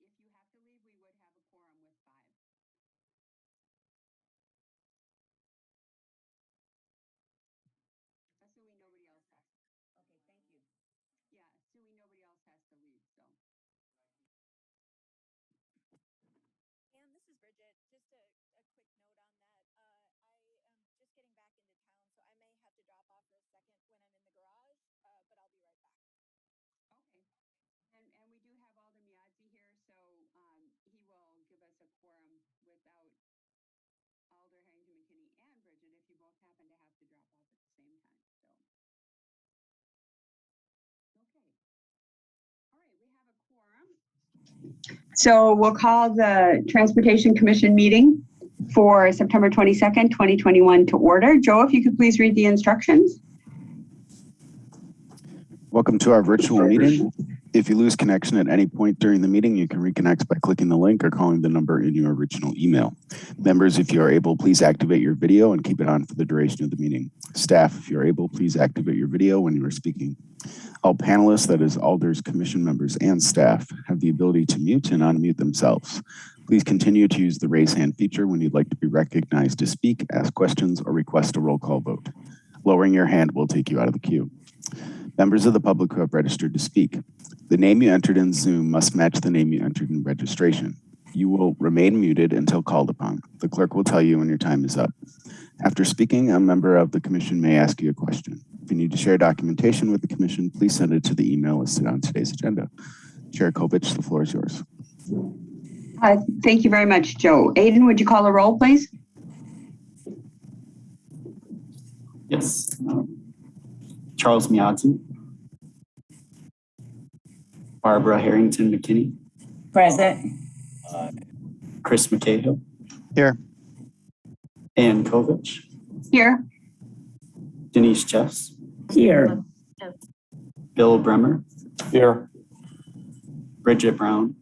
if you have to leave, we would have a quorum with 5. Assuming nobody else has. Okay, thank you. Yeah, assuming nobody else has to leave, so. And this is Bridget. Just a quick note on that. I am just getting back into town, so I may have to drop off for a second when I'm in the garage, but I'll be right back. Okay. And we do have Alder Miazzi here, so he will give us a quorum without Alder Harrington McKinney and Bridget if you both happen to have to drop off at the same time. So, okay. All right, we have a quorum. So we'll call the Transportation Commission meeting for September 22nd, 2021 to order. Joe, if you could please read the instructions. Welcome to our virtual meeting. If you lose connection at any point during the meeting, you can reconnect by clicking the link or calling the number in your original email. Members, if you are able, please activate your video and keep it on for the duration of the meeting. Staff, if you are able, please activate your video when you are speaking. All panelists, that is Alder's commission members and staff, have the ability to mute and unmute themselves. Please continue to use the raise hand feature when you'd like to be recognized to speak, ask questions, or request a roll call vote. Lowering your hand will take you out of the queue. Members of the public who have registered to speak, the name you entered in Zoom must match the name you entered in registration. You will remain muted until called upon. The clerk will tell you when your time is up. After speaking, a member of the commission may ask you a question. If you need to share documentation with the commission, please send it to the email listed on today's agenda. Chair Kovich, the floor is yours. Thank you very much, Joe. Aiden, would you call a roll, please? Yes. Charles Miazzi. Barbara Harrington McKinney. Present. Chris McCahill. Here. Ann Kovich. Here. Denise Jeffs. Here. Bill Bremer. Here. Bridget Brown.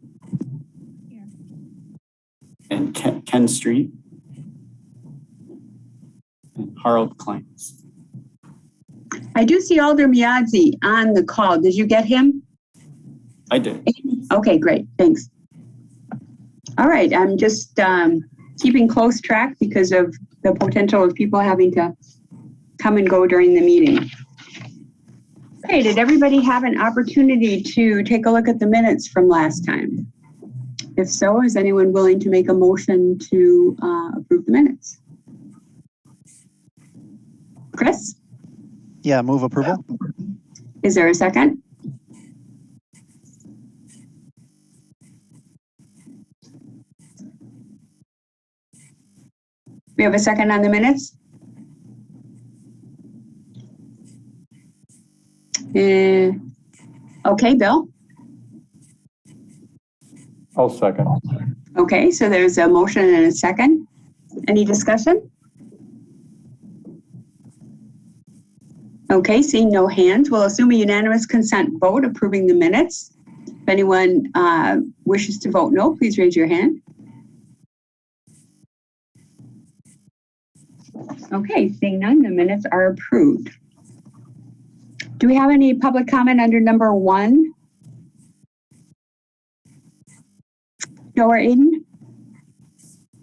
Here. And Ken Street. And Harold Kleins. I do see Alder Miazzi on the call. Did you get him? I did. Okay, great. Thanks. All right. I'm just keeping close track because of the potential of people having to come and go during the meeting. Okay, did everybody have an opportunity to take a look at the minutes from last time? If so, is anyone willing to make a motion to approve the minutes? Chris? Yeah, move approval. Is there a second? We have a second on the minutes? Okay, Bill? I'll second. Okay, so there's a motion and a second. Any discussion? Okay, seeing no hands, we'll assume a unanimous consent vote approving the minutes. If anyone wishes to vote no, please raise your hand. Okay, seeing none, the minutes are approved. Do we have any public comment under number 1? Joe or Aiden?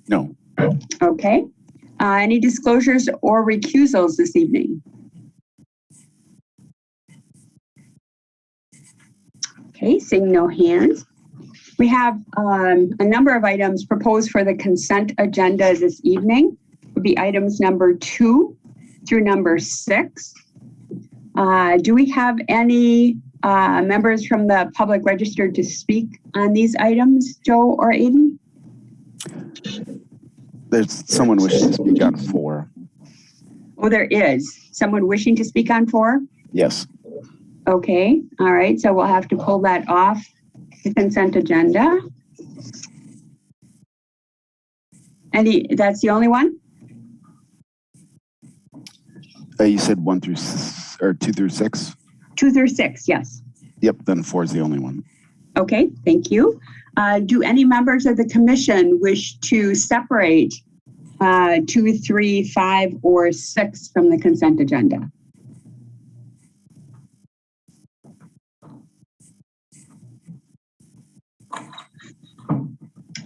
No. Okay. Any disclosures or recusals this evening? Okay, seeing no hands. We have a number of items proposed for the consent agenda this evening. It would be items number 2 through number 6. Do we have any members from the public registered to speak on these items, Joe or Aiden? There's someone wishing to speak on 4. Oh, there is. Someone wishing to speak on 4? Yes. Okay, all right, so we'll have to pull that off the consent agenda. And that's the only one? You said 1 through or 2 through 6? 2 through 6, yes. Yep, then 4 is the only one. Okay, thank you. Do any members of the commission wish to separate 2, 3, 5, or 6 from the consent agenda?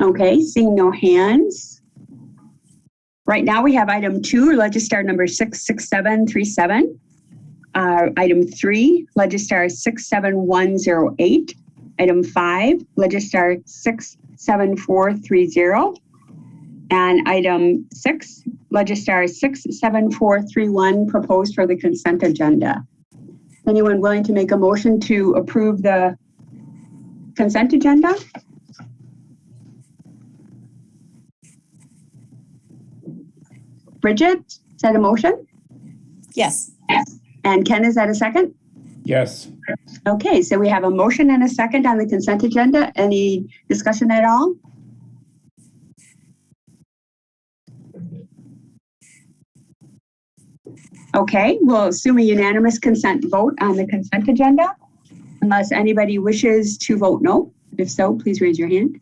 Okay, seeing no hands. Right now we have item 2, Legistar number 66737. Item 3, Legistar 67108. Item 5, Legistar 67430. And item 6, Legistar 67431, proposed for the consent agenda. Anyone willing to make a motion to approve the consent agenda? Bridget, is that a motion? Yes. And Ken, is that a second? Yes. Okay, so we have a motion and a second on the consent agenda. Any discussion at all? Okay, we'll assume a unanimous consent vote on the consent agenda, unless anybody wishes to vote no. If so, please raise your hand.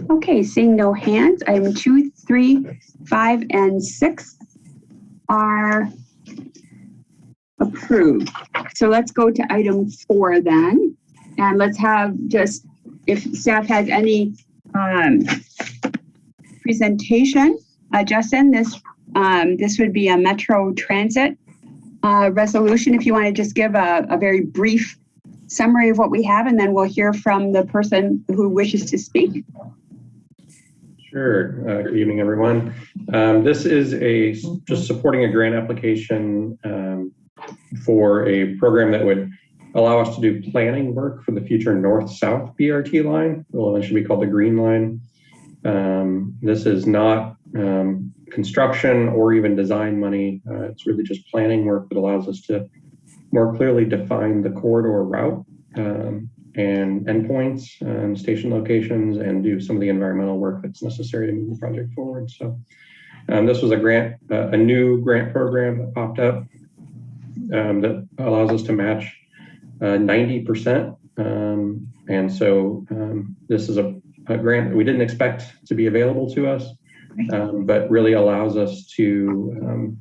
Okay, seeing no hands, item 2, 3, 5, and 6 are approved. So let's go to item 4 then. And let's have just, if staff has any presentation. Justin, this would be a Metro Transit resolution. If you want to just give a very brief summary of what we have, and then we'll hear from the person who wishes to speak. Sure. Good evening, everyone. This is just supporting a grant application for a program that would allow us to do planning work for the future north-south BRT line. It will eventually be called the Green Line. This is not construction or even design money. It's really just planning work that allows us to more clearly define the corridor route and endpoints and station locations, and do some of the environmental work that's necessary to move the project forward. So this was a new grant program that popped up that allows us to match 90%. And so this is a grant that we didn't expect to be available to us, but really allows us to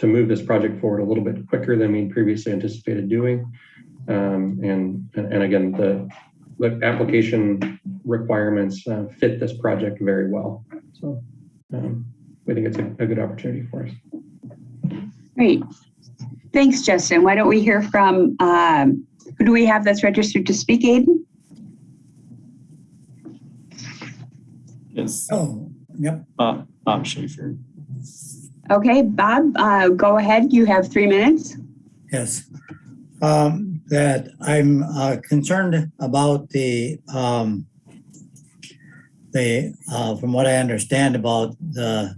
move this project forward a little bit quicker than we previously anticipated doing. And again, the application requirements fit this project very well. So we think it's a good opportunity for us. Great. Thanks, Justin. Why don't we hear from, who do we have that's registered to speak, Aiden? Yes. Oh, yep. Bob Schaefer. Okay, Bob, go ahead. You have 3 minutes. Yes. That I'm concerned about from what I understand about the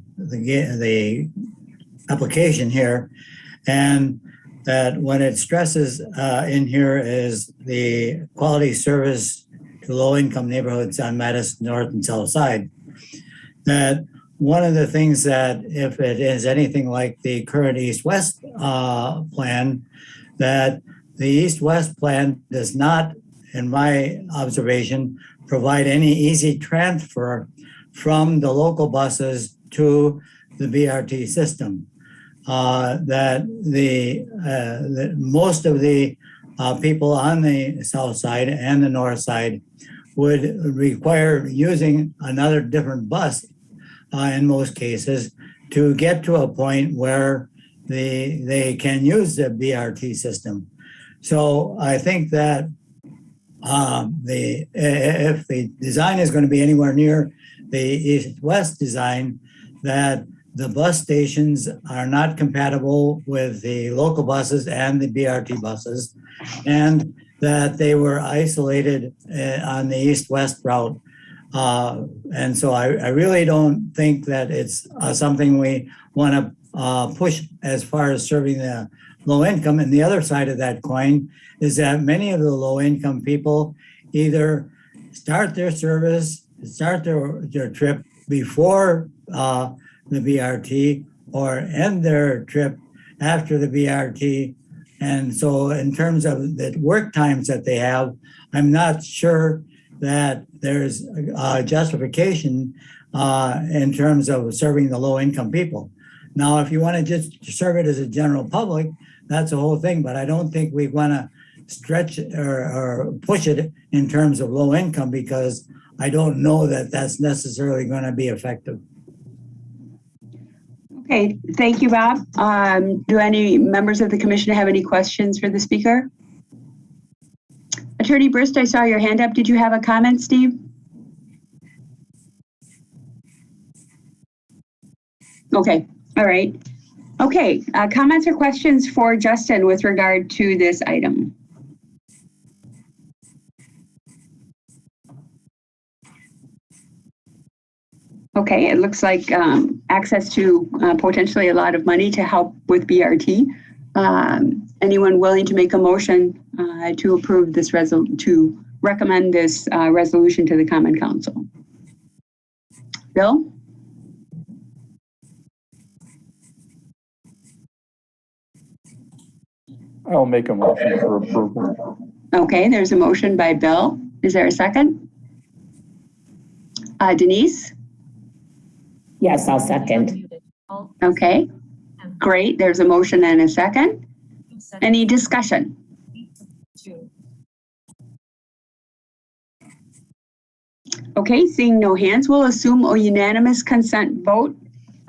application here, and that when it stresses in here is the quality service to low-income neighborhoods on Madison North and South Side, that one of the things that if it is anything like the current East-West plan, that the East-West plan does not, in my observation, provide any easy transfer from the local buses to the BRT system. That most of the people on the south side and the north side would require using another different bus in most cases to get to a point where they can use the BRT system. So I think that if the design is going to be anywhere near the East-West design, that the bus stations are not compatible with the local buses and the BRT buses, and that they were isolated on the East-West route. And so I really don't think that it's something we want to push as far as serving the low income. And the other side of that coin is that many of the low income people either start their service, start their trip before the BRT, or end their trip after the BRT. And so in terms of the work times that they have, I'm not sure that there's a justification in terms of serving the low income people. Now, if you want to just serve it as a general public, that's the whole thing. But I don't think we want to stretch or push it in terms of low income, because I don't know that that's necessarily going to be effective. Okay, thank you, Bob. Do any members of the commission have any questions for the speaker? Attorney Brist, I saw your hand up. Did you have a comment, Steve? Okay, all right. Okay, comments or questions for Justin with regard to this item? Okay, it looks like access to potentially a lot of money to help with BRT. Anyone willing to make a motion to approve this to recommend this resolution to the Common Council? Bill? I'll make a motion for approval. Okay, there's a motion by Bill. Is there a second? Denise? Yes, I'll second. Okay, great. There's a motion and a second. Any discussion? Okay, seeing no hands, we'll assume a unanimous consent vote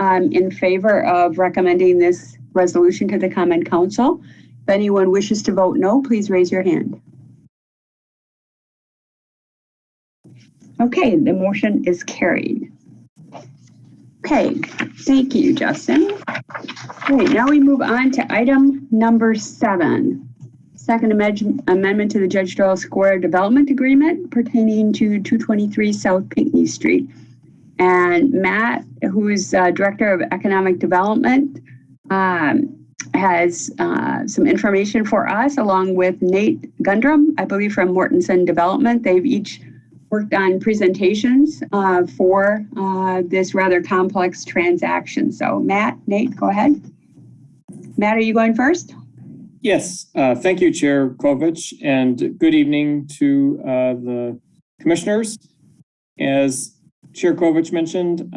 in favor of recommending this resolution to the Common Council. If anyone wishes to vote no, please raise your hand. Okay, the motion is carried. Okay, thank you, Justin. All right, now we move on to item number 7. Second amendment to the Judge Doyle Square Development Agreement pertaining to 223 South Pinckney Street. And Matt, who's Director of Economic Development, has some information for us, along with Nate Gundrum, I believe from Mortensen Development. They've each worked on presentations for this rather complex transaction. So Matt, Nate, go ahead. Matt, are you going first? Yes, thank you, Chair Kovich, and good evening to the commissioners. As Chair Kovich mentioned,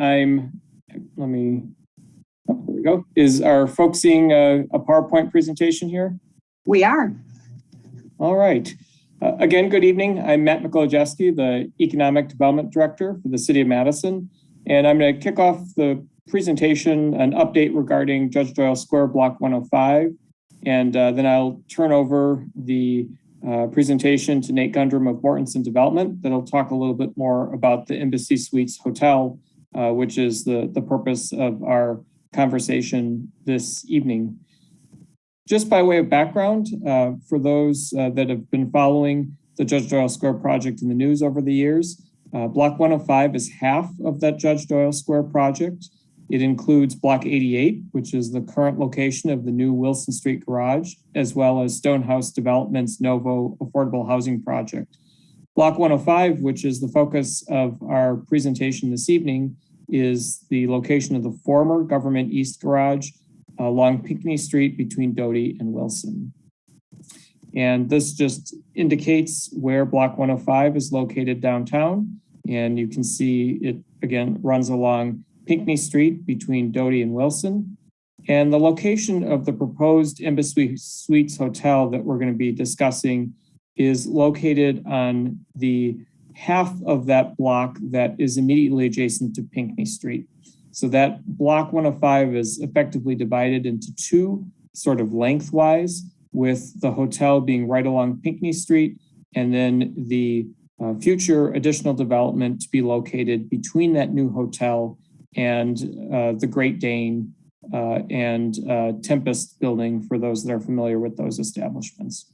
are folks seeing a PowerPoint presentation here? We are. All right. Again, good evening. I'm Matt Mikolajewski, the Economic Development Director for the City of Madison, and I'm going to kick off the presentation, an update regarding Judge Doyle Square Block 105, and then I'll turn over the presentation to Nate Gundrum of Mortensen Development that'll talk a little bit more about the Embassy Suites Hotel, which is the purpose of our conversation this evening. Just by way of background, for those that have been following the Judge Doyle Square project in the news over the years, Block 105 is half of that Judge Doyle Square project. It includes Block 88, which is the current location of the new Wilson Street Garage, as well as Stonehouse Development's Novo Affordable Housing Project. Block 105, which is the focus of our presentation this evening, is the location of the former Government East Garage along Pinckney Street between Doty and Wilson. And this just indicates where Block 105 is located downtown. And you can see it, again, runs along Pinckney Street between Doty and Wilson. And the location of the proposed Embassy Suites Hotel that we're going to be discussing is located on the half of that block that is immediately adjacent to Pinckney Street. So that block 105 is effectively divided into two, sort of lengthwise, with the hotel being right along Pinckney Street, and then the future additional development to be located between that new hotel and the Great Dane and Tempest building, for those that are familiar with those establishments.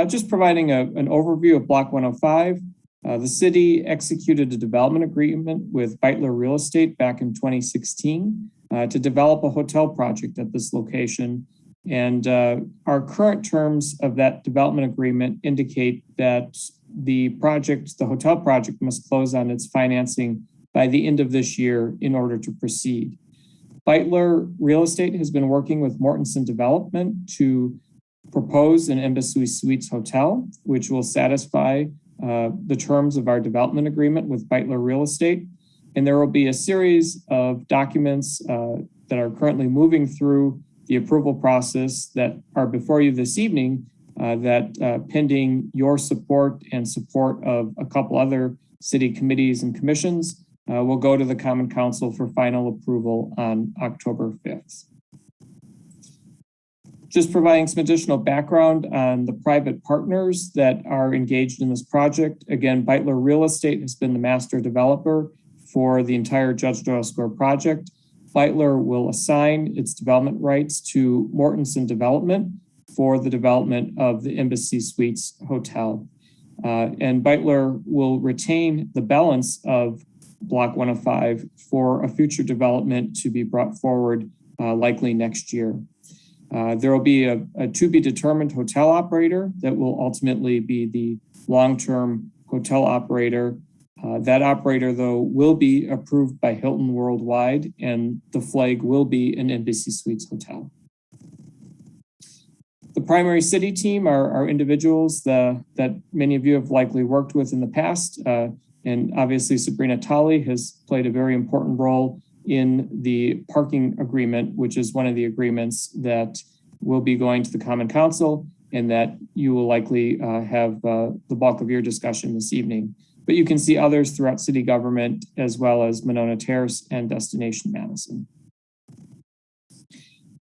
Just providing an overview of Block 105. The city executed a development agreement with Beitler Real Estate back in 2016 to develop a hotel project at this location. And our current terms of that development agreement indicate that the hotel project must close on its financing by the end of this year in order to proceed. Beitler Real Estate has been working with Mortensen Development to propose an Embassy Suites Hotel, which will satisfy the terms of our development agreement with Beitler Real Estate. And there will be a series of documents that are currently moving through the approval process that are before you this evening, that pending your support and support of a couple other city committees and commissions, will go to the Common Council for final approval on October 5th. Just providing some additional background on the private partners that are engaged in this project. Again, Beitler Real Estate has been the master developer for the entire Judge Doyle Square project. Beitler will assign its development rights to Mortensen Development for the development of the Embassy Suites Hotel. And Beitler will retain the balance of Block 105 for a future development to be brought forward likely next year. There will be a to-be-determined hotel operator that will ultimately be the long-term hotel operator. That operator, though, will be approved by Hilton Worldwide, and the flag will be an Embassy Suites Hotel. The primary city team are individuals that many of you have likely worked with in the past. And obviously, Sabrina Tolley has played a very important role in the parking agreement, which is one of the agreements that will be going to the Common Council and that you will likely have the bulk of your discussion this evening. But you can see others throughout city government, as well as Monona Terrace and Destination Madison.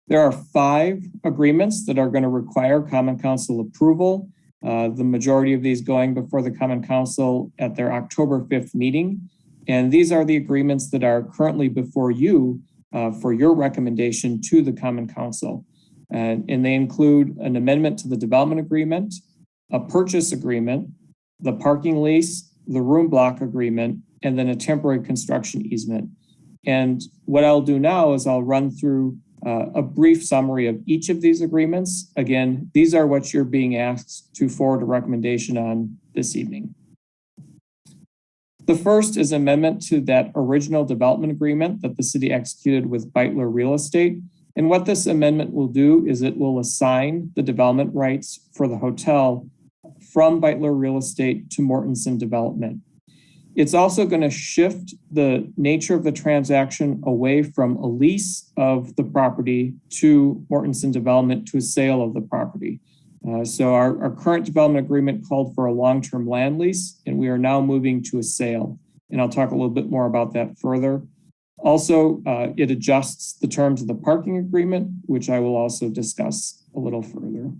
There are 5 agreements that are going to require Common Council approval. The majority of these going before the Common Council at their October 5th meeting. And these are the agreements that are currently before you for your recommendation to the Common Council. And they include an amendment to the development agreement, a purchase agreement, the parking lease, the room block agreement, and then a temporary construction easement. And what I'll do now is I'll run through a brief summary of each of these agreements. Again, these are what you're being asked to forward a recommendation on this evening. The first is amendment to that original development agreement that the city executed with Beitler Real Estate. And what this amendment will do is it will assign the development rights for the hotel from Beitler Real Estate to Mortensen Development. It's also going to shift the nature of the transaction away from a lease of the property to Mortensen Development to a sale of the property. So our current development agreement called for a long-term land lease, and we are now moving to a sale. And I'll talk a little bit more about that further. Also, it adjusts the terms of the parking agreement, which I will also discuss a little further.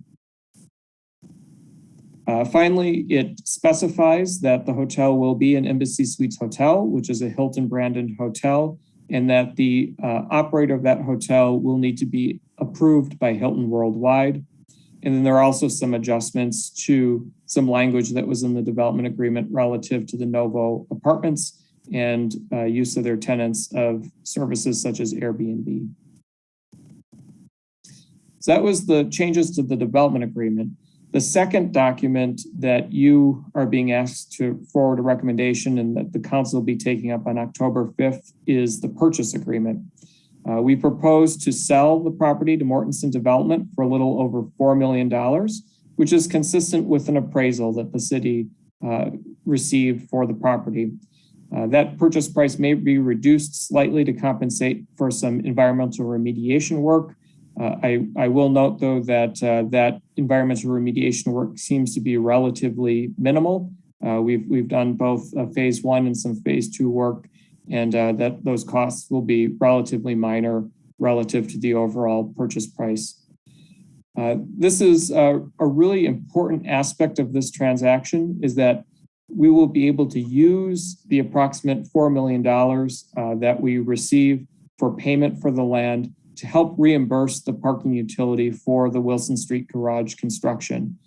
Finally, it specifies that the hotel will be an Embassy Suites Hotel, which is a Hilton branded hotel, and that the operator of that hotel will need to be approved by Hilton Worldwide. And then there are also some adjustments to some language that was in the development agreement relative to the Novo apartments and use of their tenants of services such as Airbnb. So that was the changes to the development agreement. The second document that you are being asked to forward a recommendation and that the council will be taking up on October 5th is the purchase agreement. We propose to sell the property to Mortensen Development for a little over $4 million, which is consistent with an appraisal that the city received for the property. That purchase price may be reduced slightly to compensate for some environmental remediation work. I will note, though, that that environmental remediation work seems to be relatively minimal. We've done both phase 1 and some phase 2 work, and that those costs will be relatively minor relative to the overall purchase price. This is a really important aspect of this transaction is that we will be able to use the approximate $4 million that we receive for payment for the land to help reimburse the parking utility for the Wilson Street garage construction.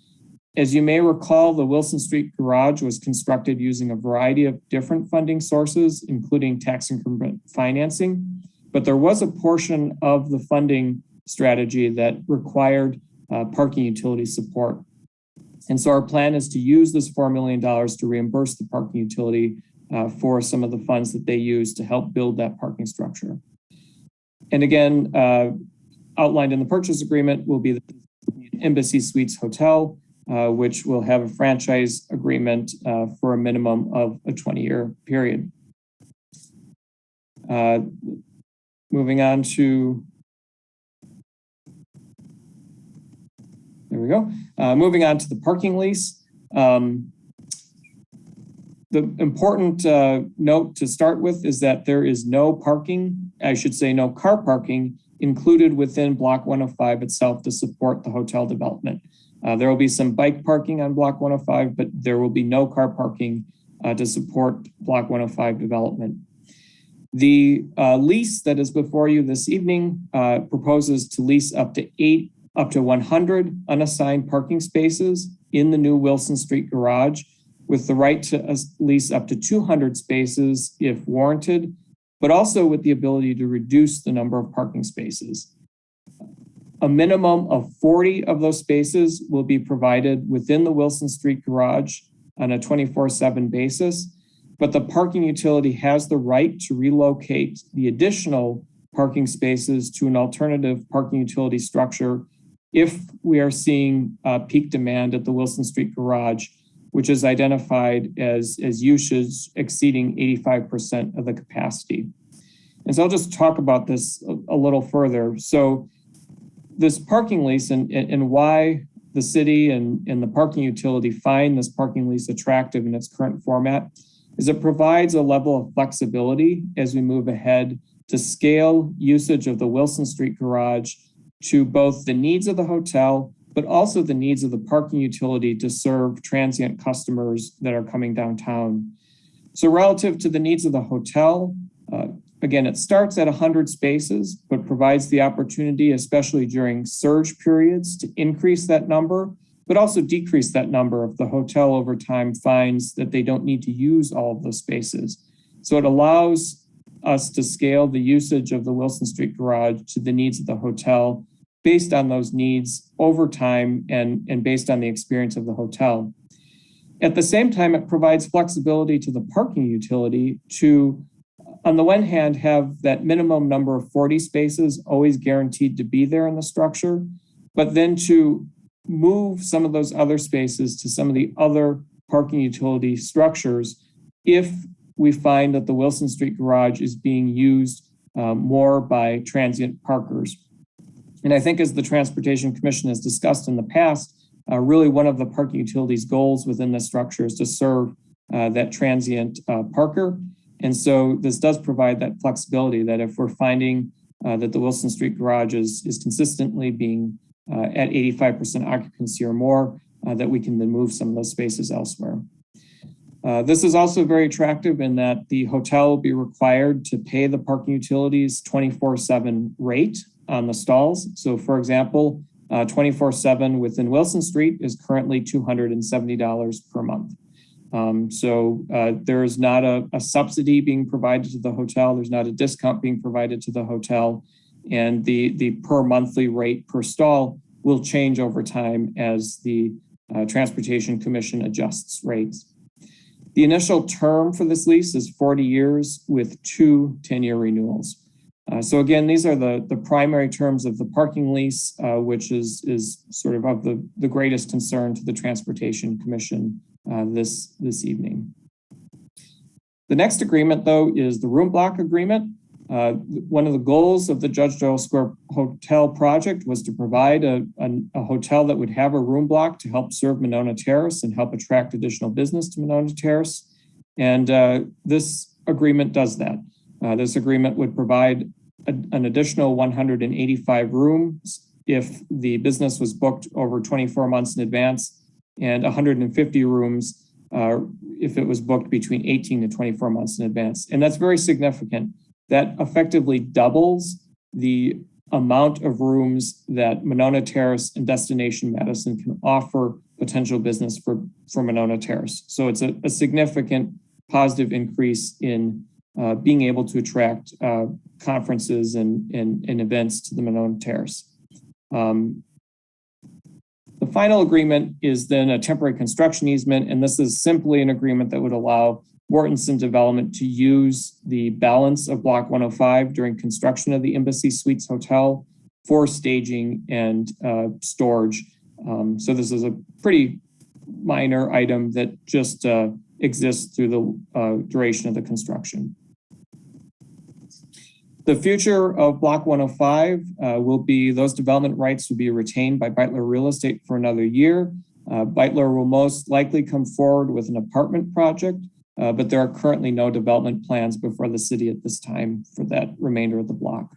As you may recall, the Wilson Street garage was constructed using a variety of different funding sources, including tax increment financing, but there was a portion of the funding strategy that required parking utility support. And so our plan is to use this $4 million to reimburse the parking utility for some of the funds that they use to help build that parking structure. And again, outlined in the purchase agreement will be the Embassy Suites Hotel, which will have a franchise agreement for a minimum of a 20-year period. Moving on to we go. Moving on to the parking lease. The important note to start with is that there is no parking, I should say no car parking, included within Block 105 itself to support the hotel development. There will be some bike parking on Block 105, but there will be no car parking to support Block 105 development. The lease that is before you this evening proposes to lease up to 100 unassigned parking spaces in the new Wilson Street garage, with the right to lease up to 200 spaces if warranted, but also with the ability to reduce the number of parking spaces. A minimum of 40 of those spaces will be provided within the Wilson Street garage on a 24/7 basis, but the parking utility has the right to relocate the additional parking spaces to an alternative parking utility structure if we are seeing peak demand at the Wilson Street garage, which is identified as usage exceeding 85% of the capacity. And so I'll just talk about this a little further. So this parking lease and why the city and the parking utility find this parking lease attractive in its current format is it provides a level of flexibility as we move ahead to scale usage of the Wilson Street garage to both the needs of the hotel, but also the needs of the parking utility to serve transient customers that are coming downtown. So relative to the needs of the hotel, again, it starts at 100 spaces, but provides the opportunity, especially during surge periods, to increase that number, but also decrease that number if the hotel over time finds that they don't need to use all of those spaces. So it allows us to scale the usage of the Wilson Street garage to the needs of the hotel based on those needs over time and based on the experience of the hotel. At the same time, it provides flexibility to the parking utility to, on the one hand, have that minimum number of 40 spaces always guaranteed to be there in the structure, but then to move some of those other spaces to some of the other parking utility structures if we find that the Wilson Street garage is being used more by transient parkers. And I think as the Transportation Commission has discussed in the past, really one of the parking utilities goals within the structure is to serve that transient parker. And so this does provide that flexibility that if we're finding that the Wilson Street garage is consistently being at 85% occupancy or more, that we can then move some of those spaces elsewhere. This is also very attractive in that the hotel will be required to pay the parking utilities 24/7 rate on the stalls. So for example, 24/7 within Wilson Street is currently $270 per month. So there is not a subsidy being provided to the hotel. There's not a discount being provided to the hotel. And the per monthly rate per stall will change over time as the Transportation Commission adjusts rates. The initial term for this lease is 40 years with 2 10-year renewals. So again, these are the primary terms of the parking lease, which is sort of the greatest concern to the Transportation Commission this evening. The next agreement, though, is the room block agreement. One of the goals of the Judge Doyle Square Hotel project was to provide a hotel that would have a room block to help serve Monona Terrace and help attract additional business to Monona Terrace. And this agreement does that. This agreement would provide an additional 185 rooms if the business was booked over 24 months in advance, and 150 rooms if it was booked between 18 to 24 months in advance. And that's very significant. That effectively doubles the amount of rooms that Monona Terrace and Destination Madison can offer potential business for Monona Terrace. So it's a significant positive increase in being able to attract conferences and events to the Monona Terrace. The final agreement is then a temporary construction easement, and this is simply an agreement that would allow Mortenson Development to use the balance of Block 105 during construction of the Embassy Suites Hotel for staging and storage. So this is a pretty minor item that just exists through the duration of the construction. The future of Block 105 will be those development rights will be retained by Beitler Real Estate for another year. Beitler will most likely come forward with an apartment project, but there are currently no development plans before the city at this time for that remainder of the block.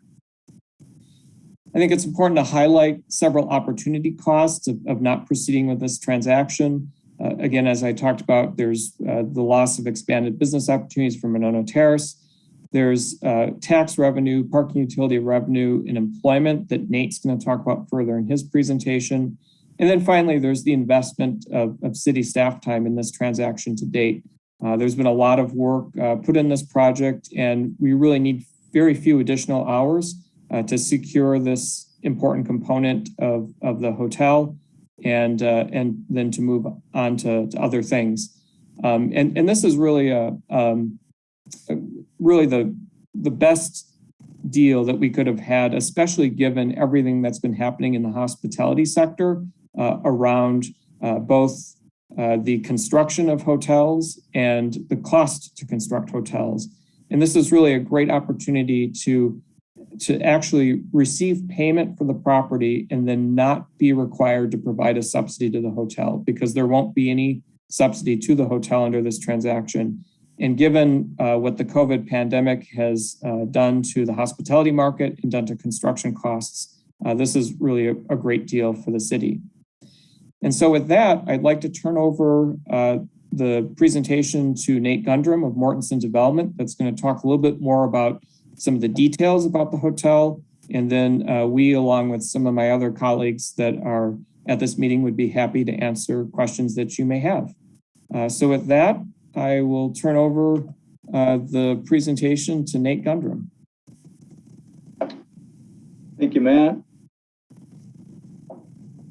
I think it's important to highlight several opportunity costs of not proceeding with this transaction. Again, as I talked about, there's the loss of expanded business opportunities for Monona Terrace. There's tax revenue, parking utility revenue, and employment that Nate's going to talk about further in his presentation. And then finally, there's the investment of city staff time in this transaction to date. There's been a lot of work put in this project, and we really need very few additional hours to secure this important component of the hotel and then to move on to other things. And this is really really the best deal that we could have had, especially given everything that's been happening in the hospitality sector around both the construction of hotels and the cost to construct hotels. And this is really a great opportunity to actually receive payment for the property and then not be required to provide a subsidy to the hotel, because there won't be any subsidy to the hotel under this transaction. And given what the COVID pandemic has done to the hospitality market and done to construction costs, this is really a great deal for the city. And so with that, I'd like to turn over the presentation to Nate Gundrum of Mortensen Development. That's going to talk a little bit more about some of the details about the hotel. And then we, along with some of my other colleagues that are at this meeting, would be happy to answer questions that you may have. So with that, I will turn over the presentation to Nate Gundrum. Thank you, Matt.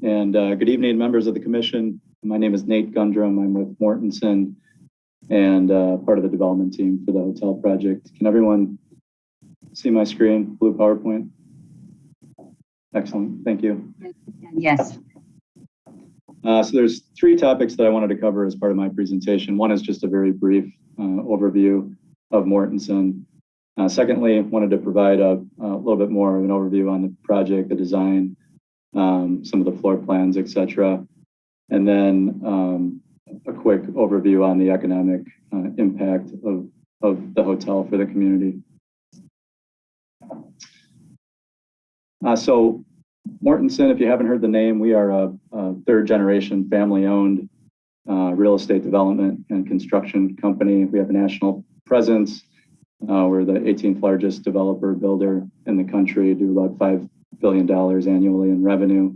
And good evening, members of the commission. My name is Nate Gundrum. I'm with Mortensen and part of the development team for the hotel project. Can everyone see my screen? Blue PowerPoint? Excellent, thank you. Yes. So there's three topics that I wanted to cover as part of my presentation. One is just a very brief overview of Mortensen. Secondly, I wanted to provide a little bit more of an overview on the project, the design, some of the floor plans, etc. And then a quick overview on the economic impact of the hotel for the community. So Mortensen, if you haven't heard the name, we are a third generation family owned real estate development and construction company. We have a national presence. We're the 18th largest developer builder in the country, do about $5 billion annually in revenue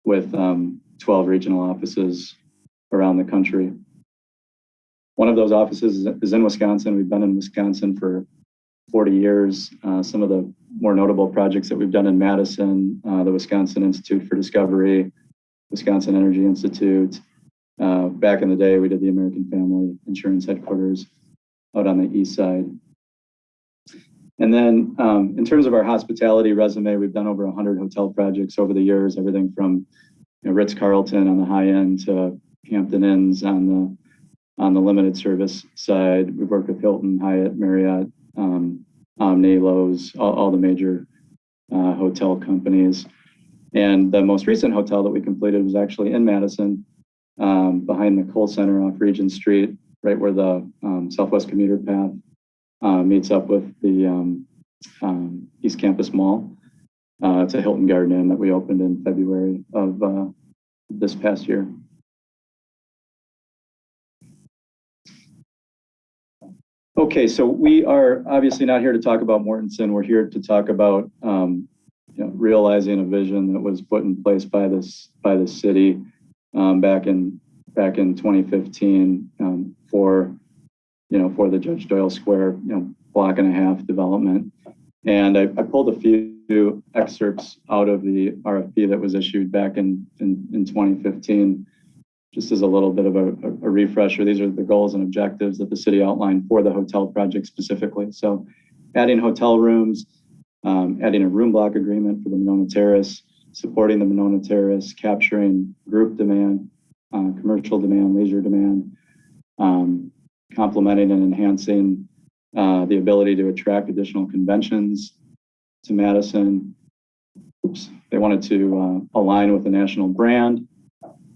with 12 regional offices around the country. One of those offices is in Wisconsin. We've been in Wisconsin for 40 years. Some of the more notable projects that we've done in Madison, the Wisconsin Institute for Discovery, Wisconsin Energy Institute. Back in the day, we did the American Family Insurance headquarters out on the east side. And then in terms of our hospitality resume, we've done over 100 hotel projects over the years, everything from Ritz-Carlton on the high end to Hampton Inns on the limited service side. We've worked with Hilton, Hyatt, Marriott, Omni, Lowe's, all the major hotel companies. And the most recent hotel that we completed was actually in Madison, behind the Kohl Center off Regent Street, right where the Southwest Commuter Path meets up with the East Campus Mall. It's a Hilton Garden Inn that we opened in February of this past year. Okay, so we are obviously not here to talk about Mortensen. We're here to talk about realizing a vision that was put in place by the city back in 2015 for the Judge Doyle Square block and a half development. And I pulled a few excerpts out of the RFP that was issued back in 2015. Just as a little bit of a refresher, these are the goals and objectives that the city outlined for the hotel project specifically. So adding hotel rooms, adding a room block agreement for the Monona Terrace, supporting the Monona Terrace, capturing group demand, commercial demand, leisure demand, complementing and enhancing the ability to attract additional conventions to Madison. Oops. They wanted to align with the national brand,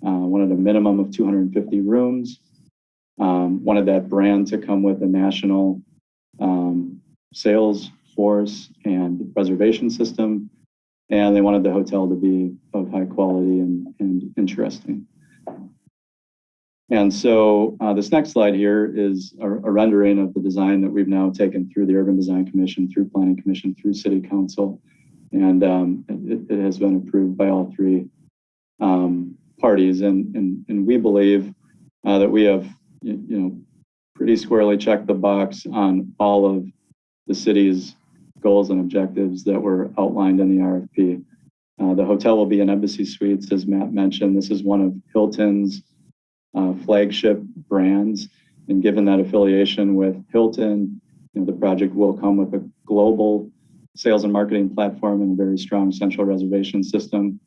wanted a minimum of 250 rooms, wanted that brand to come with a national sales force and reservation system, and they wanted the hotel to be of high quality and interesting. And so this next slide here is a rendering of the design that we've now taken through the Urban Design Commission, through Planning Commission, through City Council, and it has been approved by all three parties. And we believe that we have, pretty squarely checked the box on all of the city's goals and objectives that were outlined in the RFP. The hotel will be an Embassy Suites, as Matt mentioned. This is one of Hilton's flagship brands. And given that affiliation with Hilton, the project will come with a global sales and marketing platform and a very strong central reservation system.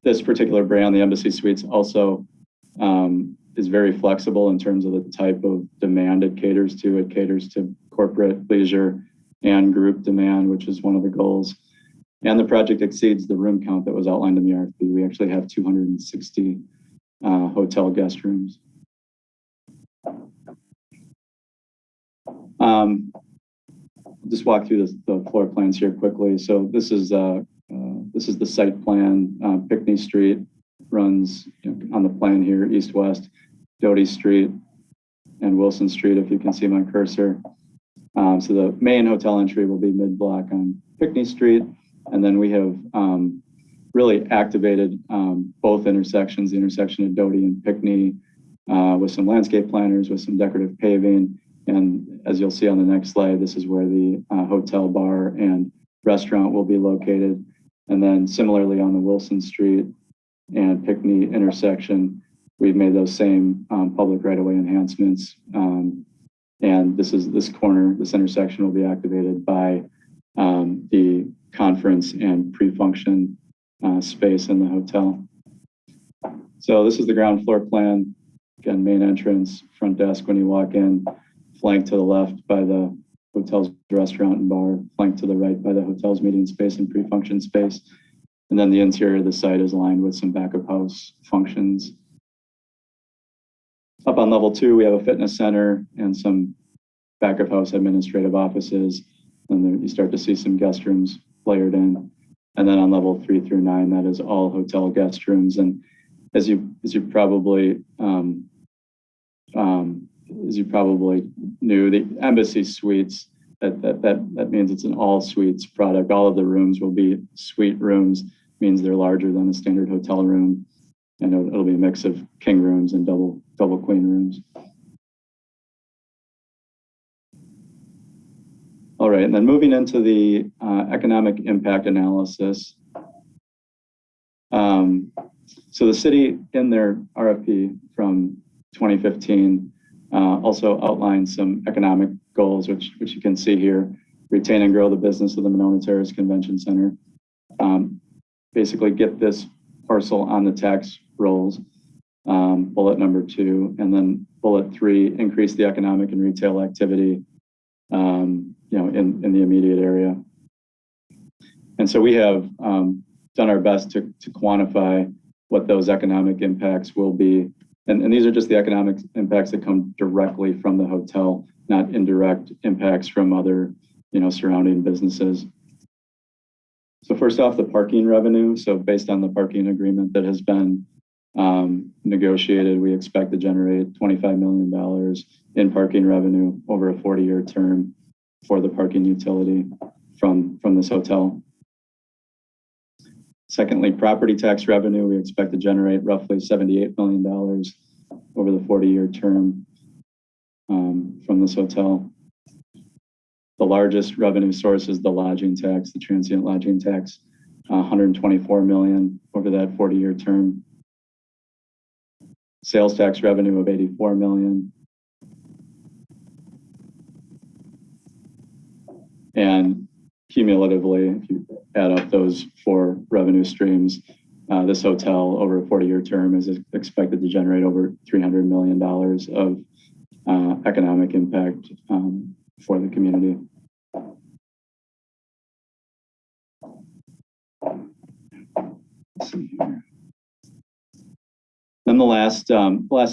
This particular brand, the Embassy Suites, also is very flexible in terms of the type of demand it caters to. It caters to corporate, leisure, and group demand, which is one of the goals. And the project exceeds the room count that was outlined in the RFP. We actually have 260 hotel guest rooms. Just walk through the floor plans here quickly. So this is the site plan. Pinckney Street runs on the plan here, east-west, Doty Street and Wilson Street, if you can see my cursor. So the main hotel entry will be mid-block on Pinckney Street. And then we have really activated both intersections, the intersection of Doty and Pinckney, with some landscape planners, with some decorative paving. And as you'll see on the next slide, this is where the hotel, bar, and restaurant will be located. And then similarly on the Wilson Street and Pinckney intersection, we've made those same public right-of-way enhancements. And this intersection will be activated by the conference and pre-function space in the hotel. So this is the ground floor plan. Again, main entrance, front desk when you walk in, flanked to the left by the hotel's restaurant and bar, flanked to the right by the hotel's meeting space and pre-function space. And then the interior of the site is aligned with some back of house functions. Up on level 2, we have a fitness center and some back of house administrative offices. And then you start to see some guest rooms layered in. And then on level 3 through 9, that is all hotel guest rooms. And as you probably knew, the Embassy Suites, that means it's an all suites product. All of the rooms will be suite rooms, means they're larger than a standard hotel room. And it'll be a mix of king rooms and double queen rooms. All right, and then moving into the economic impact analysis. So the city in their RFP from 2015 also outlined some economic goals, which you can see here. Retain and grow the business of the Monona Terrace Convention Center. Basically get this parcel on the tax rolls, bullet number 2, and then bullet 3, increase the economic and retail activity in the immediate area. And so we have done our best to quantify what those economic impacts will be. And these are just the economic impacts that come directly from the hotel, not indirect impacts from other, surrounding businesses. So first off, the parking revenue. So based on the parking agreement that has been negotiated, we expect to generate $25 million in parking revenue over a 40-year term for the parking utility from this hotel. Secondly, property tax revenue, we expect to generate roughly $78 million over the 40-year term from this hotel. The largest revenue source is the lodging tax, the transient lodging tax, $124 million over that 40-year term. Sales tax revenue of $84 million. And cumulatively, if you add up those 4 revenue streams, this hotel over a 40-year term is expected to generate over $300 million of economic impact for the community. let's see here. Then the last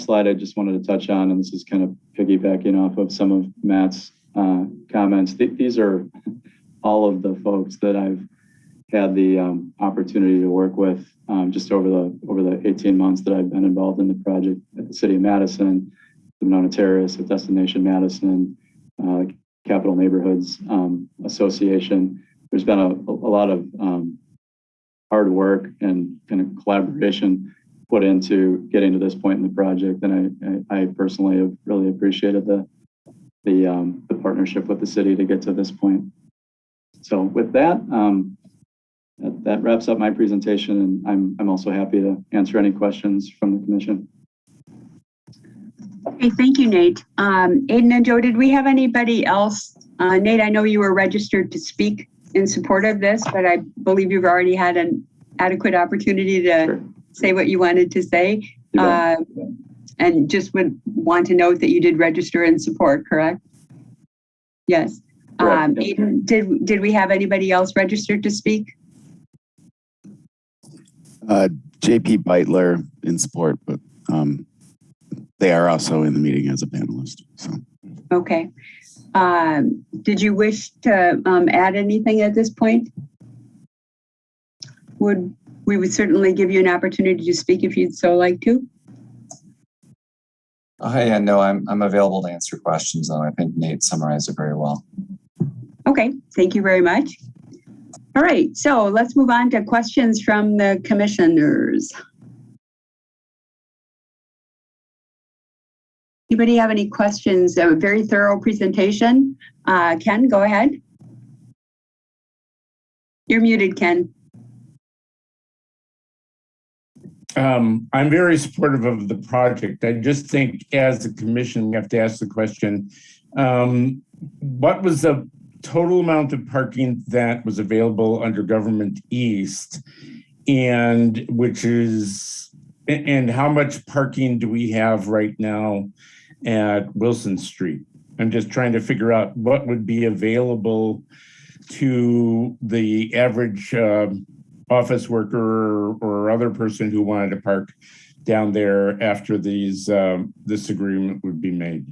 slide I just wanted to touch on, and this is kind of piggybacking off of some of Matt's comments. These are all of the folks that I've had the opportunity to work with just over the 18 months that I've been involved in the project at the City of Madison, the Monona Terrace, at Destination Madison, Capital Neighborhoods Association. There's been a lot of hard work and kind of collaboration put into getting to this point in the project, and I personally have really appreciated the partnership with the city to get to this point. So with that, that wraps up my presentation, and I'm also happy to answer any questions from the commission. Okay, thank you, Nate. Aiden and Joe, did we have anybody else? Nate, I know you were registered to speak in support of this, but I believe you've already had an adequate opportunity to say what you wanted to say. And just would want to note that you did register in support, correct? Yes. Aiden, did we have anybody else registered to speak? JP Beitler in support, but they are also in the meeting as a panelist. So. Okay. Did you wish to add anything at this point? We would certainly give you an opportunity to speak if you'd so like to. Yeah, no, I'm available to answer questions, and I think Nate summarized it very well. Okay, thank you very much. All right, so let's move on to questions from the commissioners. Anybody have any questions? A very thorough presentation. Ken, go ahead. You're muted, Ken. I'm very supportive of the project. I just think as a commission, we have to ask the question, what was the total amount of parking that was available under Government East, and how much parking do we have right now at Wilson Street? I'm just trying to figure out what would be available to the average office worker or other person who wanted to park down there after this agreement would be made.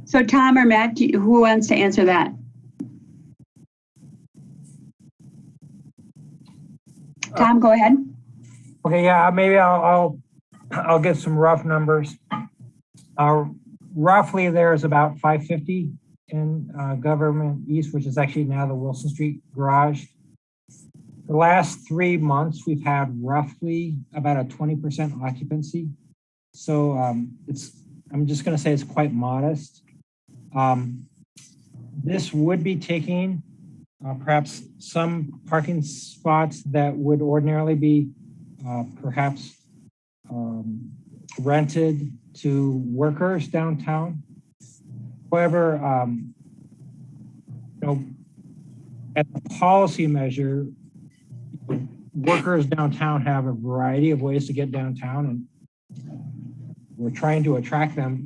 So Tom or Matt, who wants to answer that? Tom, go ahead. Okay, yeah, maybe I'll get some rough numbers. Roughly, there's about 550 in Government East, which is actually now the Wilson Street garage. The last 3 months, we've had roughly about a 20% occupancy. So I'm just going to say it's quite modest. This would be taking perhaps some parking spots that would ordinarily be perhaps rented to workers downtown. However, at the policy measure, workers downtown have a variety of ways to get downtown, and we're trying to attract them,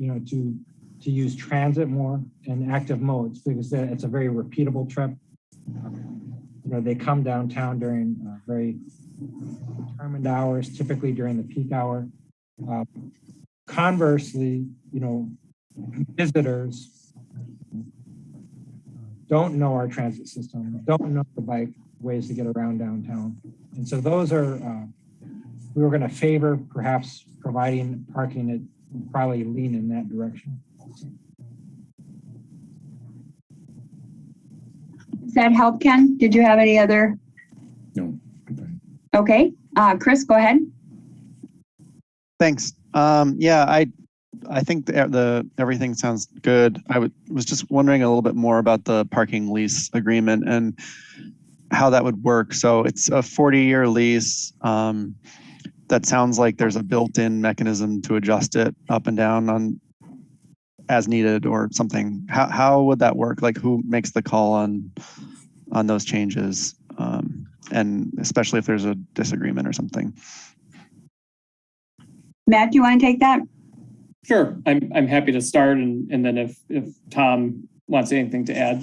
to use transit more and active modes, because it's a very repeatable trip. They come downtown during very determined hours, typically during the peak hour. Conversely, visitors don't know our transit system, don't know the bike ways to get around downtown. And so those are, we were going to favor perhaps providing parking that would probably lean in that direction. Does that help, Ken? Did you have any other? No. Okay, Chris, go ahead. Thanks. Yeah, I think everything sounds good. Was just wondering a little bit more about the parking lease agreement and how that would work. So it's a 40-year lease. That sounds like there's a built-in mechanism to adjust it up and down as needed or something. How would that work? Like, who makes the call on those changes? And especially if there's a disagreement or something. Matt, do you want to take that? Sure, I'm happy to start, and then if Tom wants anything to add,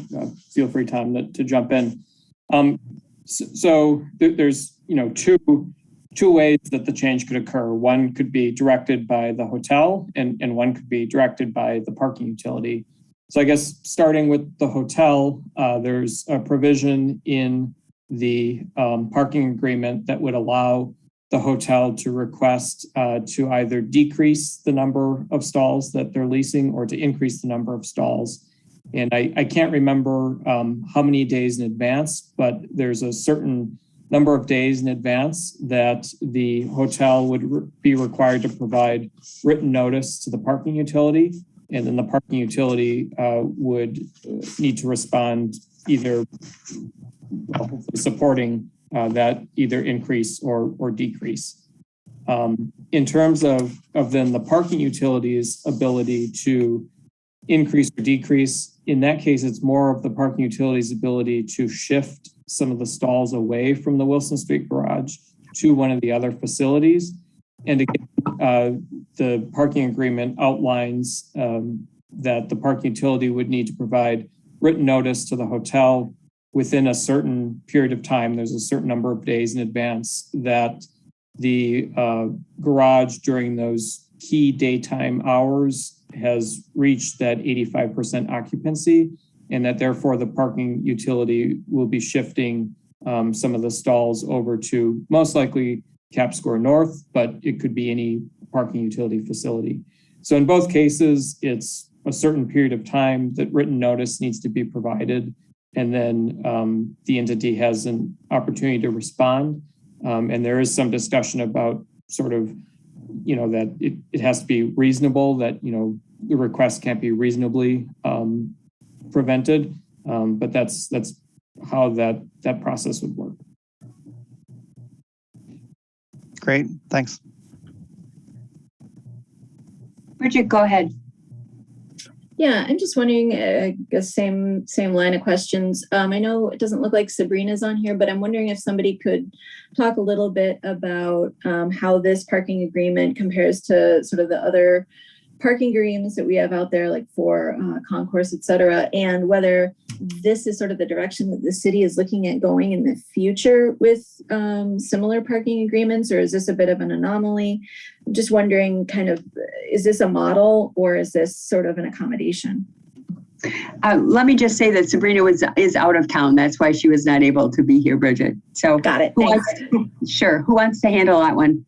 feel free, Tom, to jump in. So there's two two ways that the change could occur. One could be directed by the hotel and one could be directed by the parking utility. So I guess starting with the hotel, there's a provision in the parking agreement that would allow the hotel to request to either decrease the number of stalls that they're leasing or to increase the number of stalls. And I can't remember how many days in advance, but there's a certain number of days in advance that the hotel would be required to provide written notice to the parking utility. And then the parking utility would need to respond either supporting that either increase or decrease. In terms of then the parking utility's ability to increase or decrease, in that case, it's more of the parking utility's ability to shift some of the stalls away from the Wilson Street garage to one of the other facilities. And again, the parking agreement outlines that the parking utility would need to provide written notice to the hotel within a certain period of time. There's a certain number of days in advance that the garage during those key daytime hours has reached that 85% occupancy, and that therefore the parking utility will be shifting some of the stalls over to most likely Cap Square North, but it could be any parking utility facility. So in both cases, it's a certain period of time that written notice needs to be provided, and then the entity has an opportunity to respond. And there is some discussion about sort of, that it has to be reasonable, that, the request can't be reasonably prevented. But that's how that process would work. Great, thanks. Bridget, go ahead. Yeah, I'm just wondering, I guess same line of questions. I know it doesn't look like Sabrina's on here, but I'm wondering if somebody could talk a little bit about how this parking agreement compares to sort of the other parking agreements that we have out there, like for concourse, et cetera, and whether this is sort of the direction that the city is looking at going in the future with similar parking agreements, or is this a bit of an anomaly? I'm just wondering, kind of, is this a model or is this sort of an accommodation? Let me just say that Sabrina is out of town. That's why she was not able to be here, Bridget. So got it. Sure. Who wants to handle that one?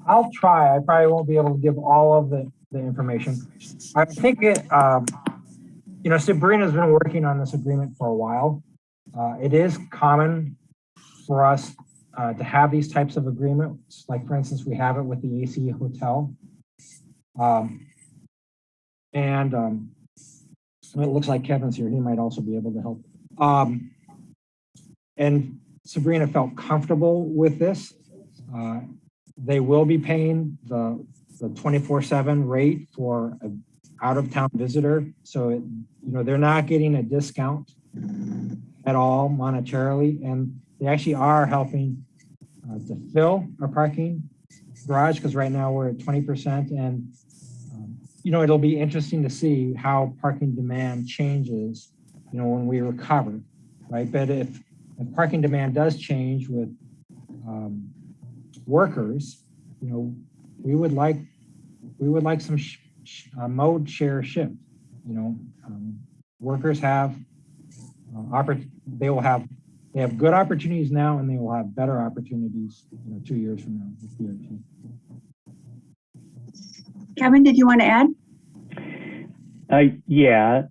I'll try. I probably won't be able to give all of the information. I think Sabrina's been working on this agreement for a while. It is common for us to have these types of agreements. Like, for instance, we have it with the AC Hotel. It looks like Kevin's here. He might also be able to help. And Sabrina felt comfortable with this. They will be paying the 24/7 rate for an out-of-town visitor. So, they're not getting a discount at all monetarily. And they actually are helping to fill our parking garage, because right now we're at 20%. And, it'll be interesting to see how parking demand changes, when we recover, right? But if parking demand does change with workers, we would like some mode share shift. Workers have they have good opportunities now, and they will have better opportunities 2 years from now with BRT. Kevin, did you want to add? Yeah.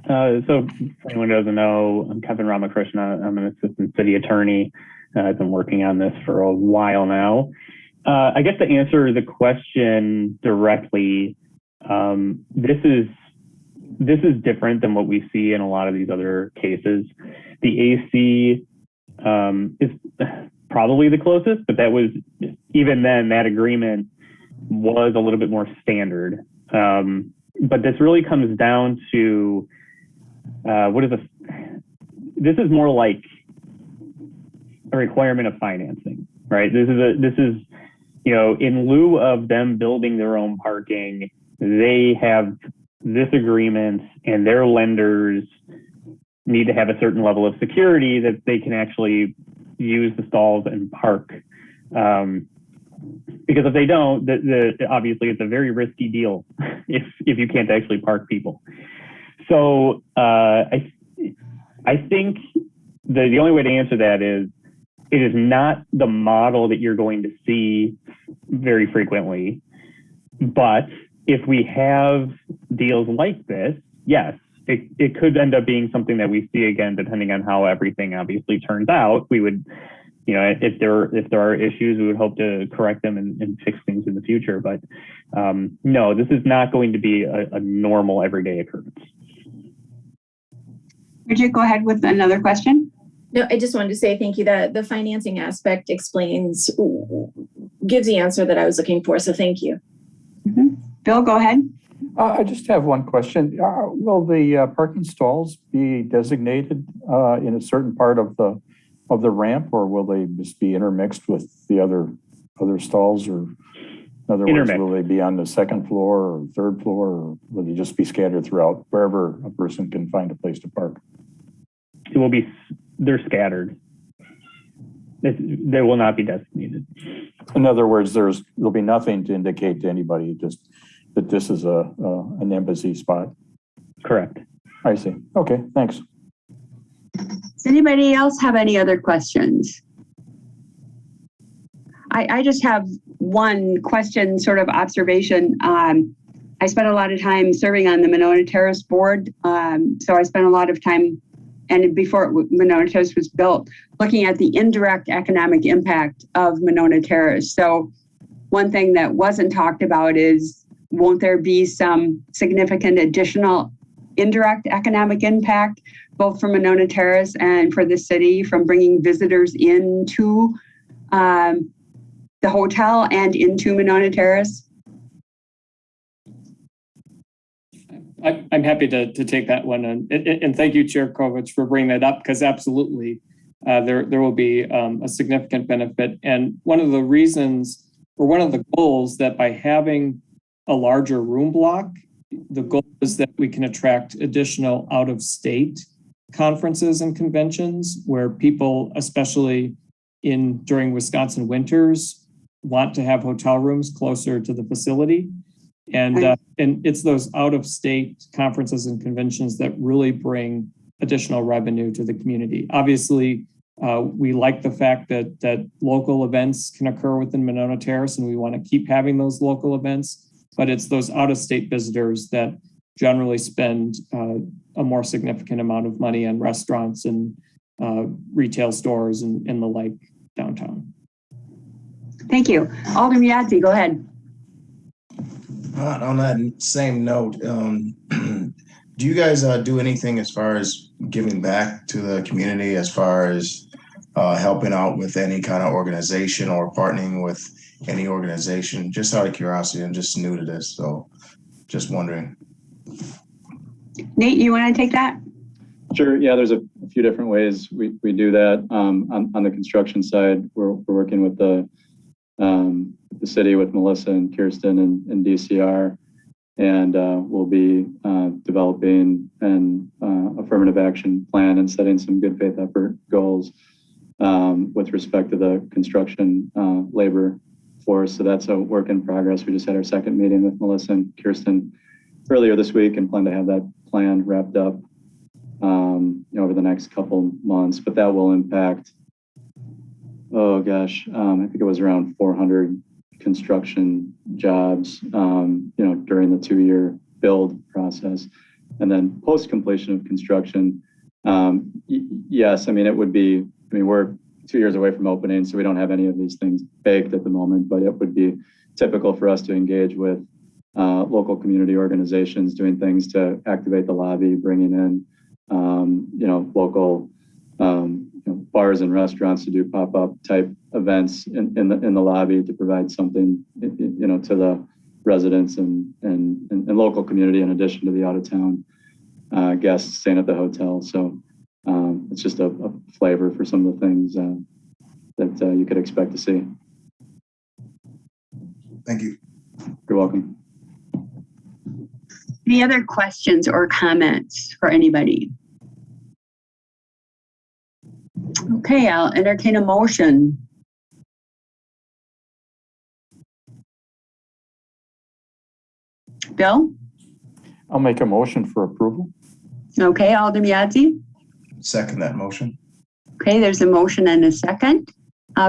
So if anyone doesn't know, I'm Kevin Ramakrishna. I'm an assistant city attorney. I've been working on this for a while now. I guess to answer the question directly, this is different than what we see in a lot of these other cases. The AC is probably the closest, but that was, even then, that agreement was a little bit more standard. But this really comes down to this is more like a requirement of financing, right? This is in lieu of them building their own parking, they have this agreement, and their lenders need to have a certain level of security that they can actually use the stalls and park Because if they don't, obviously it's a very risky deal if you can't actually park people. So I think the only way to answer that is it is not the model that you're going to see very frequently. But if we have deals like this, yes, it could end up being something that we see again, depending on how everything obviously turns out. We would, if there are issues, we would hope to correct them and fix things in the future. But no, this is not going to be a normal everyday occurrence. Bridget, go ahead with another question. No, I just wanted to say thank you. That the financing aspect gives the answer that I was looking for. So thank you. Mm-hmm. Bill, go ahead. I just have one question. Will the parking stalls be designated in a certain part of the ramp, or will they just be intermixed with the other stalls? Or in other words, will they be on the second floor or third floor, or will they just be scattered throughout wherever a person can find a place to park? They're scattered. They will not be designated. In other words, there'll be nothing to indicate to anybody just that this is an embassy spot. Correct. I see. Okay, thanks. Does anybody else have any other questions? I just have one question, sort of observation. I spent a lot of time serving on the Monona Terrace board. So I spent a lot of time, and before Monona Terrace was built, looking at the indirect economic impact of Monona Terrace. So one thing that wasn't talked about is, won't there be some significant additional indirect economic impact, both for Monona Terrace and for the city, from bringing visitors into the hotel and into Monona Terrace? I'm happy to take that one. And thank you, Chair Kovich, for bringing that up, because absolutely there will be a significant benefit. And one of the reasons, or one of the goals, that by having a larger room block, the goal is that we can attract additional out-of-state conferences and conventions where people, especially during Wisconsin winters, want to have hotel rooms closer to the facility. And it's those out-of-state conferences and conventions that really bring additional revenue to the community. Obviously, we like the fact that local events can occur within Monona Terrace, and we want to keep having those local events. But it's those out-of-state visitors that generally spend a more significant amount of money on restaurants and retail stores and the like downtown. Thank you. Alderman Yazzie, go ahead. On that same note, do you guys do anything as far as giving back to the community, as far as helping out with any kind of organization or partnering with any organization? Just out of curiosity, I'm just new to this, so just wondering. Nate, you want to take that? Sure. Yeah, there's a few different ways we do that. On the construction side, we're working with the city, with Melissa and Kirsten and DCR, and we'll be developing an affirmative action plan and setting some good faith effort goals with respect to the construction labor force. So that's a work in progress. We just had our second meeting with Melissa and Kirsten earlier this week and plan to have that plan wrapped up over the next couple months. But that will impact, I think it was around 400 construction jobs, during the 2-year build process. And then post completion of construction, yes, it would be, we're 2 years away from opening, so we don't have any of these things baked at the moment, but it would be typical for us to engage with local community organizations, doing things to activate the lobby, bringing in, local bars and restaurants to do pop-up type events in the lobby to provide something, to the residents and local community, in addition to the out-of-town guests staying at the hotel. So it's just a flavor for some of the things that you could expect to see. Thank you. You're welcome. Any other questions or comments for anybody? Okay, I'll entertain a motion. Bill? I'll make a motion for approval. Okay, Alderman Yazdi? Second that motion. Okay, there's a motion and a second.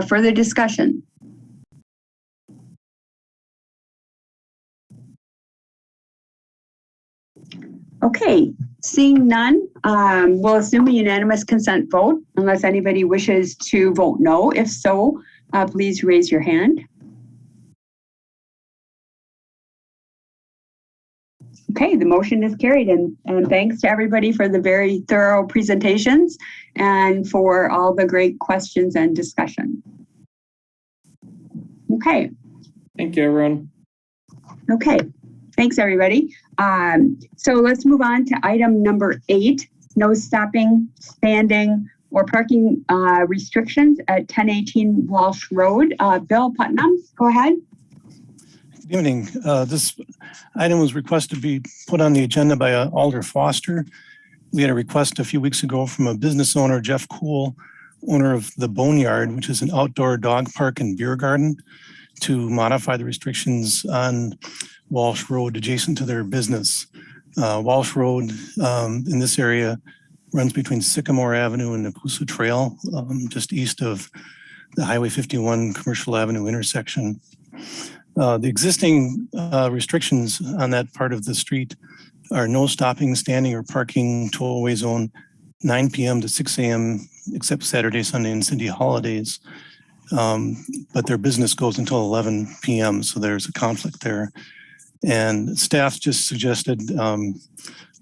Further discussion? Okay, seeing none, we'll assume a unanimous consent vote unless anybody wishes to vote no. If so, please raise your hand. Okay, the motion is carried, and thanks to everybody for the very thorough presentations and for all the great questions and discussion. Okay. Thank you, everyone. Okay, thanks everybody. So let's move on to item number 8, no stopping, standing, or parking restrictions at 1018 Walsh Road. Bill Putnam, go ahead. Good evening. This item was requested to be put on the agenda by Alder Foster. We had a request a few weeks ago from a business owner, Jeff Cool, owner of the Boneyard, which is an outdoor dog park and beer garden, to modify the restrictions on Walsh Road adjacent to their business. Walsh Road in this area runs between Sycamore Avenue and Nakusa Trail, just east of the Highway 51 Commercial Avenue intersection. The existing restrictions on that part of the street are no stopping, standing, or parking, tollway zone, 9 p.m. to 6 a.m., except Saturday, Sunday, and city holidays. But their business goes until 11 p.m., so there's a conflict there. And staff just suggested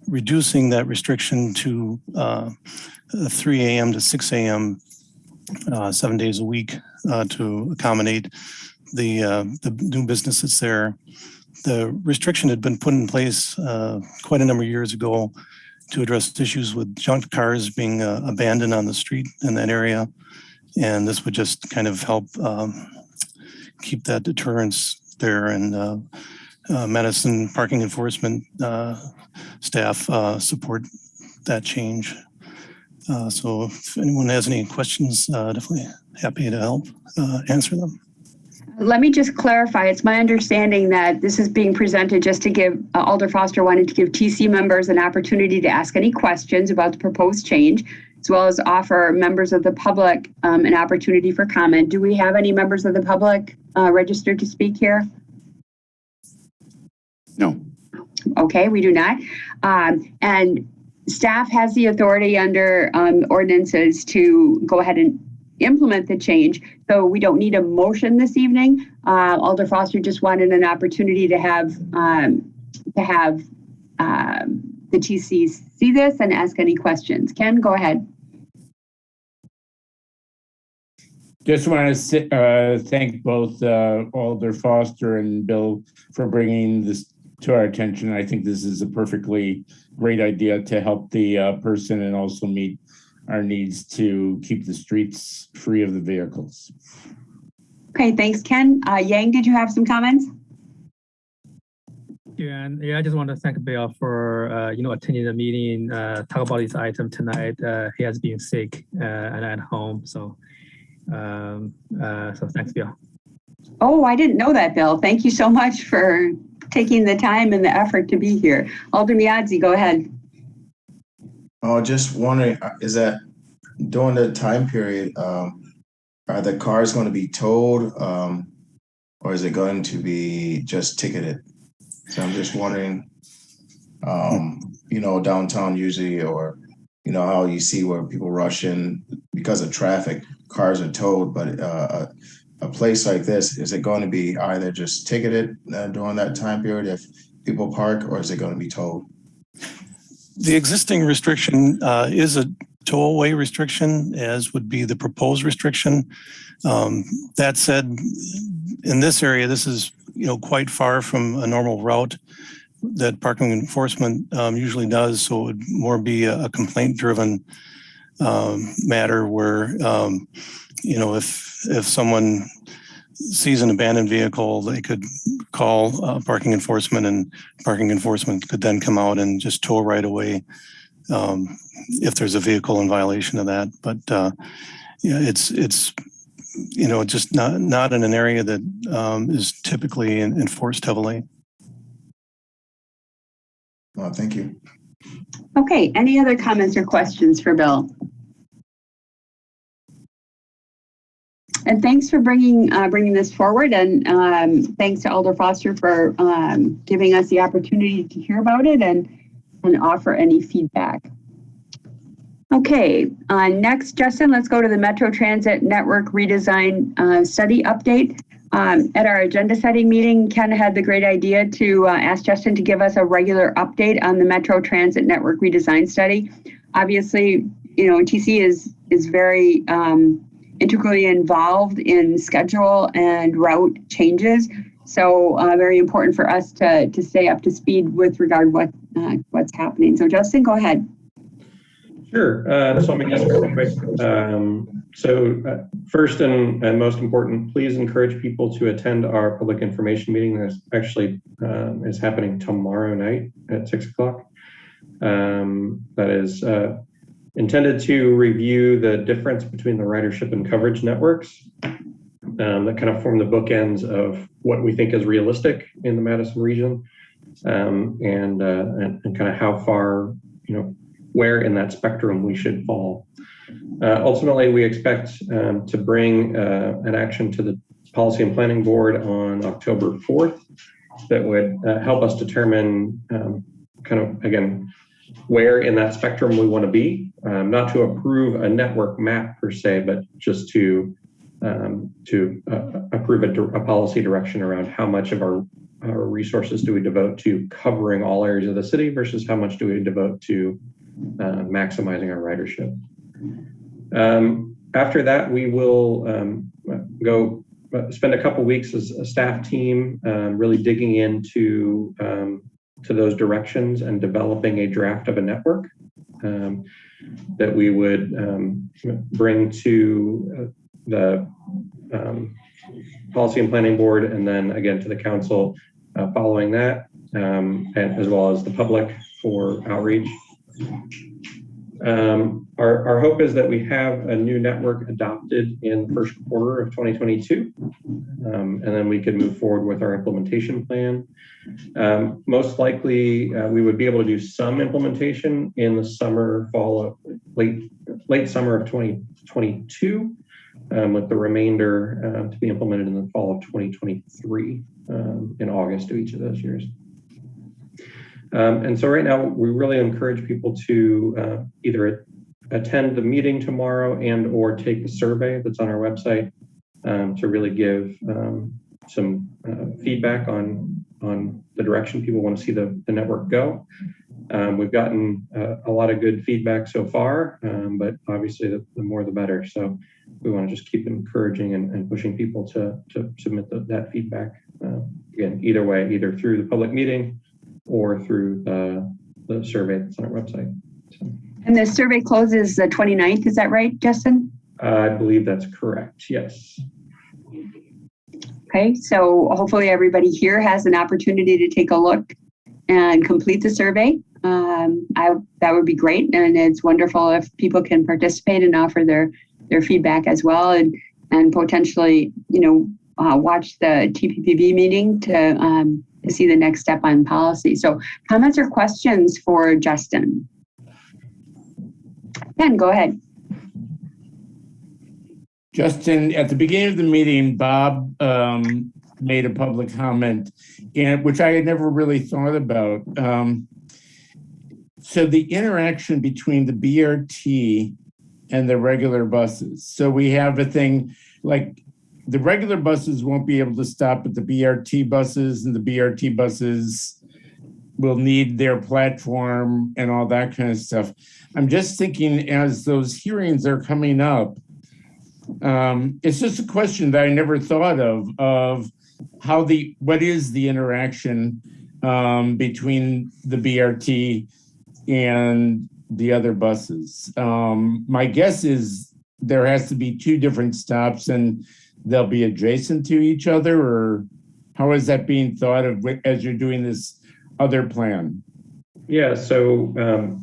reducing that restriction to 3 a.m. to 6 a.m. 7 days a week to accommodate the new business that's there. The restriction had been put in place quite a number of years ago to address issues with junk cars being abandoned on the street in that area. And this would just kind of help keep that deterrence there. And Madison Parking Enforcement staff support that change. So if anyone has any questions, definitely happy to help answer them. Let me just clarify. It's my understanding that this is being presented just to give, Alder Foster wanted to give TC members an opportunity to ask any questions about the proposed change, as well as offer members of the public an opportunity for comment. Do we have any members of the public registered to speak here? No. Okay, we do not. And staff has the authority under ordinances to go ahead and implement the change. So we don't need a motion this evening. Alder Foster just wanted an opportunity to have the TCs see this and ask any questions. Ken, go ahead. Just want to thank both Alder Foster and Bill for bringing this to our attention. I think this is a perfectly great idea to help the person and also meet our needs to keep the streets free of the vehicles. Okay, thanks, Ken. Yang, did you have some comments? Yeah, and I just want to thank Bill for attending the meeting, talk about this item tonight. He has been sick and at home, so thanks, Bill. Oh, I didn't know that, Bill. Thank you so much for taking the time and the effort to be here. Alderman Yazdi, go ahead. Oh, just wondering, is that during the time period, are the cars going to be towed or is it going to be just ticketed? So I'm just wondering, downtown usually, or, how you see where people rush in because of traffic, cars are towed, but a place like this, is it going to be either just ticketed during that time period if people park, or is it going to be towed? The existing restriction is a tow-away restriction, as would be the proposed restriction. That said, in this area, this is quite far from a normal route that parking enforcement usually does. So it would more be a complaint-driven matter where if someone sees an abandoned vehicle, they could call parking enforcement, and parking enforcement could then come out and just tow right away if there's a vehicle in violation of that. But it's just not in an area that is typically enforced heavily. Thank you. Okay, any other comments or questions for Bill? And thanks for bringing this forward, and thanks to Alder Foster for giving us the opportunity to hear about it and offer any feedback. Okay, next, Justin, let's go to the Metro Transit Network Redesign Study Update. At our agenda setting meeting, Ken had the great idea to ask Justin to give us a regular update on the Metro Transit Network Redesign Study. Obviously, you know, TC is very integrally involved in schedule and route changes. So very important for us to stay up to speed with regard what's happening. So Justin, go ahead. Sure. So I'm going to get started quick. First and most important, please encourage people to attend our public information meeting that actually is happening tomorrow night at 6 o'clock. That is intended to review the difference between the ridership and coverage networks that kind of form the bookends of what we think is realistic in the Madison region, and kind of how far, you know, where in that spectrum we should fall. Ultimately, we expect to bring an action to the Policy and Planning Board on October 4th that would help us determine kind of, again, where in that spectrum we want to be, not to approve a network map per se, but just to approve a policy direction around how much of our resources do we devote to covering all areas of the city versus how much do we devote to maximizing our ridership. After that, we will go spend a couple weeks as a staff team really digging into to those directions and developing a draft of a network that we would bring to the Policy and Planning Board, and then again to the council following that, and as well as the public for outreach. Our hope is that we have a new network adopted in the first quarter of 2022, and then we could move forward with our implementation plan. Most likely, we would be able to do some implementation in the summer, late summer of 2022, with the remainder to be implemented in the fall of 2023, in August of each of those years. And so right now, we really encourage people to either attend the meeting tomorrow and or take the survey that's on our website to really give some feedback on the direction people want to see the network go. We've gotten a lot of good feedback so far, but obviously the more the better. So we want to just keep encouraging and pushing people to submit that feedback. Again, either way, either through the public meeting or through the survey that's on our website. So. And the survey closes the 29th, is that right, Justin? I believe that's correct, yes. Okay, so hopefully everybody here has an opportunity to take a look and complete the survey. That would be great, and it's wonderful if people can participate and offer their feedback as well, and potentially, you know, watch the TPPB meeting to see the next step on policy. So comments or questions for Justin? Ken, go ahead. Justin, at the beginning of the meeting, Bob made a public comment, and which I had never really thought about. So the interaction between the BRT and the regular buses. So we have a thing like the regular buses won't be able to stop at the BRT buses, and the BRT buses will need their platform and all that kind of stuff. I'm just thinking as those hearings are coming up, it's just a question that I never thought of how what is the interaction between the BRT and the other buses. My guess is there has to be two different stops and they'll be adjacent to each other, or how is that being thought of as you're doing this other plan? Yeah, so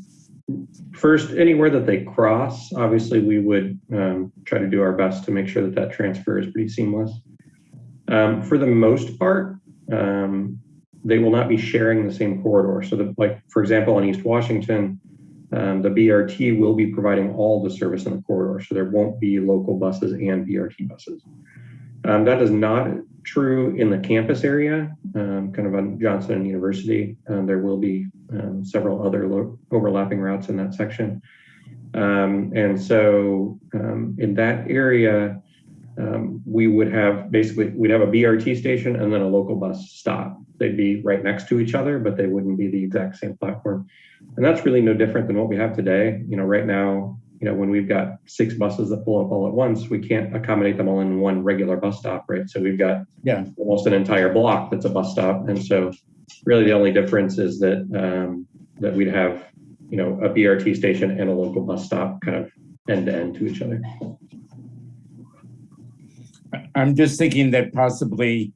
first, anywhere that they cross, obviously we would try to do our best to make sure that transfer is pretty seamless. For the most part, they will not be sharing the same corridor. So like, for example, in East Washington, the BRT will be providing all the service in the corridor. So there won't be local buses and BRT buses. That is not true in the campus area, kind of on Johnson and University. There will be several other overlapping routes in that section. And so in that area, we would have we'd have a BRT station and then a local bus stop. They'd be right next to each other, but they wouldn't be the exact same platform. And that's really no different than what we have today. Right now, when we've got 6 buses that pull up all at once, we can't accommodate them all in one regular bus stop, right? So we've got almost an entire block that's a bus stop. And so really the only difference is that that we'd have, a BRT station and a local bus stop kind of end to end to each other. I'm just thinking that possibly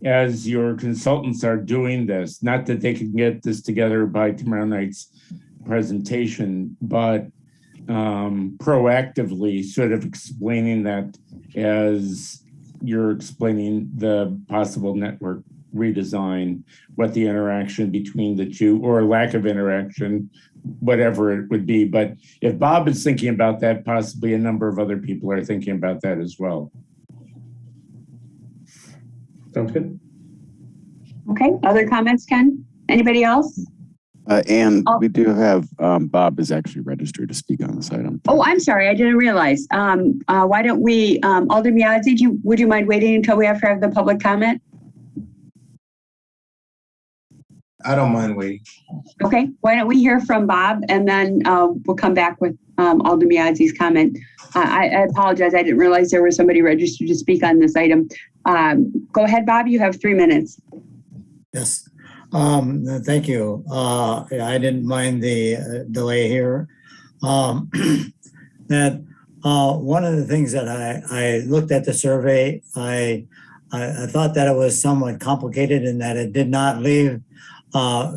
as your consultants are doing this, not that they can get this together by tomorrow night's presentation, but proactively sort of explaining that as you're explaining the possible network redesign, what the interaction between the two or lack of interaction, whatever it would be. But if Bob is thinking about that, possibly a number of other people are thinking about that as well. Sounds good. Okay, other comments, Ken? Anybody else? And we do have, Bob is actually registered to speak on this item. Oh, I'm sorry, I didn't realize. Why don't we, Alder Miazzi, would you mind waiting until we have to have the public comment? I don't mind waiting. Okay, why don't we hear from Bob and then we'll come back with Alder Miazzi's comment. I apologize, I didn't realize there was somebody registered to speak on this item. Go ahead, Bob, you have 3 minutes. Yes, thank you. I didn't mind the delay here. That one of the things that I looked at the survey, I thought that it was somewhat complicated in that it did not leave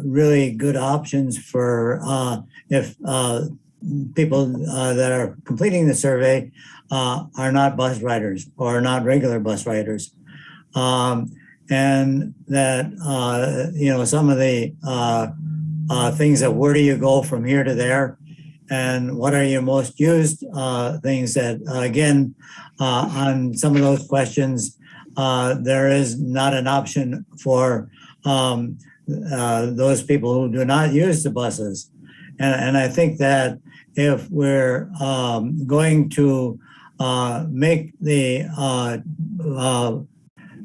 really good options for if people that are completing the survey are not bus riders or not regular bus riders. And that, some of the things that where do you go from here to there and what are your most used things that, again, on some of those questions, there is not an option for those people who do not use the buses. And I think that if we're going to make the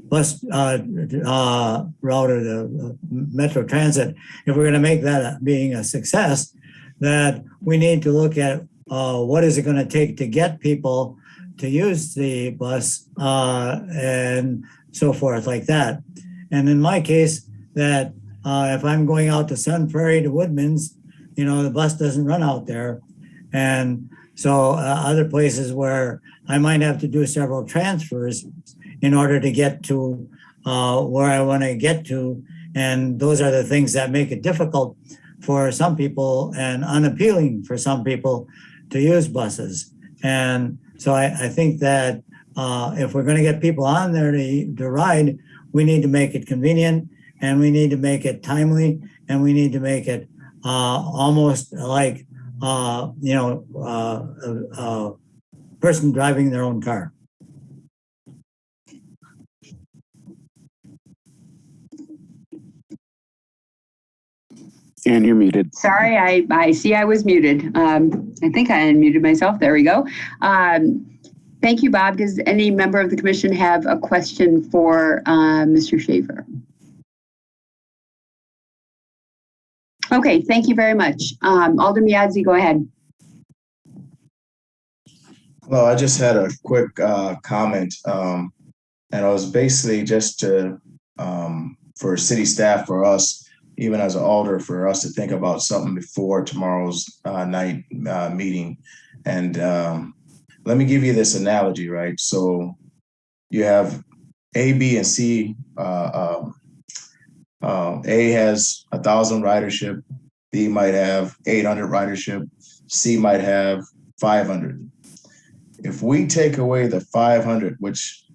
bus route or the Metro Transit, if we're going to make that being a success, that we need to look at what is it going to take to get people to use the bus and so forth like that. And in my case, that if I'm going out to Sun Prairie to Woodman's, the bus doesn't run out there. And so other places where I might have to do several transfers in order to get to where I want to get to. And those are the things that make it difficult for some people and unappealing for some people to use buses. And so I think that if we're going to get people on there to ride, we need to make it convenient and we need to make it timely and we need to make it almost like, a person driving their own car. And you're muted. Sorry, I see I was muted. I think I unmuted myself. There we go. Thank you, Bob. Does any member of the commission have a question for Mr. Schaefer? Okay, thank you very much. Alder Miazzi, go ahead. Well, I just had a quick comment, and it was basically just to, for city staff, for us, even as an alder, for us to think about something before tomorrow's night meeting. And let me give you this analogy, right? So you have A, B, and C. A has 1,000 ridership, B might have 800 ridership, C might have 500. If we take away the 500, which,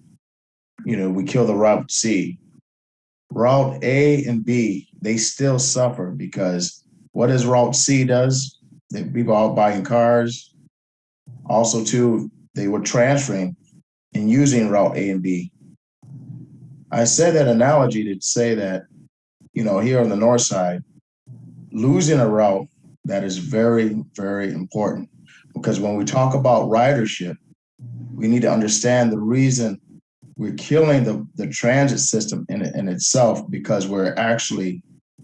we kill the route C, Route A and B, they still suffer because what does Route C does? The people out buying cars. Also, too, they were transferring and using Route A and B. I said that analogy to say that, here on the north side, losing a route that is very, very important. Because when we talk about ridership, we need to understand the reason we're killing the transit system in itself, because we're actually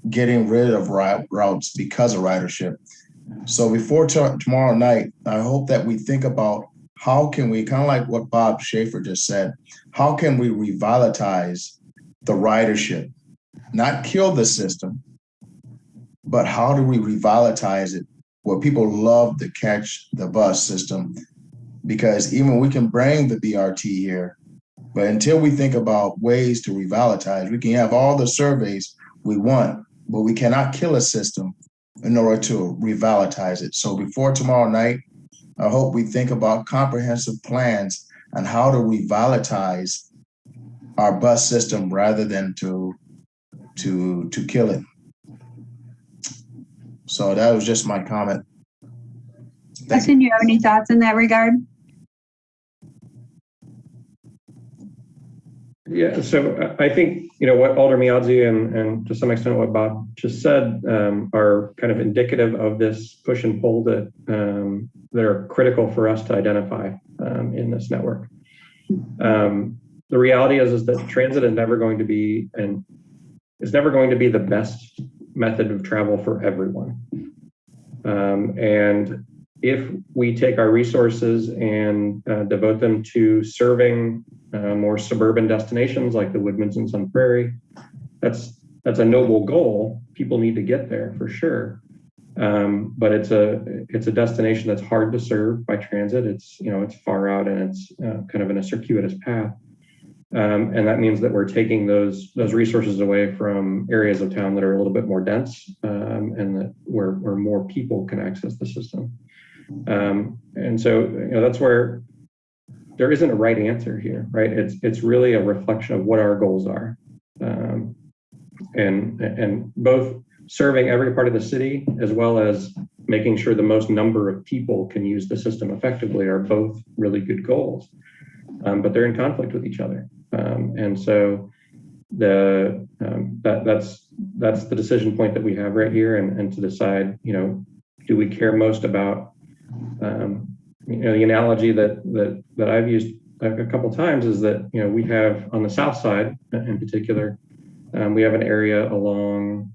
getting rid of routes because of ridership. So before tomorrow night, I hope that we think about how can we, kind of like what Bob Schaefer just said, how can we revitalize the ridership? Not kill the system, but how do we revitalize it where people love to catch the bus system? Because even we can bring the BRT here, but until we think about ways to revitalize, we can have all the surveys we want, but we cannot kill a system in order to revitalize it. So before tomorrow night, I hope we think about comprehensive plans on how to revitalize our bus system rather than to kill it. So that was just my comment. Justin, do you have any thoughts in that regard? Yeah, so I think, what Alder Miadzi and to some extent what Bob just said are kind of indicative of this push and pull that are critical for us to identify in this network. The reality is that transit is never going to be the best method of travel for everyone. And if we take our resources and devote them to serving more suburban destinations like the Woodman's and Sun Prairie, that's a noble goal. People need to get there for sure. But it's a destination that's hard to serve by transit. It's far out and it's kind of in a circuitous path. And that means that we're taking those resources away from areas of town that are a little bit more dense and that where more people can access the system. And so that's where there isn't a right answer here, right? It's really a reflection of what our goals are, and both serving every part of the city as well as making sure the most number of people can use the system effectively are both really good goals, but they're in conflict with each other. And so that's the decision point that we have right here, and to decide, do we care most about, the analogy that I've used a couple times is that, we have on the south side in particular, we have an area along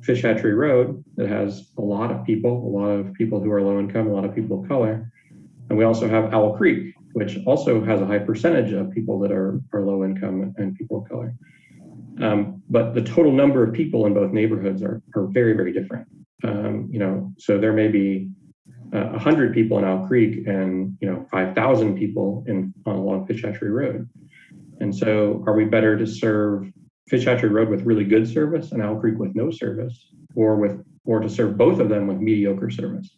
Fish Hatchery Road that has a lot of people who are low income, a lot of people of color. And we also have Owl Creek, which also has a high percentage of people that are low income and people of color. But the total number of people in both neighborhoods are very, very different. So there may be 100 people in Owl Creek and 5,000 people along Fish Hatchery Road. And so are we better to serve Fish Hatchery Road with really good service and Owl Creek with no service, or to serve both of them with mediocre service?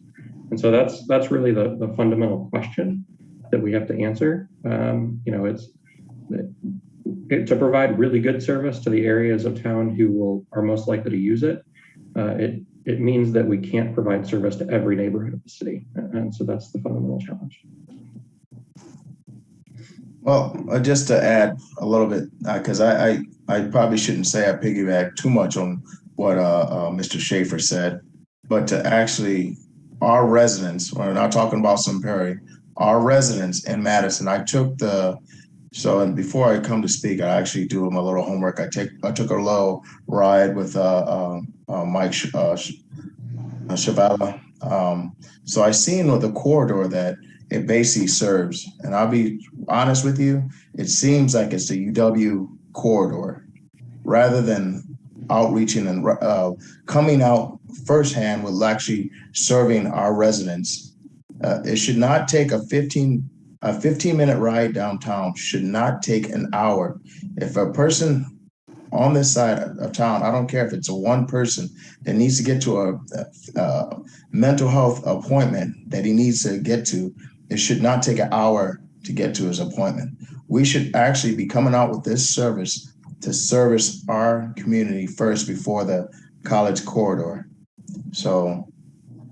And so that's really the fundamental question that we have to answer. It's to provide really good service to the areas of town who are most likely to use it. It means that we can't provide service to every neighborhood of the city. And so that's the fundamental challenge. Well, just to add a little bit, because I probably shouldn't say I piggyback too much on what Mr. Schaefer said, but to actually our residents, we're not talking about some Perry, our residents in Madison, and before I come to speak, I actually do my little homework. I took a little ride with Mike Chavala. So I seen with the corridor that it basically serves, and I'll be honest with you, it seems like it's the UW corridor rather than outreaching and coming out firsthand with actually serving our residents. It should not take a 15-minute ride downtown, should not take an hour. If a person on this side of town, I don't care if it's one person that needs to get to a mental health appointment that he needs to get to, it should not take an hour to get to his appointment. We should actually be coming out with this service to service our community first before the college corridor. So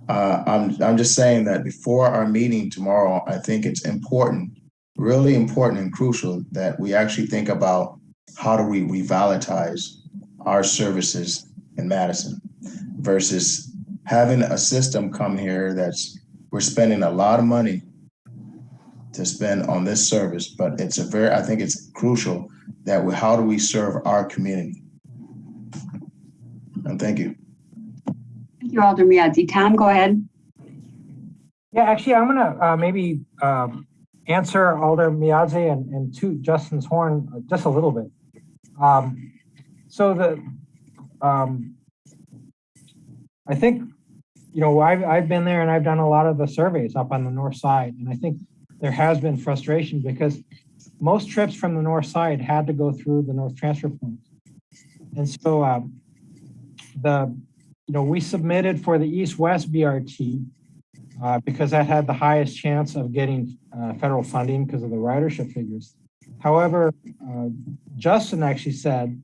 I'm just saying that before our meeting tomorrow, I think it's important, really important and crucial that we actually think about how do we revitalize our services in Madison versus having a system come here we're spending a lot of money to spend on this service, but I think it's crucial that how do we serve our community? And thank you. Thank you, Alder Miazzi. Tom, go ahead. Yeah, actually, I'm gonna maybe answer Alder Miazzi and toot Justin's horn just a little bit. I think, I've been there and I've done a lot of the surveys up on the north side, and I think there has been frustration because most trips from the north side had to go through the north transfer point. And so we submitted for the east-west BRT because that had the highest chance of getting federal funding because of the ridership figures. However, Justin actually said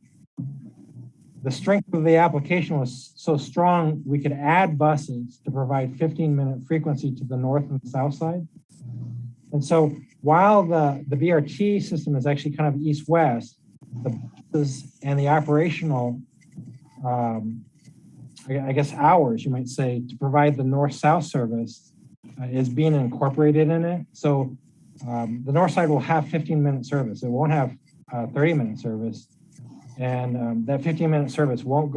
the strength of the application was so strong, we could add buses to provide 15-minute frequency to the north and south side. And so while the BRT system is actually kind of east-west, the buses and the operational, I guess hours, you might say, to provide the north-south service is being incorporated in it. So the north side will have 15-minute service. It won't have 30-minute service. And that 15-minute service won't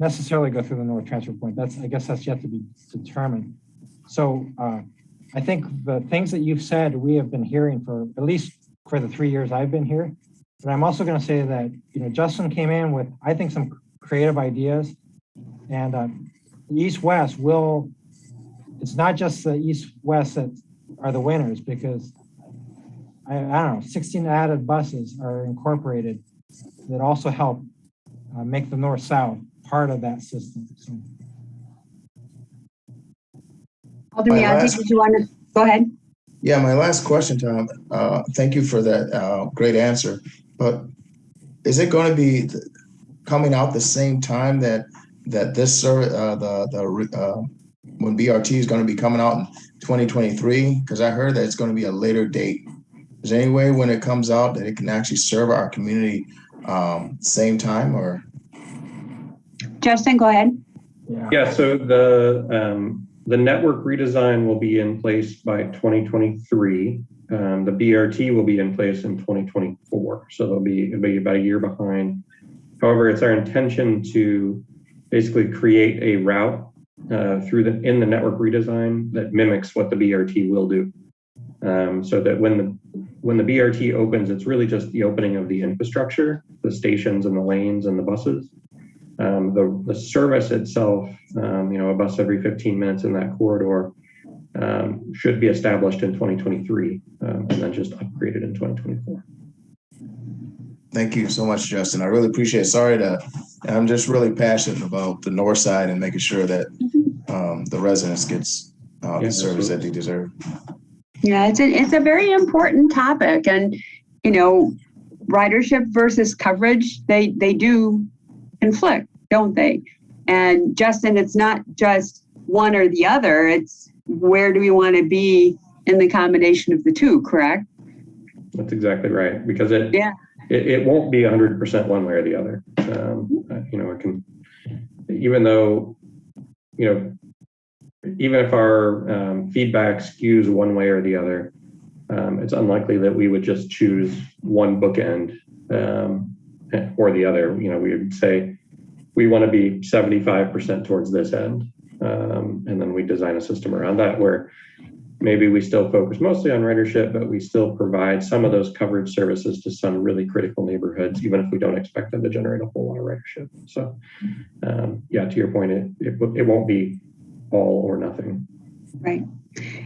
necessarily go through the north transfer point. I guess that's yet to be determined. So I think the things that you've said, we have been hearing for at least for the 3 years I've been here. But I'm also going to say that, Justin came in with, I think, some creative ideas. And the East-West it's not just the East-West that are the winners, because I don't know, 16 added buses are incorporated that also help make the North-South part of that system. So. Alder Miazzi, did you want to go ahead? Yeah, my last question, Tom. Thank you for that great answer. But is it going to be coming out the same time that this when BRT is going to be coming out in 2023? Because I heard that it's going to be a later date. Is there any way when it comes out that it can actually serve our community same time? Or Justin, go ahead. Yeah. So the network redesign will be in place by 2023. The BRT will be in place in 2024. So it'll be about a year behind. However, it's our intention to basically create a route in the network redesign that mimics what the BRT will do. So that when the BRT opens, it's really just the opening of the infrastructure, the stations and the lanes and the buses. The service itself, a bus every 15 minutes in that corridor should be established in 2023 and then just upgraded in 2024. Thank you so much, Justin. I really appreciate it. I'm just really passionate about the north side and making sure that the residents gets the service that they deserve. Yeah, it's a very important topic, and ridership versus coverage, they do conflict, don't they? And Justin, it's not just one or the other, it's where do we want to be in the combination of the two, correct? That's exactly right, because it won't be 100% one way or the other. It can, even if our feedback skews one way or the other, it's unlikely that we would just choose one bookend or the other. We would say we want to be 75% towards this end, and then we design a system around that where maybe we still focus mostly on ridership, but we still provide some of those coverage services to some really critical neighborhoods, even if we don't expect them to generate a whole lot of ridership. So, to your point, it won't be all or nothing. Right.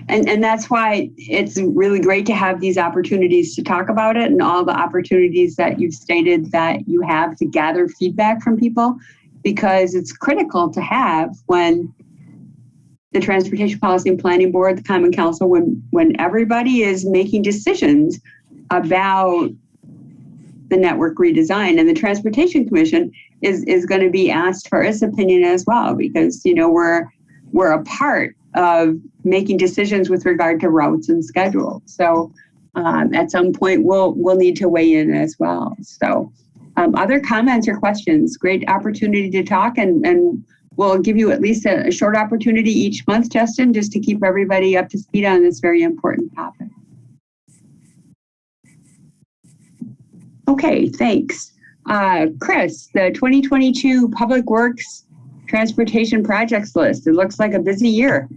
And that's why it's really great to have these opportunities to talk about it, and all the opportunities that you've stated that you have to gather feedback from people, because it's critical to have when the Transportation Policy and Planning Board, the Common Council, when everybody is making decisions about the network redesign. And the Transportation Commission is going to be asked for its opinion as well, because, you know, we're a part of making decisions with regard to routes and schedules. So at some point, we'll need to weigh in as well. So other comments or questions? Great opportunity to talk, and we'll give you at least a short opportunity each month, Justin, just to keep everybody up to speed on this very important topic. Okay, thanks. Chris, the 2022 Public Works Transportation Projects list. It looks like a busy year.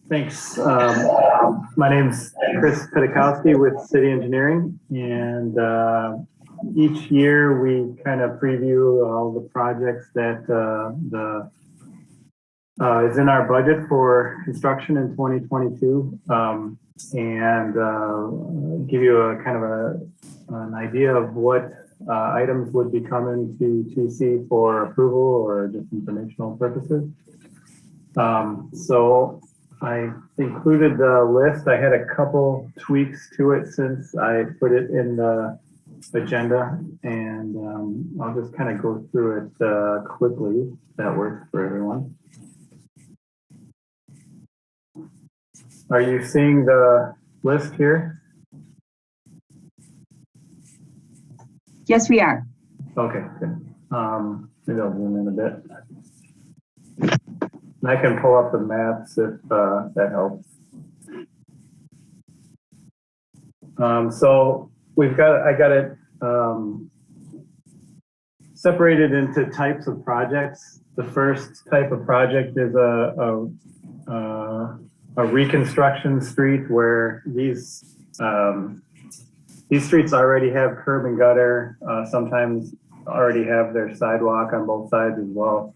Thanks. My name's Chris Pedikowski with City Engineering, and each year we kind of preview all the projects that is in our budget for construction in 2022, and give you a kind of an idea of what items would be coming to TC for approval or just informational purposes. So I included the list. I had a couple tweaks to it since I put it in the agenda, and I'll just kind of go through it quickly, if that works for everyone. Are you seeing the list here? Yes, we are. Okay, good. Maybe I'll zoom in a bit. And I can pull up the maps if that helps. So I got it separated into types of projects. The first type of project is a reconstruction street, where these streets already have curb and gutter, sometimes already have their sidewalk on both sides as well.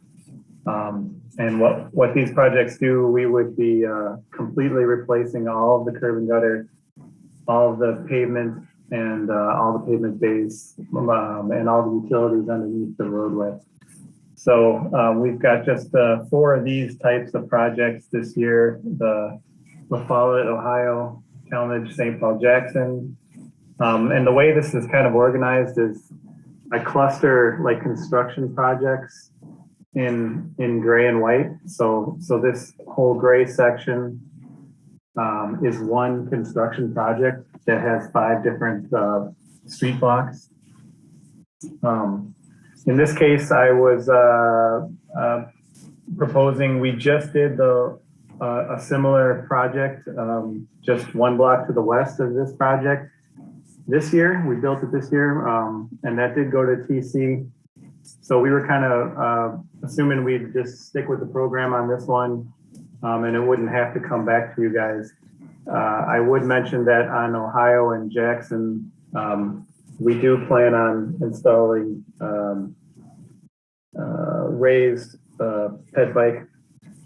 And what these projects do, we would be completely replacing all of the curb and gutter, all of the pavement, and all the pavement base, and all the utilities underneath the roadway. So we've got just 4 of these types of projects this year: the La Follette, Ohio, Talmadge, St. Paul, Jackson. And the way this is kind of organized is I cluster like construction projects in gray and white. So this whole gray section is one construction project that has 5 different street blocks. In this case, I was proposing, we just did a similar project, just 1 block to the west of this project this year. We built it this year, and that did go to TC. So we were kind of assuming we'd just stick with the program on this one, and it wouldn't have to come back to you guys. I would mention that on Ohio and Jackson, we do plan on installing raised ped bike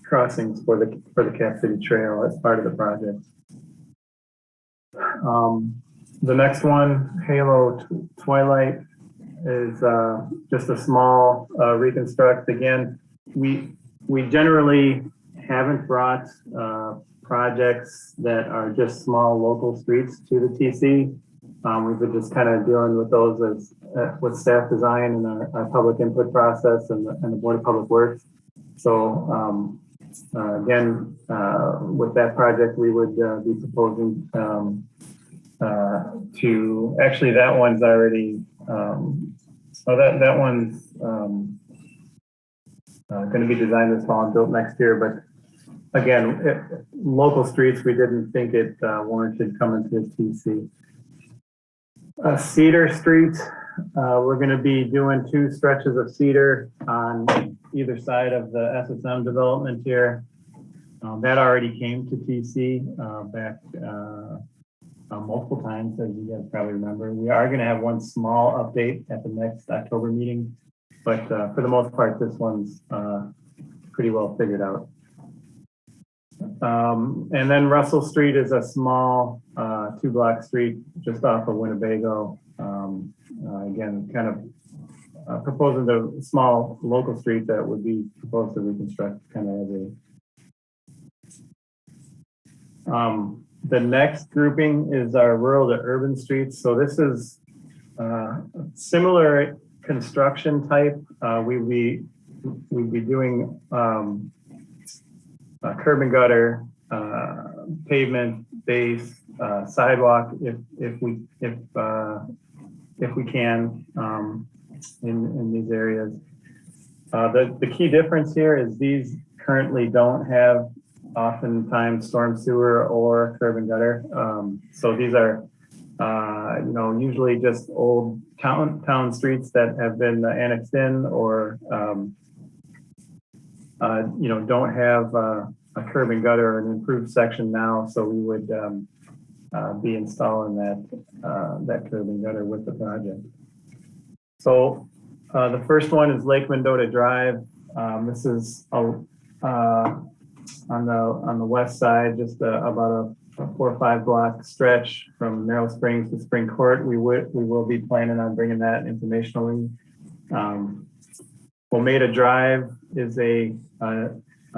crossings for the Cap City Trail as part of the project. The next one, Halo Twilight, is just a small reconstruct. Again, we generally haven't brought projects that are just small local streets to the TC. We've been just kind of dealing with those as with staff design and our public input process and the Board of Public Works. So again, with that project, we would be proposing to, actually that one's already, that one's going to be designed this fall and built next year. But again, local streets, we didn't think it warranted coming to the TC. Cedar Street, we're going to be doing 2 stretches of cedar on either side of the SSM development here. That already came to TC back multiple times, as you guys probably remember. We are going to have one small update at the next October meeting, but for the most part, this one's pretty well figured out. And then Russell Street is a small 2-block street just off of Winnebago. Again, kind of proposing the small local street that would be proposed to reconstruct kind of as a The next grouping is our rural to urban streets. So this is similar construction type. We'd be doing curb and gutter, pavement, base, sidewalk if we can in these areas. The key difference here is these currently don't have oftentimes storm sewer or curb and gutter. So these are usually just old town streets that have been annexed in or don't have a curb and gutter or an improved section now. So we would be installing that curb and gutter with the project. So the first one is Lake Mendota Drive. This is on the west side, just about a 4 or 5 block stretch from Merrill Springs to Spring Court. We will be planning on bringing that informationally. Omeda Drive is a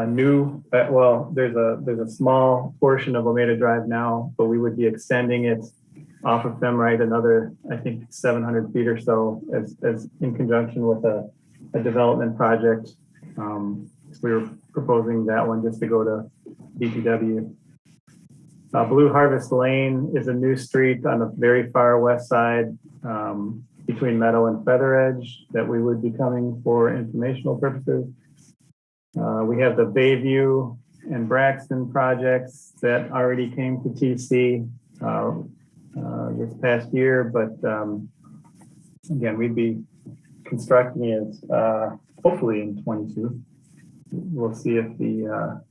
new, there's a small portion of Omeda Drive now, but we would be extending it off of Femrite another, I think, 700 feet or so as in conjunction with a development project. We were proposing that one just to go to DPW. Blue Harvest Lane is a new street on the very far west side between Meadow and Feather Edge that we would be coming for informational purposes. We have the Bayview and Braxton projects that already came to TC this past year, but again, we'd be constructing it hopefully in 22. We'll see if the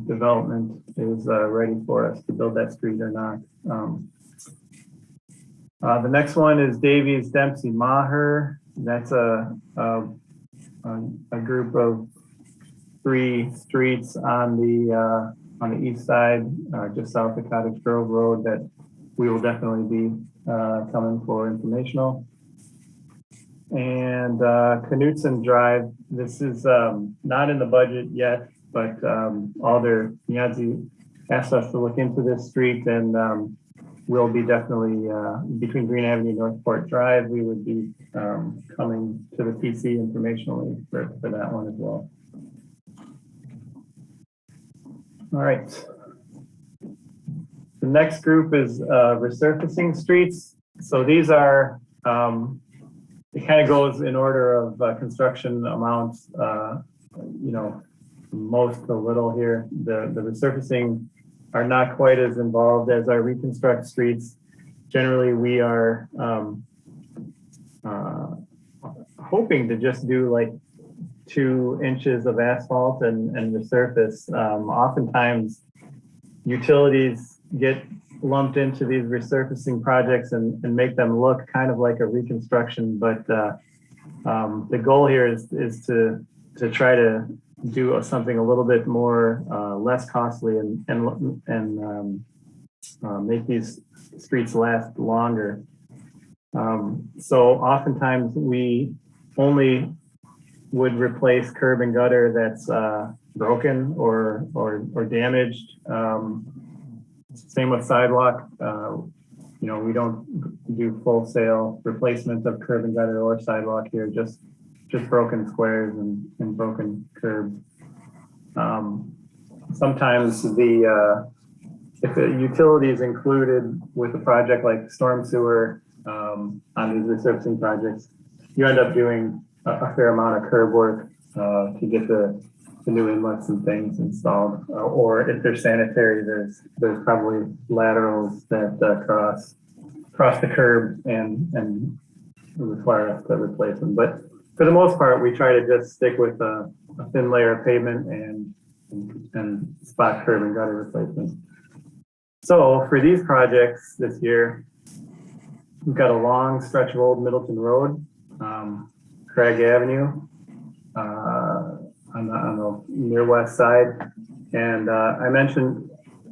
development is ready for us to build that street or not. The next one is Davies Dempsey Maher. That's a group of 3 streets on the east side, just south of Cottage Grove Road, that we will definitely be coming for informational. And Knutson Drive, this is not in the budget yet, but Alder Niazi asked us to look into this street, and we'll be definitely, between Green Avenue and Northport Drive, we would be coming to the PC informationally for that one as well. All right. The next group is resurfacing streets. So these are, it kind of goes in order of construction amounts, most to little here. The resurfacing are not quite as involved as our reconstruct streets. Generally, we are hoping to just do like 2 inches of asphalt and resurface. Oftentimes, utilities get lumped into these resurfacing projects and make them look kind of like a reconstruction. But the goal here is to try to do something a little bit more less costly and make these streets last longer. So oftentimes we only would replace curb and gutter that's broken or damaged. Same with sidewalk. We don't do full sale replacement of curb and gutter or sidewalk here, just broken squares and broken curbs. Sometimes if the utility is included with a project like storm sewer on these resurfacing projects, you end up doing a fair amount of curb work to get the new inlets and things installed. Or if they're sanitary, there's probably laterals that cross the curb and require us to replace them. But for the most part, we try to just stick with a thin layer of pavement and spot curb and gutter replacement. So for these projects this year, we've got a long stretch of Old Middleton Road, Craig Avenue on the near west side. And I mentioned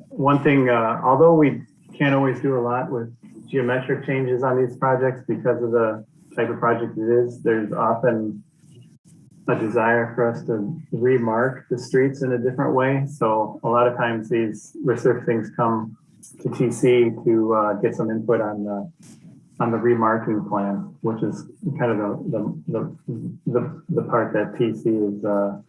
one thing, although we can't always do a lot with geometric changes on these projects because of the type of project it is, there's often a desire for us to remark the streets in a different way. So a lot of times these resurfacings come to TC to get some input on the remarketing plan, which is kind of the part that TC is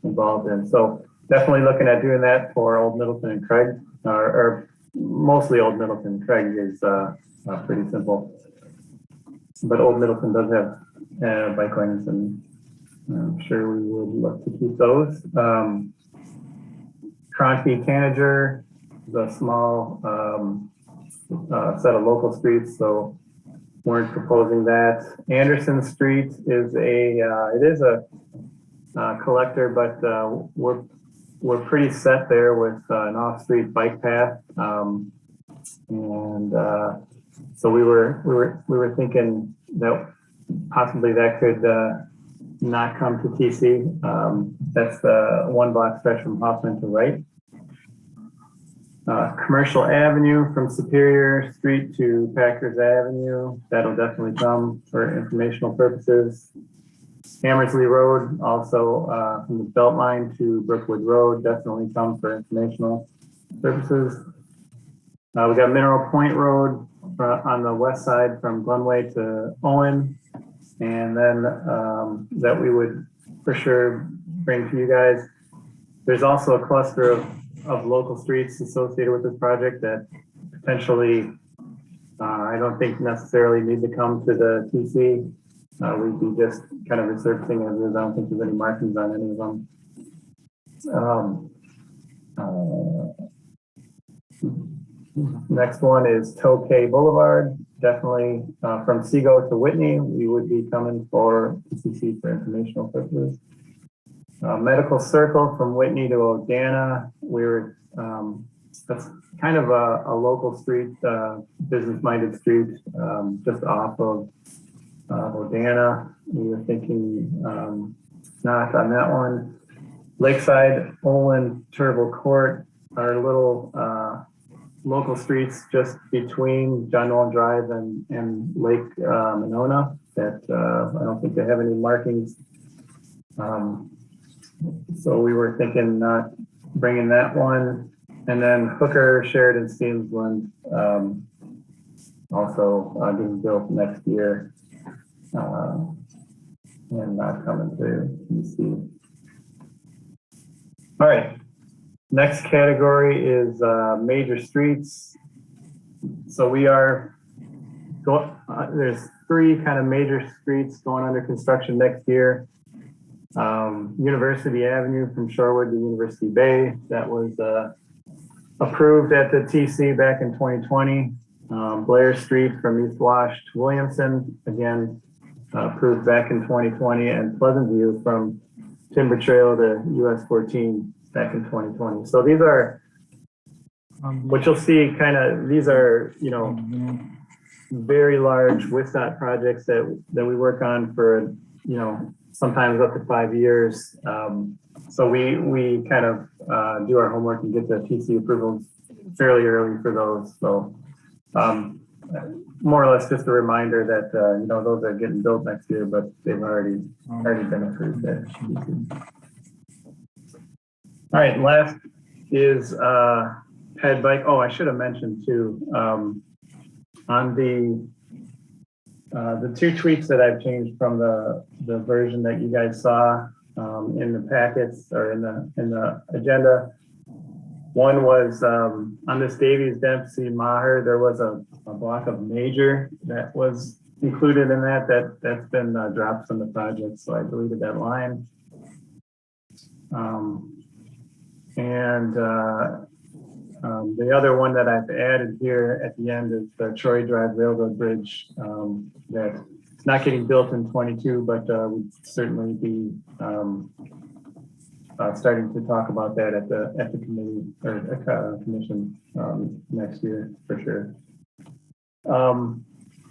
involved in. So definitely looking at doing that for Old Middleton and Craig, or mostly Old Middleton and Craig is pretty simple. But Old Middleton does have bike lanes, and I'm sure we would look to keep those. Cronky Tanager is a small set of local streets, so weren't proposing that. Anderson Street is it is a collector, but we're pretty set there with an off-street bike path, and so we were thinking that possibly that could not come to TC. That's the 1 block stretch from Hoffman to Wright. Commercial Avenue from Superior Street to Packers Avenue. That'll definitely come for informational purposes. Hammersley Road, also from the Beltline to Brookwood Road, definitely come for informational purposes. We got Mineral Point Road on the west side from Glenway to Owen, and then that we would for sure bring to you guys. There's also a cluster of local streets associated with this project that potentially I don't think necessarily need to come to the TC. We'd be just kind of resurfacing as is. I don't think there's any markings on any of them. Next one is Tokay Boulevard. Definitely from Seago to Whitney, we would be coming for TCC for informational purposes. Medical Circle from Whitney to Odana. That's kind of a local street, business-minded street, just off of Odana. We were thinking not on that one. Lakeside, Olin, Turbo Court are little local streets just between John Nolan Drive and Lake Monona that I don't think they have any markings. So we were thinking not bringing that one. And then Hooker, Sheridan, Steamsland, also getting built next year and not coming to DC. All right, next category is major streets. So we are going, there's 3 kind of major streets going under construction next year. University Avenue from Shorewood to University Bay, that was approved at the TC back in 2020. Blair Street from East Wash to Williamson, again, approved back in 2020, and Pleasant View from Timber Trail to US 14 back in 2020. So these are, what you'll see kind of, these are, you know, very large WISDOT projects that we work on for, you know, sometimes up to 5 years. So we kind of do our homework and get the TC approvals fairly early for those. So more or less just a reminder that, you know, those are getting built next year, but they've already been approved at TC. All right, last is Ped Bike. Oh, I should have mentioned too, on the 2 tweets that I've changed from the version that you guys saw in the packets or in the agenda. One was on this Davies Dempsey Maher, there was a block of major that was included in that's been dropped from the project, so I deleted that line. The other one that I've added here at the end is the Troy Drive Railroad Bridge that's not getting built in 22, but we'd certainly be starting to talk about that at the committee or commission next year for sure.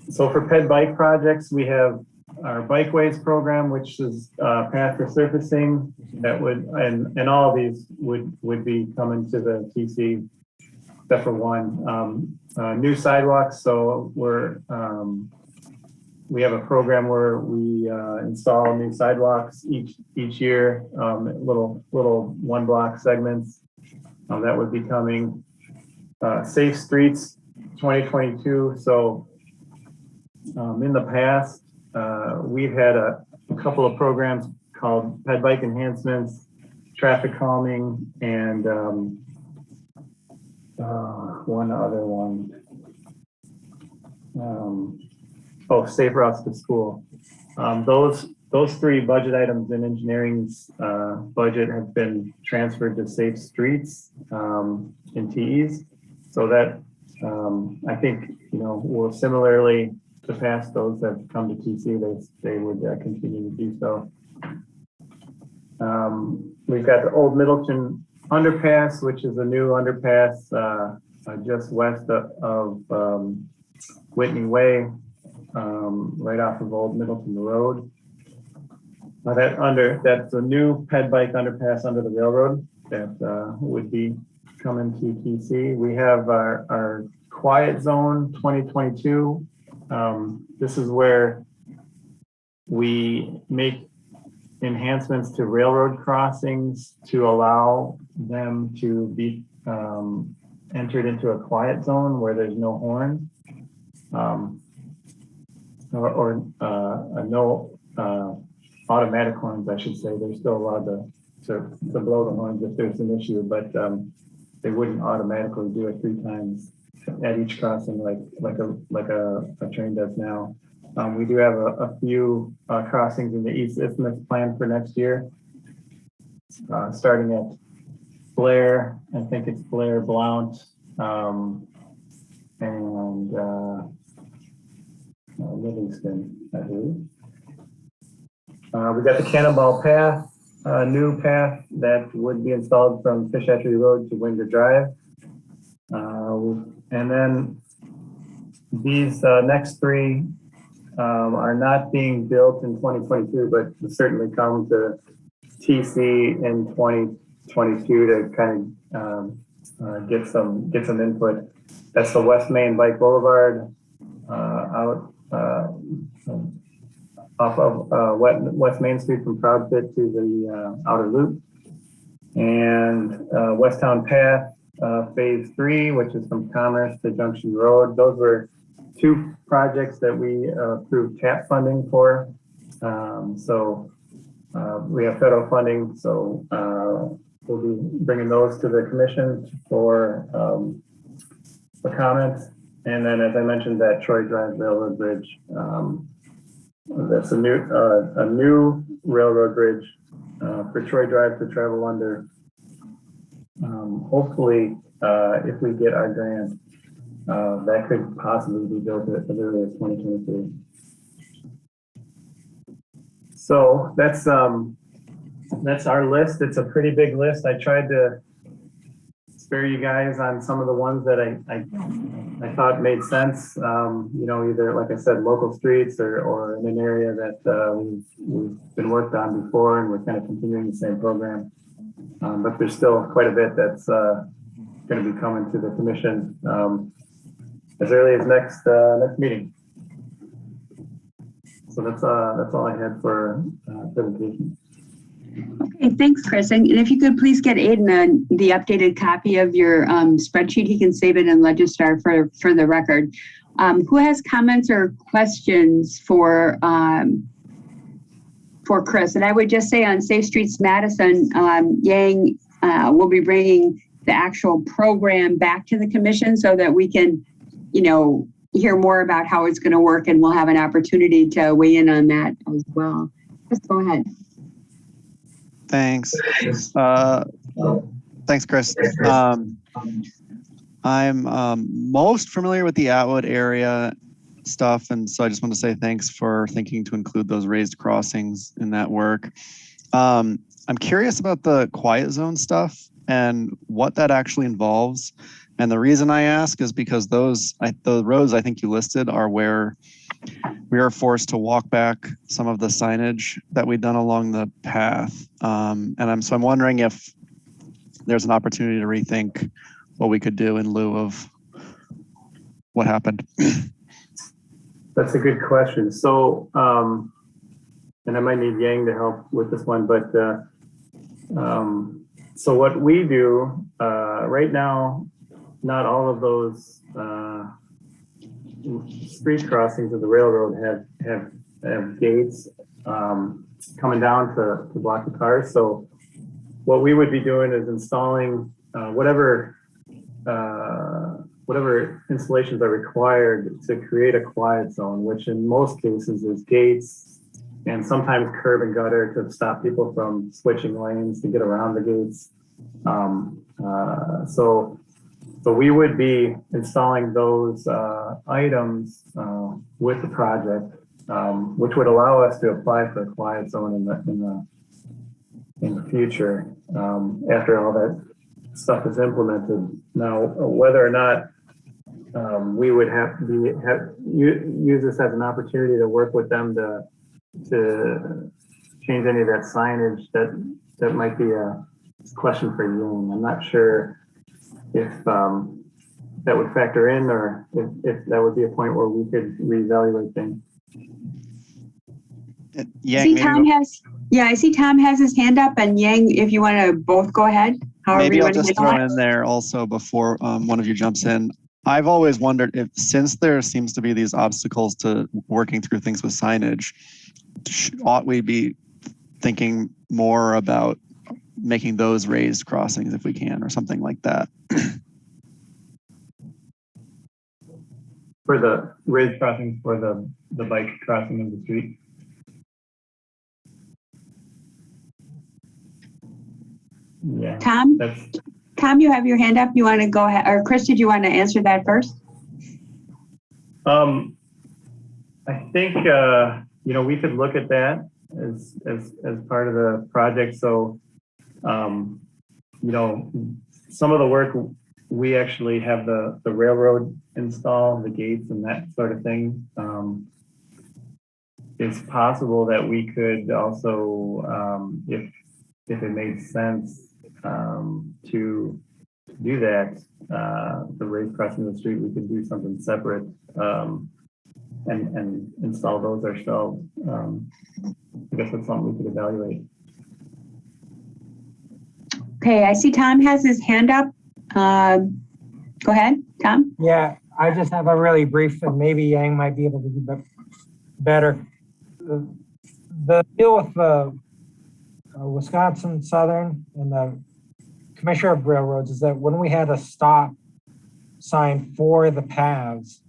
So for Ped Bike projects, we have our Bikeways program, which is path resurfacing that would, and all of these would be coming to the TC except for one. New sidewalks. So we have a program where we install new sidewalks each year, little 1 block segments that would be coming. Safe Streets 2022. So in the past, we've had a couple of programs called ped bike enhancements, traffic calming, and one other one. Safe routes to school. Those three budget items in engineering's budget have been transferred to Safe Streets in TEs. So that I think will similarly to pass those that come to TC, they would continue to do so. We've got the Old Middleton Underpass, which is a new underpass just west of Whitney Way, right off of Old Middleton Road. That's a new ped bike underpass under the railroad that would be coming to TC. We have our Quiet Zone 2022. This is where we make enhancements to railroad crossings to allow them to be entered into a quiet zone where there's no horn, or no automatic horns, I should say. They're still allowed to blow the horns if there's an issue, but they wouldn't automatically do it 3 times at each crossing like a train does now. We do have a few crossings in the East Isthmus planned for next year, starting at Blair. I think it's Blair, Blount, and Livingston, I believe. We got the Cannonball Path, a new path that would be installed from Fish Hatchery Road to Winder Drive. And then these next 3 are not being built in 2022, but certainly come to TC in 2022 to kind of get some input. That's the West Main Bike Boulevard out off of West Main Street from Proudfit to the Outer Loop, and Westtown Path Phase 3, which is from Commerce to Junction Road. Those were 2 projects that we approved TAP funding for. So we have federal funding, so we'll be bringing those to the commission for comments. And then, as I mentioned, that Troy Drive Railroad Bridge, that's a new railroad bridge for Troy Drive to travel under. Hopefully, if we get our grant, that could possibly be built as early as 2023. So that's our list. It's a pretty big list. I tried to spare you guys on some of the ones that I thought made sense. Either, like I said, local streets or in an area that we've been worked on before, and we're kind of continuing the same program. But there's still quite a bit that's going to be coming to the commission as early as next meeting. So that's all I had for presentation. Okay, thanks, Chris. And if you could please get Aiden the updated copy of your spreadsheet, he can save it in Legistar for the record. Who has comments or questions for Chris? And I would just say on Safe Streets Madison, Yang will be bringing the actual program back to the commission so that we can, hear more about how it's going to work, and we'll have an opportunity to weigh in on that as well. Just go ahead. Thanks. Thanks, Chris. I'm most familiar with the Atwood area stuff, and so I just want to say thanks for thinking to include those raised crossings in that work. I'm curious about the quiet zone stuff and what that actually involves. And the reason I ask is because the roads I think you listed are where we are forced to walk back some of the signage that we've done along the path. And I'm wondering if there's an opportunity to rethink what we could do in lieu of what happened. That's a good question. So, and I might need Yang to help with this one, but so what we do right now, not all of those street crossings of the railroad have gates coming down to block the cars. So what we would be doing is installing whatever installations are required to create a quiet zone, which in most cases is gates and sometimes curb and gutter to stop people from switching lanes to get around the gates. So we would be installing those items with the project, which would allow us to apply for a quiet zone in the future after all that stuff is implemented. Now, whether or not we would have to use this as an opportunity to work with them to change any of that signage, that might be a question for you. I'm not sure if that would factor in, or if that would be a point where we could reevaluate things. I see Tom has his hand up, and Yang, if you want to both go ahead. Maybe I'll just throw in there also before one of you jumps in. I've always wondered if, since there seems to be these obstacles to working through things with signage, ought we be thinking more about making those raised crossings if we can, or something like that? For the raised crossings for the bike crossing of the street? Yeah. Tom, you have your hand up. You want to go ahead, or Chris, did you want to answer that first? I think we could look at that as part of the project. So some of the work we actually have the railroad install the gates and that sort of thing. It's possible that we could also, if it made sense, to do that, the raised crossing of the street, we could do something separate and install those ourselves. I guess that's something we could evaluate. Okay, I see Tom has his hand up. Go ahead, Tom. Yeah, I just have a really brief, and maybe Yang might be able to do better. The deal with the Wisconsin Southern and the Commissioner of Railroads is that when we had a stop sign for the paths,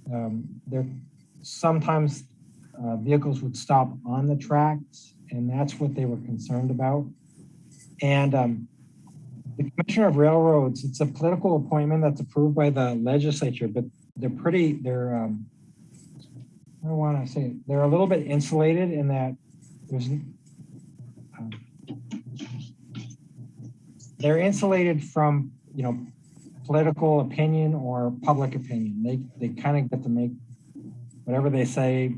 there sometimes vehicles would stop on the tracks, and that's what they were concerned about. And the Commissioner of Railroads, it's a political appointment that's approved by the legislature, but they're I don't want to say, they're a little bit insulated in that they're insulated from, political opinion or public opinion. They kind of get to make whatever they say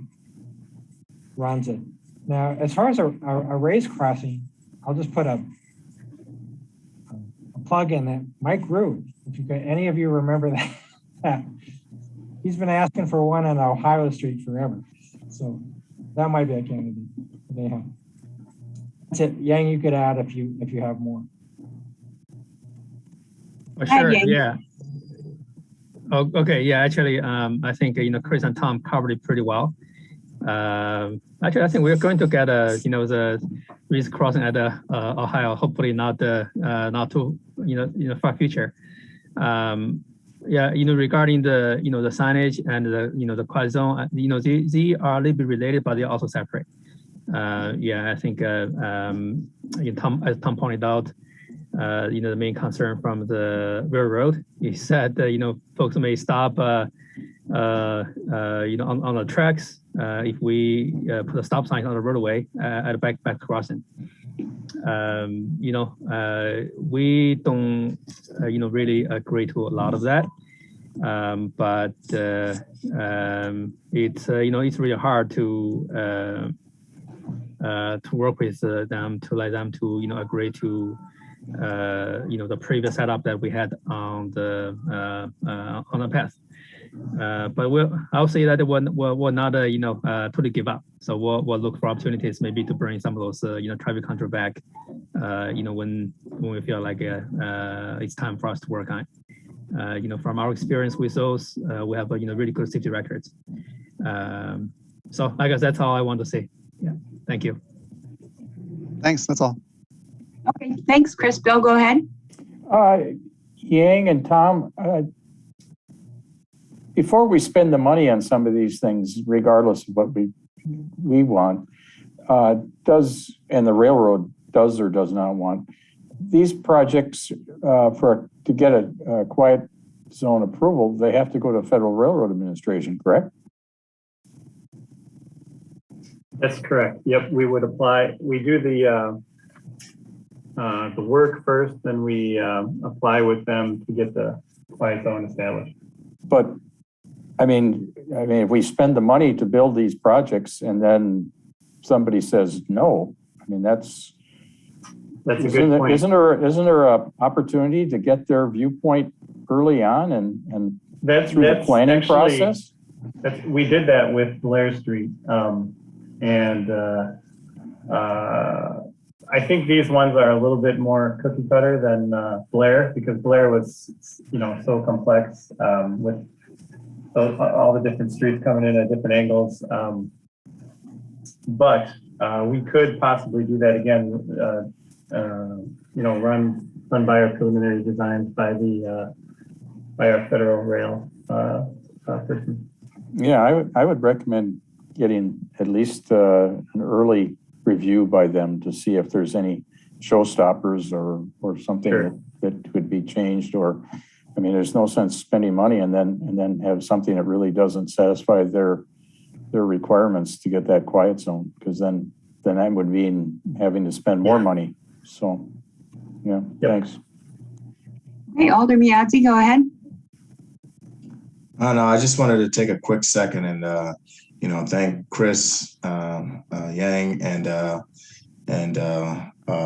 runs it. Now, as far as a raised crossing, I'll just put a plug in that Mike Root, if any of you remember that, he's been asking for one on Ohio Street forever. So that might be a candidate. That's it. Yang, you could add if you have more. Oh, sure. Yeah. Oh, okay. Yeah. Actually, I think Chris and Tom covered it pretty well. Actually, I think we're going to get the raised crossing at Ohio. Hopefully, not too far future. Regarding the the signage and the quiet zone, they are a little bit related, but they're also separate. I think Tom, as Tom pointed out, the main concern from the railroad is that folks may stop on the tracks if we put a stop sign on the roadway at a back crossing. We don't really agree to a lot of that, but it's it's really hard to work with them to let them to agree to the previous setup that we had on the path. But I'll say that we're not totally give up. So we'll look for opportunities maybe to bring some of those traffic control back when we feel like it's time for us to work on it. from our experience with those, we have really good safety records. So I guess that's all I want to say. Yeah, thank you. Thanks, that's all. Okay, thanks, Chris. Bill, go ahead. Yang and Tom, before we spend the money on some of these things, regardless of what we want, and the railroad does or does not want, these projects to get a quiet zone approval, they have to go to Federal Railroad Administration, correct? That's correct. Yep, we would apply. We do the work first, then we apply with them to get the quiet zone established. But I mean, if we spend the money to build these projects and then somebody says no, I mean that's a good point. Isn't there a opportunity to get their viewpoint early on and through the planning process? We did that with Blair Street, I think these ones are a little bit more cookie cutter than Blair, because Blair was, so complex with all the different streets coming in at different angles. But we could possibly do that again. Run by our preliminary designs by our federal rail person. Yeah, I would recommend getting at least an early review by them to see if there's any showstoppers or something Sure. that could be changed. Or, I mean, there's no sense spending money and then have something that really doesn't satisfy their requirements to get that quiet zone, because then that would mean having to spend more money. So, yeah, thanks. Hey, Alder Miazzi, go ahead. No, I just wanted to take a quick second and thank Chris, Yang, and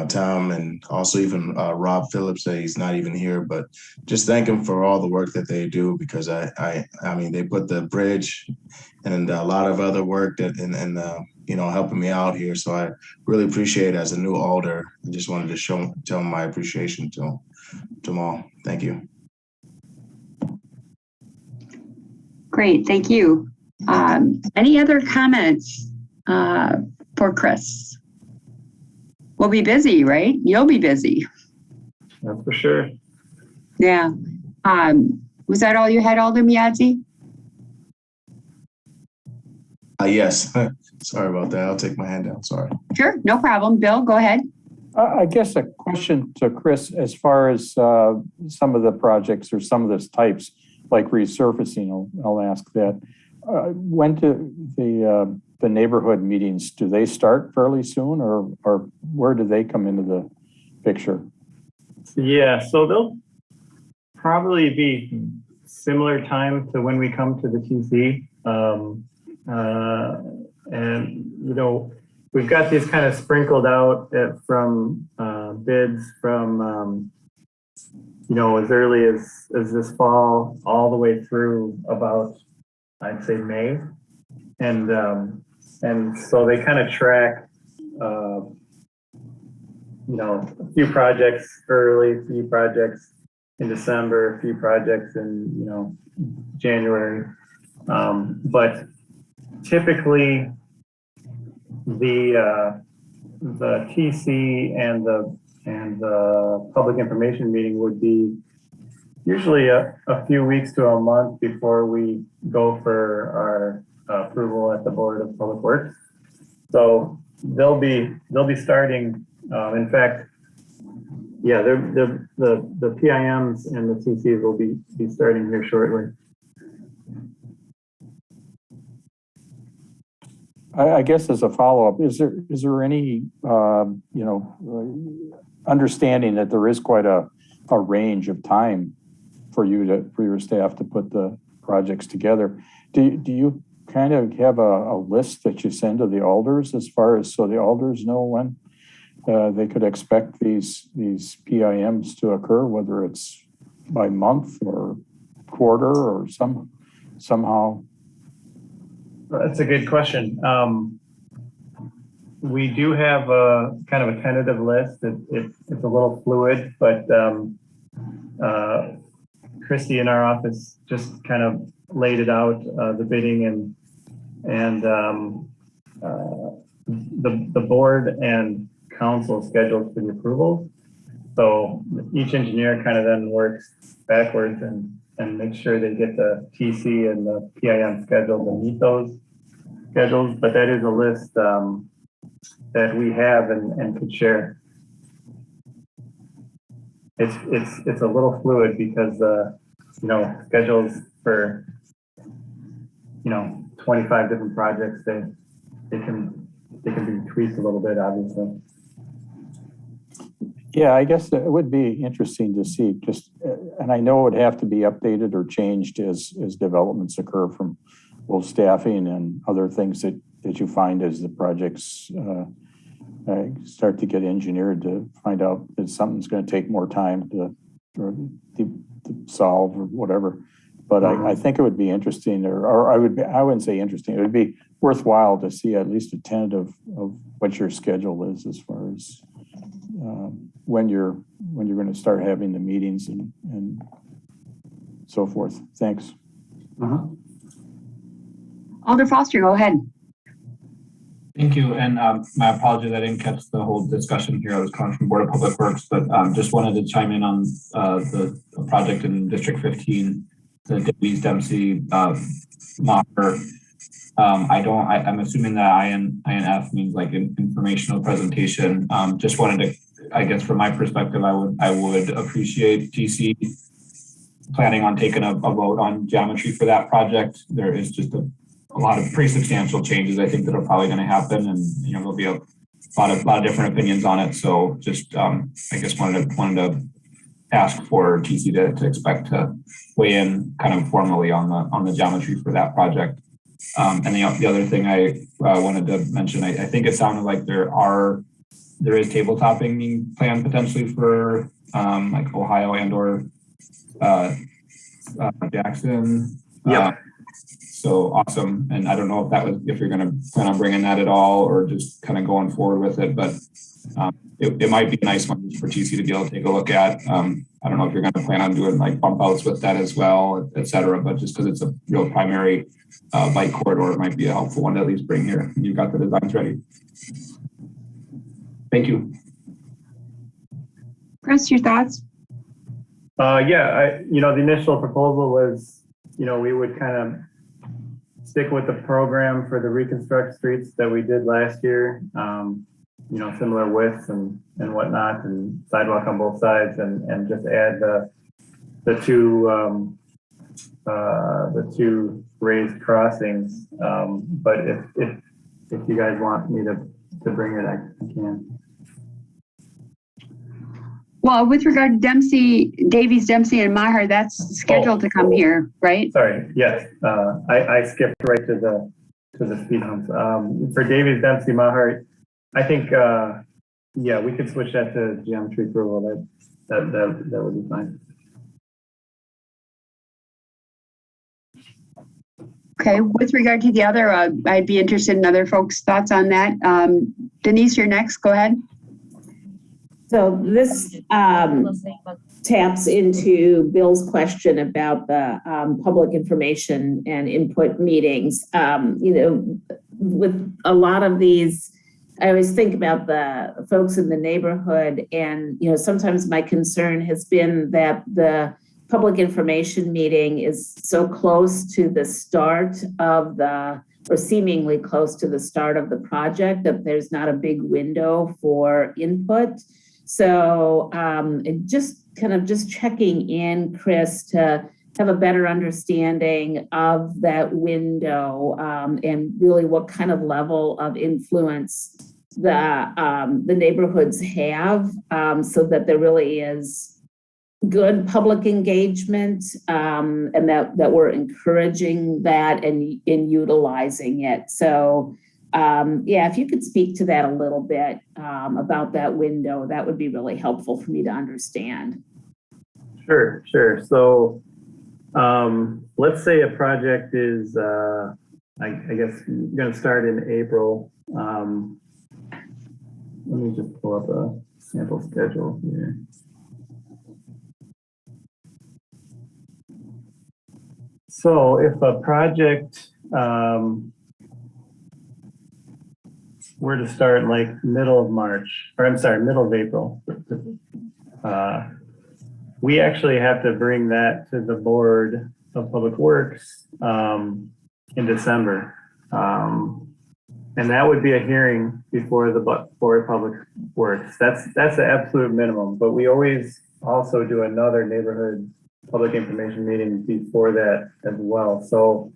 Tom, and also even Rob Phillips. He's not even here, but just thank him for all the work that they do, because I mean they put the bridge and a lot of other work that and helping me out here. So I really appreciate it as a new alder. I just wanted to tell my appreciation to them all. Thank you. Great, thank you. Any other comments for Chris? We'll be busy, right? You'll be busy. That's for sure. Yeah. Was that all you had, Alder Miazzi? Yes. Sorry about that. I'll take my hand down. Sorry. Sure, no problem. Bill, go ahead. I guess a question to Chris, as far as some of the projects or some of those types, like resurfacing, I'll ask that. When do the neighborhood meetings, do they start fairly soon, or where do they come into the picture? Yeah, so they'll probably be similar time to when we come to the TC. And, we've got these kind of sprinkled out from bids from, as early as this fall, all the way through about, I'd say, May. And so they kind of track, a few projects early, a few projects in December, a few projects in, January. But typically the TC and the public information meeting would be usually a few weeks to a month before we go for our approval at the Board of Public Works. So they'll be starting. In fact, yeah, the PIMs and the TCs will be starting here shortly. I guess as a follow-up, is there any understanding that there is quite a range of time for your staff to put the projects together? Do you kind of have a list that you send to the alders, as far as so the alders know when they could expect these PIMs to occur, whether it's by month or quarter or somehow? That's a good question. We do have a kind of a tentative list. It's a little fluid, but Christy in our office just kind of laid it out, the bidding and the board and council scheduled for the approvals. So each engineer kind of then works backwards and makes sure they get the TC and the PIM scheduled to meet those schedules. But that is a list that we have and could share. It's a little fluid because schedules for 25 different projects, they can be tweaked a little bit, obviously. Yeah, I guess it would be interesting to see and I know it would have to be updated or changed as developments occur from both staffing and other things that you find as the projects start to get engineered, to find out that something's going to take more time to solve or whatever. But I think it would be interesting, or I wouldn't say interesting. It would be worthwhile to see at least a tentative of what your schedule is as far as when you're going to start having the meetings and so forth. Thanks. Alder Foster, go ahead. Thank you, and my apologies, I didn't catch the whole discussion here. I was calling from Board of Public Works, but just wanted to chime in on the project in District 15, the Davies Dempsey Maher. I'm assuming that INF means like an informational presentation. Just wanted to, I guess from my perspective, I would appreciate TC planning on taking a vote on geometry for that project. There is just a lot of pretty substantial changes, I think, that are probably going to happen, and there'll be a lot of different opinions on it. So just I guess wanted to ask for TC to expect to weigh in kind of formally on the geometry for that project. And the other thing I wanted to mention, I think it sounded like there is tabletopping being planned potentially for like Ohio and or Jackson. Yeah. So awesome. And I don't know if you're going to plan on bringing that at all or just kind of going forward with it, but it might be a nice one for TC to be able to take a look at. I don't know if you're going to plan on doing like bump outs with that as well, et cetera, but just because it's a real primary bike corridor, it might be a helpful one to at least bring here. You've got the designs ready. Thank you. Chris, your thoughts? Yeah, the initial proposal was, we would kind of stick with the program for the Reconstruct Streets that we did last year. Similar widths and whatnot, and sidewalk on both sides, and just add the two raised crossings. But if you guys want me to bring it, I can. Well, with regard to Davies, Dempsey, and Maher, that's scheduled to come here, right? Sorry, yes. I skipped right to the speed humps. For Davies, Dempsey, Maher, I think, we could switch that to geometry approval. That would be fine. Okay, with regard to the other, I'd be interested in other folks' thoughts on that. Denise, you're next. Go ahead. So this taps into Bill's question about the public information and input meetings. With a lot of these, I always think about the folks in the neighborhood, and sometimes my concern has been that the public information meeting is so close to the start of or seemingly close to the start of the project that there's not a big window for input. So just checking in, Chris, to have a better understanding of that window and really what kind of level of influence the neighborhoods have, so that there really is good public engagement and that we're encouraging that and utilizing it. So if you could speak to that a little bit about that window, that would be really helpful for me to understand. Sure. So let's say a project is, I guess, going to start in April. Let me just pull up a sample schedule here. So if a project were to start like middle of March, or I'm sorry, middle of April, we actually have to bring that to the Board of Public Works in December. And that would be a hearing before the Board of Public Works. That's the absolute minimum, but we always also do another neighborhood public information meeting before that as well. So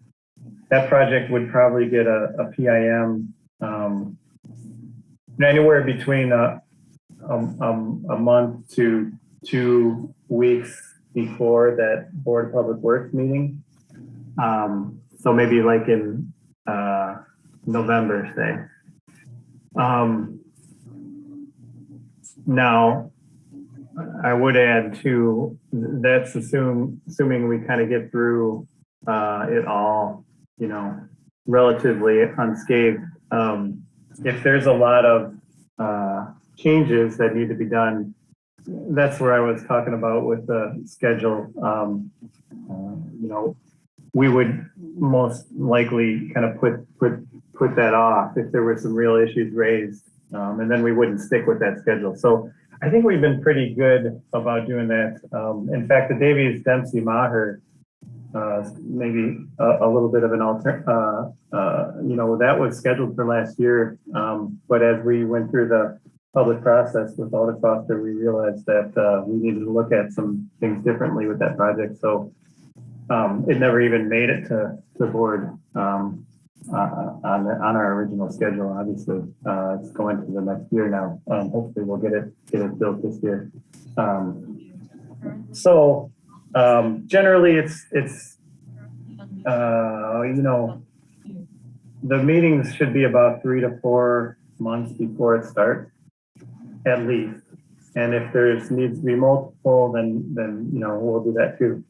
that project would probably get a PIM anywhere between a month to 2 weeks before that Board of Public Works meeting. So maybe like in November, say. Now, I would add too, that's assuming we kind of get through it all, you know, relatively unscathed. If there's a lot of changes that need to be done, that's where I was talking about with the schedule. You know, we would most likely kind of put that off if there were some real issues raised, and then we wouldn't stick with that schedule. So I think we've been pretty good about doing that. In fact, the Davies Dempsey Maher, maybe a little bit of an you know, that was scheduled for last year. But as we went through the public process with Alder Foster, we realized that we needed to look at some things differently with that project. So it never even made it to the board on our original schedule. Obviously, it's going to the next year now. Hopefully, we'll get it built this year. So generally, it's you know, the meetings should be about 3 to 4 months before it starts, at least. And if there's needs to be multiple, then you know, we'll do that too.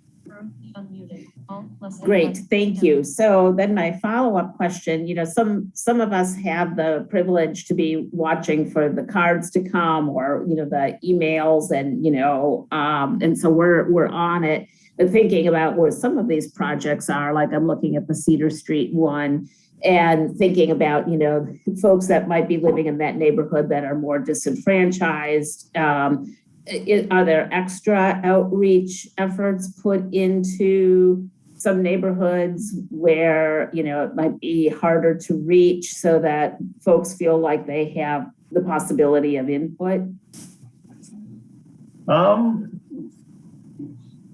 Great, thank you. So then my follow-up question, you know, some of us have the privilege to be watching for the cards to come, or, you know, the emails, and, you know, and so we're on it and thinking about where some of these projects are. Like, I'm looking at the Cedar Street one and thinking about, you know, folks that might be living in that neighborhood that are more disenfranchised. Are there extra outreach efforts put into some neighborhoods where, you know, it might be harder to reach, so that folks feel like they have the possibility of input?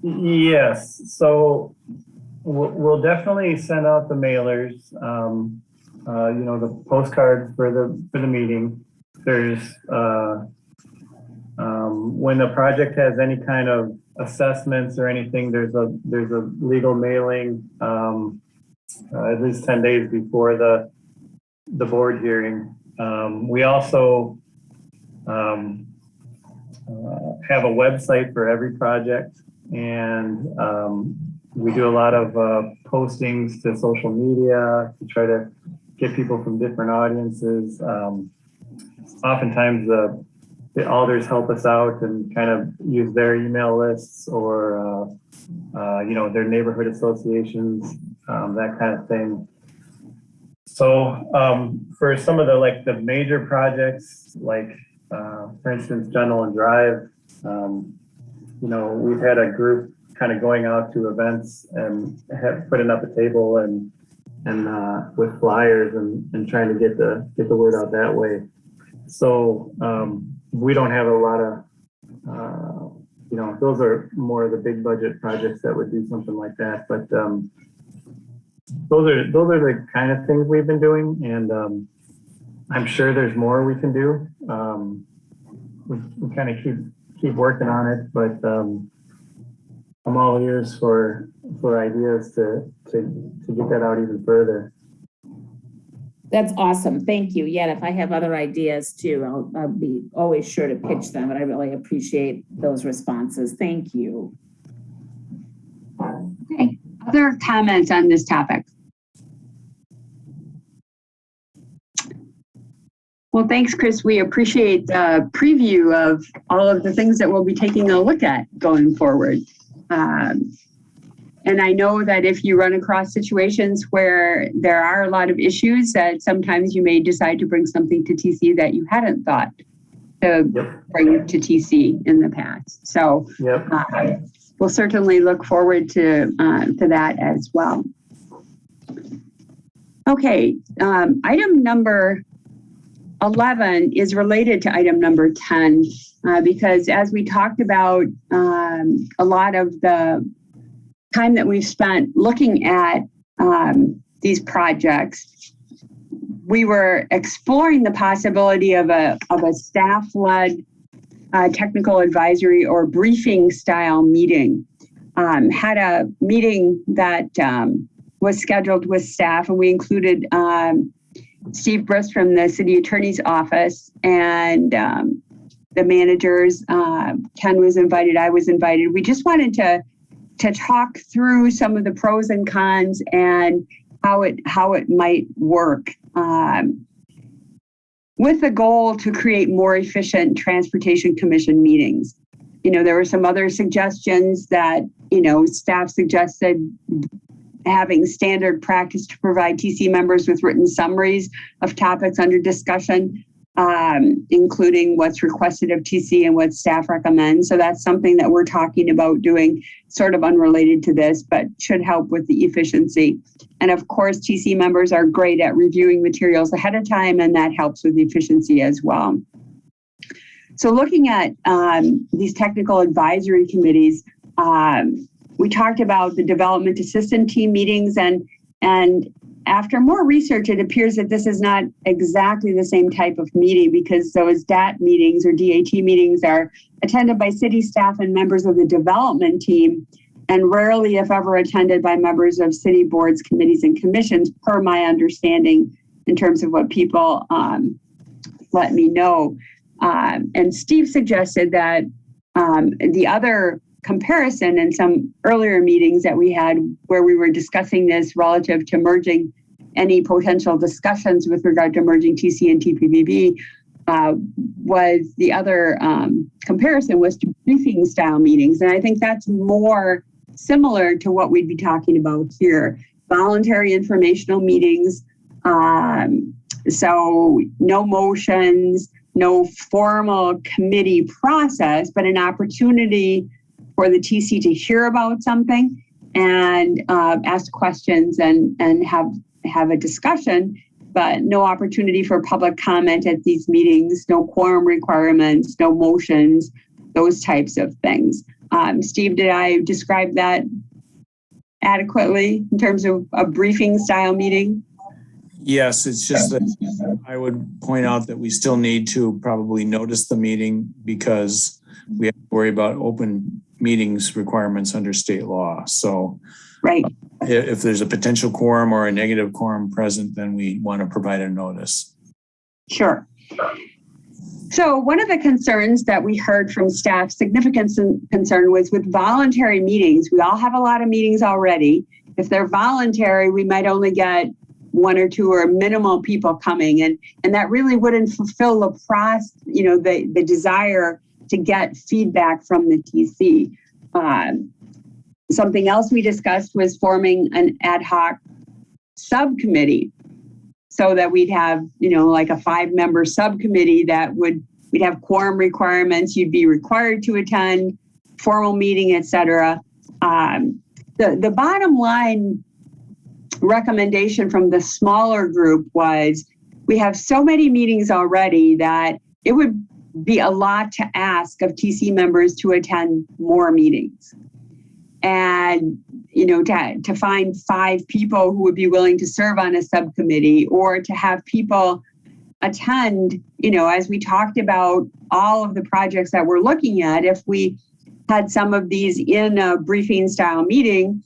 Yes. So we'll definitely send out the mailers, you know, the postcards for the meeting. There's when the project has any kind of assessments or anything, there's a legal mailing at least 10 days before the board hearing. We also have a website for every project, and we do a lot of postings to social media to try to get people from different audiences. Oftentimes the alders help us out and kind of use their email lists, or you know, their neighborhood associations, that kind of thing. So for some of the major projects, like for instance, General and Drive, you know, we've had a group kind of going out to events and putting up a table and with flyers and trying to get the word out that way. So we don't have a lot of, you know, those are more of the big budget projects that would do something like that. But those are the kind of things we've been doing, and I'm sure there's more we can do. We kind of keep working on it, but I'm all ears for ideas to get that out even further. That's awesome. Thank you. Yeah, if I have other ideas too, I'll be always sure to pitch them, but I really appreciate those responses. Thank you. Okay, other comments on this topic? Well, thanks, Chris. We appreciate the preview of all of the things that we'll be taking a look at going forward. And I know that if you run across situations where there are a lot of issues, that sometimes you may decide to bring something to TC that you hadn't thought to bring to TC in the past. So we'll certainly look forward to that as well. Okay, item number 11 is related to item number 10 because as we talked about a lot of the time that we've spent looking at these projects, we were exploring the possibility of a staff-led technical advisory or briefing style meeting. Had a meeting that was scheduled with staff, and we included Steve Briss from the city attorney's office and the managers. Ken was invited, I was invited. We just wanted to talk through some of the pros and cons and how it might work, with the goal to create more efficient transportation commission meetings. You know, there were some other suggestions that, you know, staff suggested having standard practice to provide TC members with written summaries of topics under discussion, including what's requested of TC and what staff recommends. So that's something that we're talking about doing, sort of unrelated to this, but should help with the efficiency. And of course, TC members are great at reviewing materials ahead of time, and that helps with efficiency as well. So looking at these technical advisory committees, we talked about the development assistant team meetings, and after more research, it appears that this is not exactly the same type of meeting, because those DAT meetings or DAT meetings are attended by city staff and members of the development team, and rarely, if ever, attended by members of city boards, committees, and commissions, per my understanding, in terms of what people let me know. And Steve suggested that the other comparison in some earlier meetings that we had where we were discussing this relative to merging any potential discussions with regard to merging TC and TPPB was the other comparison was to briefing style meetings. And I think that's more similar to what we'd be talking about here. Voluntary informational meetings. So no motions, no formal committee process, but an opportunity for the TC to hear about something and ask questions and have a discussion, but no opportunity for public comment at these meetings, no quorum requirements, no motions, those types of things. Steve, did I describe that adequately in terms of a briefing style meeting? Yes, it's just that I would point out that we still need to probably notice the meeting because we have to worry about open meetings requirements under state law. So right. If there's a potential quorum or a negative quorum present, then we want to provide a notice. Sure. So one of the concerns that we heard from staff, significant concern, was with voluntary meetings. We all have a lot of meetings already. If they're voluntary, we might only get one or two or minimal people coming, and that really wouldn't fulfill the process, you know, the desire to get feedback from the TC. Something else we discussed was forming an ad hoc subcommittee so that we'd have, you know, like a 5-member subcommittee that we'd have quorum requirements, you'd be required to attend, formal meeting, etc. The bottom line recommendation from the smaller group was we have so many meetings already that it would be a lot to ask of TC members to attend more meetings. And, you know, to find 5 people who would be willing to serve on a subcommittee, or to have people attend, you know, as we talked about all of the projects that we're looking at, if we had some of these in a briefing style meeting,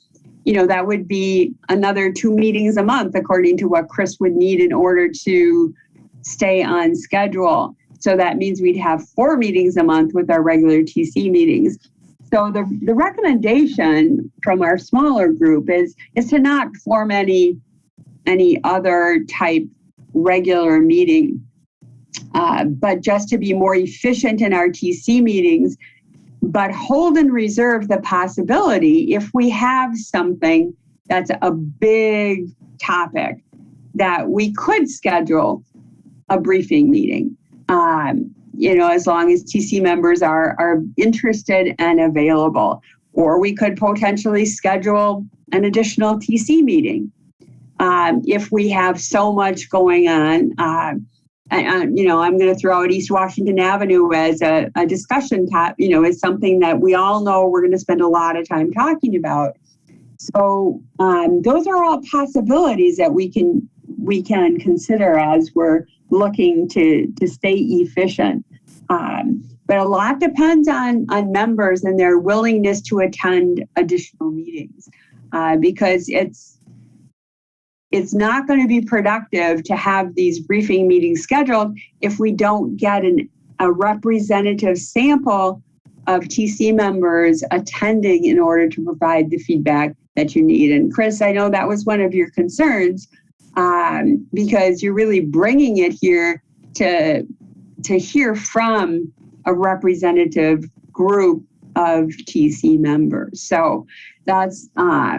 you know, that would be another 2 meetings a month, according to what Chris would need in order to stay on schedule. So that means we'd have 4 meetings a month with our regular TC meetings. So the recommendation from our smaller group is to not form any other type regular meeting, but just to be more efficient in our TC meetings, but hold in reserve the possibility if we have something that's a big topic that we could schedule a briefing meeting, as long as TC members are interested and available. Or we could potentially schedule an additional TC meeting if we have so much going on. I'm going to throw out East Washington Avenue as a discussion as something that we all know we're going to spend a lot of time talking about. So those are all possibilities that we can consider as we're looking to stay efficient. But a lot depends on members and their willingness to attend additional meetings, because it's not going to be productive to have these briefing meetings scheduled if we don't get a representative sample of TC members attending in order to provide the feedback that you need. And Chris, I know that was one of your concerns, because you're really bringing it here to hear from a representative group of TC members. So that's a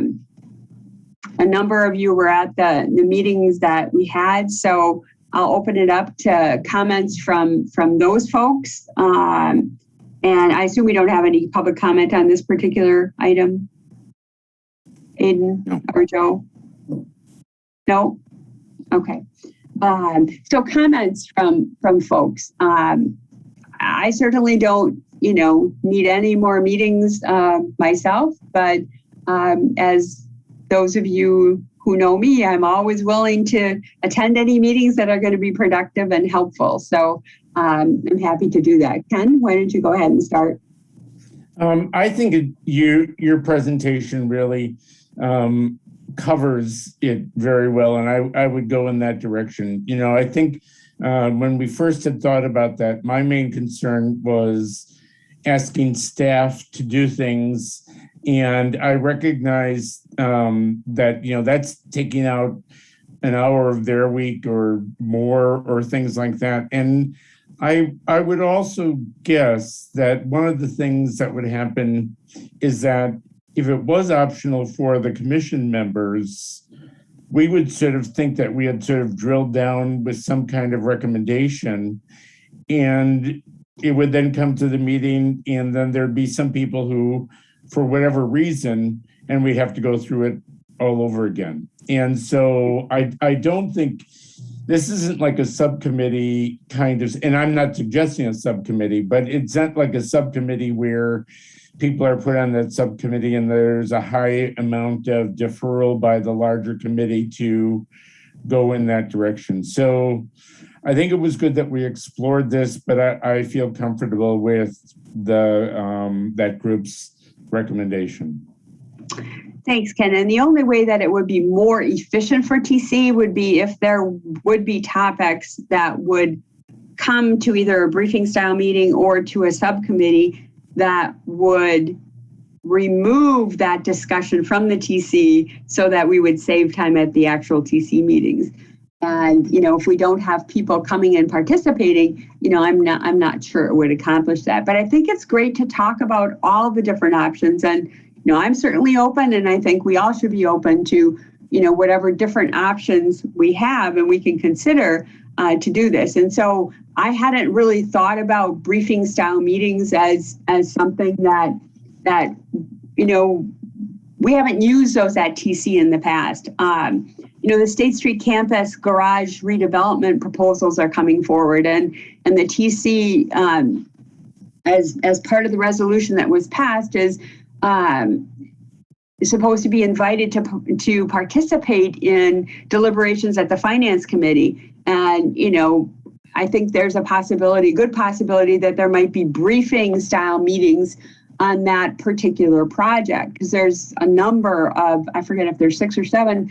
number of you were at the meetings that we had. So I'll open it up to comments from those folks. And I assume we don't have any public comment on this particular item. Aiden or Joe? No? Okay. So comments from folks. I certainly don't, need any more meetings myself, but as those of you who know me, I'm always willing to attend any meetings that are going to be productive and helpful. So I'm happy to do that. Ken, why don't you go ahead and start? I think your presentation really covers it very well, and I would go in that direction. I think when we first had thought about that, my main concern was asking staff to do things, and I recognize that that's taking out an hour of their week or more or things like that. And I would also guess that one of the things that would happen is that if it was optional for the commission members, we would sort of think that we had sort of drilled down with some kind of recommendation, and it would then come to the meeting, and then there'd be some people who, for whatever reason, and we have to go through it all over again. And so I don't think this isn't like a subcommittee kind of, and I'm not suggesting a subcommittee, but it's not like a subcommittee where people are put on that subcommittee and there's a high amount of deferral by the larger committee to go in that direction. So I think it was good that we explored this, but I feel comfortable with that group's recommendation. Thanks, Ken. And the only way that it would be more efficient for TC would be if there would be topics that would come to either a briefing style meeting or to a subcommittee that would remove that discussion from the TC so that we would save time at the actual TC meetings. And, if we don't have people coming and participating, I'm not sure it would accomplish that. But I think it's great to talk about all the different options. And, I'm certainly open, and I think we all should be open to, whatever different options we have and we can consider to do this. And so I hadn't really thought about briefing style meetings as something that we haven't used those at TC in the past. The State Street campus garage redevelopment proposals are coming forward, and the TC, as part of the resolution that was passed, is supposed to be invited to participate in deliberations at the Finance Committee. And, I think there's a good possibility that there might be briefing style meetings on that particular project, because there's a number of, I forget if there's 6 or 7,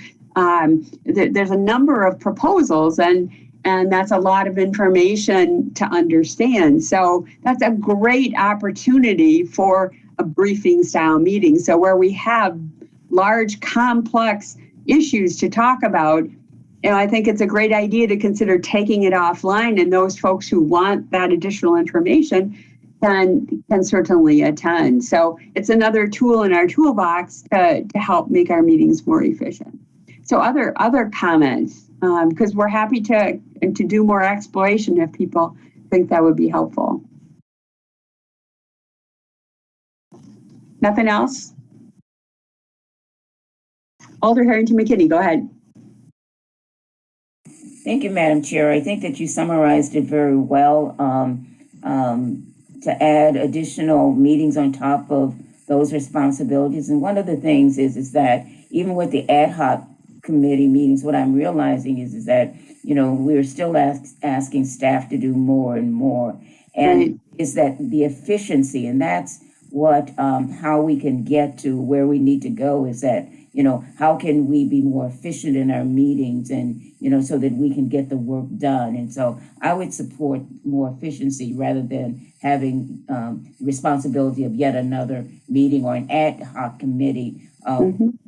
there's a number of proposals, and that's a lot of information to understand. So that's a great opportunity for a briefing style meeting. So where we have large, complex issues to talk about, I think it's a great idea to consider taking it offline, and those folks who want that additional information can certainly attend. So it's another tool in our toolbox to help make our meetings more efficient. So other comments, because we're happy to do more exploration if people think that would be helpful. Nothing else? Alder Harrington McKinney, go ahead. Thank you, Madam Chair. I think that you summarized it very well. To add additional meetings on top of those responsibilities. And one of the things is that even with the ad hoc committee meetings, what I'm realizing is that, we're still asking staff to do more and more. And is that the efficiency, and that's what, how we can get to where we need to go is that, how can we be more efficient in our meetings and, so that we can get the work done. And so I would support more efficiency rather than having responsibility of yet another meeting or an ad hoc committee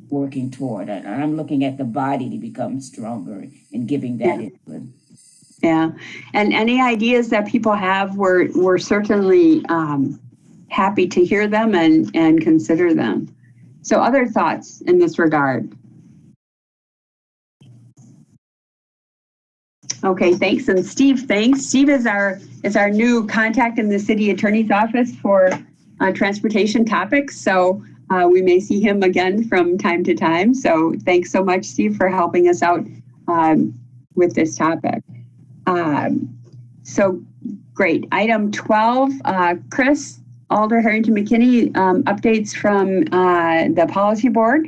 working toward it. And I'm looking at the body to become stronger and giving that input. Yeah, and any ideas that people have, we're certainly happy to hear them and consider them. So other thoughts in this regard? Okay, thanks. And Steve, thanks. Steve is our new contact in the city attorney's office for transportation topics. So we may see him again from time to time. So thanks so much, Steve, for helping us out with this topic. So great. Item 12, Chris, Alder Harrington McKinney, updates from the policy board.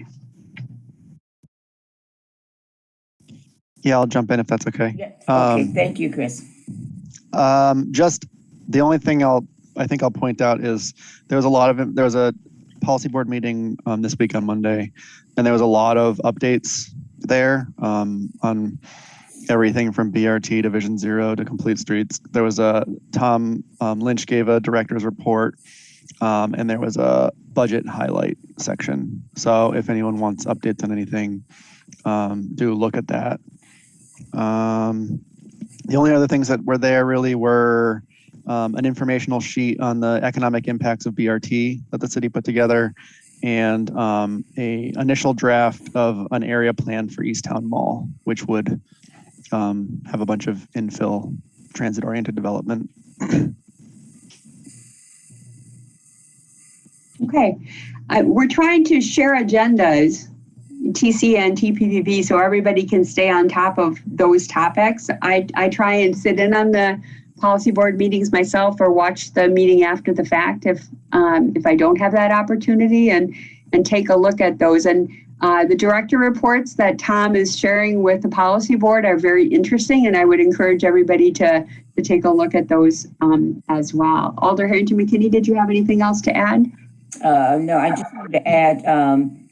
Yeah, I'll jump in if that's okay. Yeah. Okay, thank you, Chris. Just the only thing I think I'll point out is there was a policy board meeting this week on Monday, and there was a lot of updates there on everything from BRT to Vision Zero to Complete Streets. There was Tom Lynch gave a director's report, and there was a budget highlight section. So if anyone wants updates on anything, do look at that. The only other things that were there really were an informational sheet on the economic impacts of BRT that the city put together, and a initial draft of an area plan for Easttown Mall, which would have a bunch of infill transit-oriented development. Okay, we're trying to share agendas, TC and TPPB, so everybody can stay on top of those topics. I try and sit in on the policy board meetings myself or watch the meeting after the fact if I don't have that opportunity and take a look at those. And the director reports that Tom is sharing with the policy board are very interesting, and I would encourage everybody to take a look at those as well. Alder Harrington McKinney, did you have anything else to add? No, I just wanted to add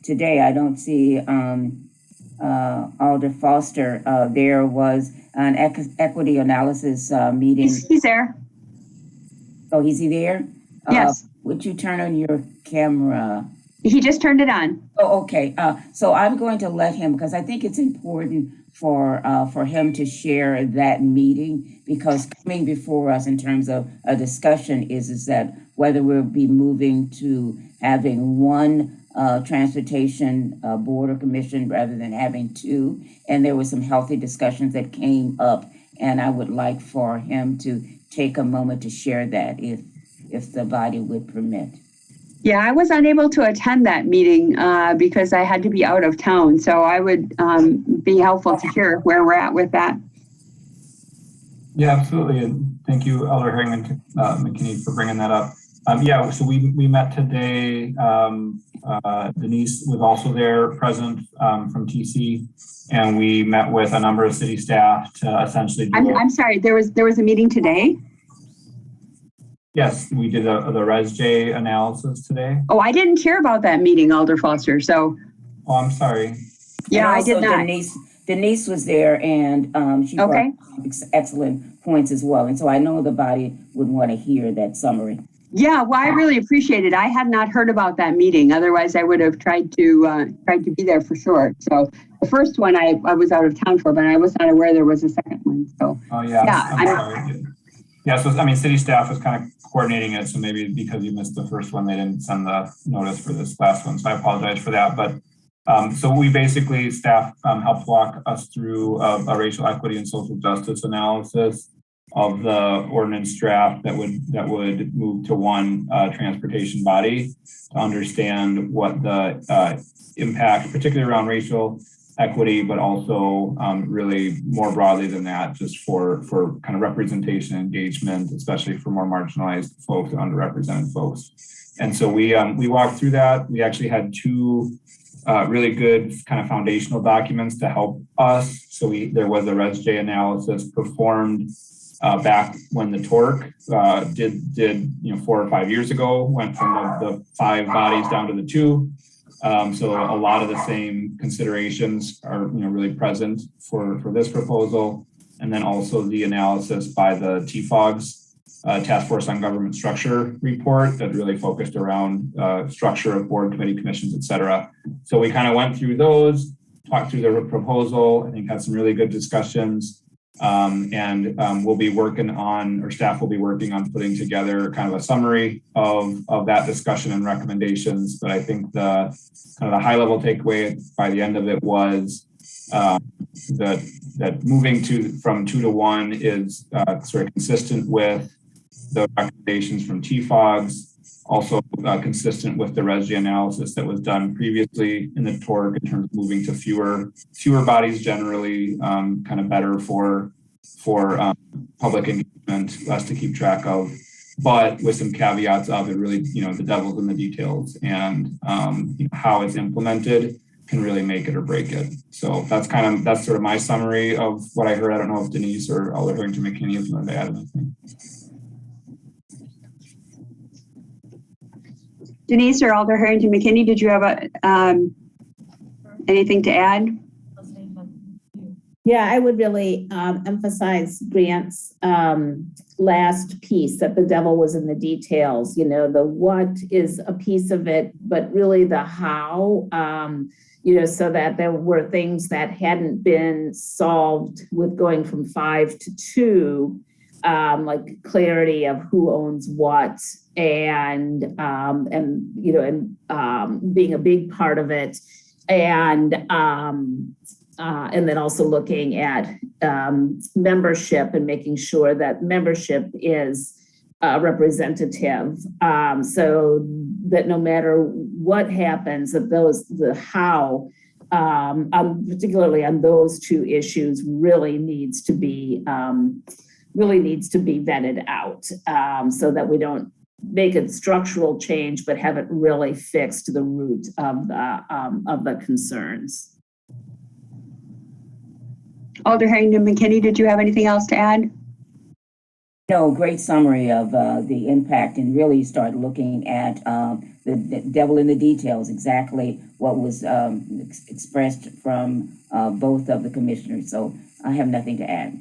today, I don't see Alder Foster. There was an equity analysis meeting. He's there. Oh, is he there? Yes. Would you turn on your camera? He just turned it on. Oh, okay. So I'm going to let him, because I think it's important for him to share that meeting, because coming before us in terms of a discussion is that whether we'll be moving to having one transportation board or commission rather than having two. And there were some healthy discussions that came up, and I would like for him to take a moment to share that if the body would permit. Yeah, I was unable to attend that meeting because I had to be out of town. So I would be helpful to hear where we're at with that. Yeah, absolutely. And thank you, Alder Harrington McKinney, for bringing that up. Yeah, so we met today. Denise was also there, present from TC, and we met with a number of city staff to essentially. I'm sorry. There was a meeting today. Yes, we did the ResJ analysis today. Oh, I didn't hear about that meeting, Alder Foster. So. Oh, I'm sorry. Yeah, I did not. Denise was there, and she brought excellent points as well. And so I know the body would want to hear that summary. Yeah, well, I really appreciate it. I had not heard about that meeting. Otherwise, I would have tried to be there for sure. So the first one I was out of town for, but I was not aware there was a second one. So I'm sorry. Yeah, so I mean, city staff was kind of coordinating it, so maybe because you missed the first one, they didn't send the notice for this last one, so I apologize for that. But so we basically, staff helped walk us through a racial equity and social justice analysis of the ordinance draft that would move to one transportation body to understand what the impact, particularly around racial equity, but also really more broadly than that, just for kind of representation engagement, especially for more marginalized folks and underrepresented folks. And so we walked through that. We actually had two really good kind of foundational documents to help us. So there was a ResJ analysis performed back when the TORC did 4 or 5 years ago, went from the 5 bodies down to the 2. So a lot of the same considerations are really present for this proposal. And then also the analysis by the TFOG's Task Force on Government Structure report that really focused around structure of board, committee, commissions, et cetera. So we kind of went through those, talked through the proposal, I think had some really good discussions. And we'll be working on, or staff will be working on putting together kind of a summary of that discussion and recommendations. But I think the kind of the high level takeaway by the end of it was that moving from 2 to 1 is sort of consistent with the recommendations from TFOGs, also consistent with the ResJ analysis that was done previously in the TORC in terms of moving to fewer bodies generally, kind of better for public engagement, less to keep track of, but with some caveats of it really, the devil's in the details, and how it's implemented can really make it or break it. So that's sort of my summary of what I heard. I don't know if Denise or Alder Harrington McKinney, if you wanted to add anything. Denise or Alder Harrington McKinney, did you have anything to add? Yeah, I would really emphasize Grant's last piece, that the devil was in the details. The what is a piece of it, but really the how, so that there were things that hadn't been solved with going from 5 to 2, like clarity of who owns what, and being a big part of it, and then also looking at membership and making sure that membership is representative, so that no matter what happens, that the how, particularly on those 2 issues, really needs to be vetted out, so that we don't make a structural change, but haven't really fixed the root of the concerns. Alder Harrington McKinney, did you have anything else to add? No, great summary of the impact, and really start looking at the devil in the details, exactly what was expressed from both of the commissioners. So I have nothing to add.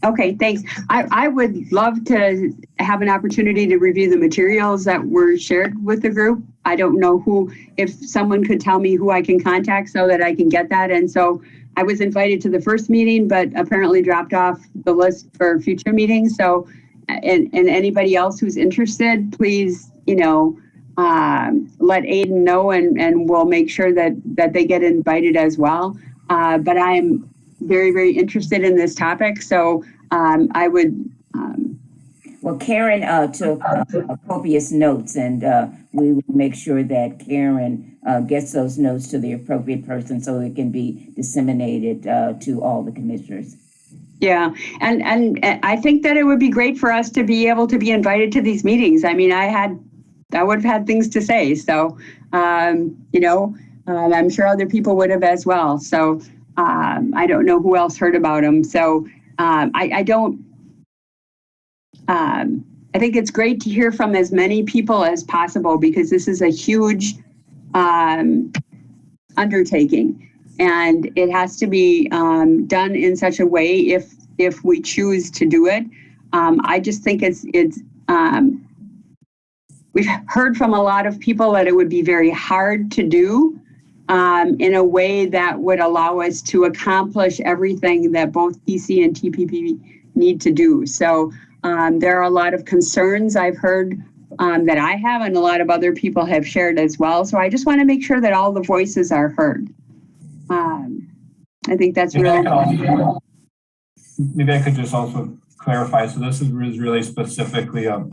Okay, thanks. I would love to have an opportunity to review the materials that were shared with the group. I don't know if someone could tell me who I can contact so that I can get that. And so I was invited to the first meeting, but apparently dropped off the list for future meetings. So, and anybody else who's interested, please, let Aiden know, and we'll make sure that they get invited as well. But I'm very, very interested in this topic. So I would. Well, Karen took copious notes, and we will make sure that Karen gets those notes to the appropriate person so it can be disseminated to all the commissioners. Yeah, and I think that it would be great for us to be able to be invited to these meetings. I mean, I would have had things to say. So, I'm sure other people would have as well. So I don't know who else heard about them. So I think it's great to hear from as many people as possible, because this is a huge undertaking, and it has to be done in such a way if we choose to do it. I just think it's we've heard from a lot of people that it would be very hard to do in a way that would allow us to accomplish everything that both PC and TPP need to do. So There are a lot of concerns I've heard that I have and a lot of other people have shared as well. So I just want to make sure that all the voices are heard. I think that's really important. Maybe I could just also clarify. So this is really specifically a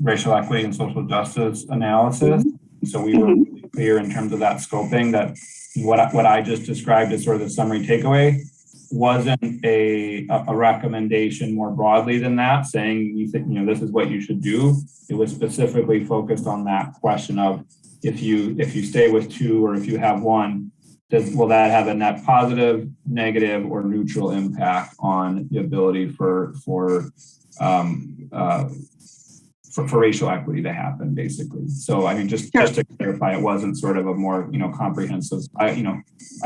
racial equity and social justice analysis. So we were really clear in terms of that scoping that what I just described as sort of the summary takeaway wasn't a recommendation more broadly than that, saying you think, this is what you should do. It was specifically focused on that question of if you stay with two or if you have one, will that have a net positive, negative, or neutral impact on the ability for racial equity to happen, basically. So I mean, just to clarify, it wasn't sort of a more comprehensive. I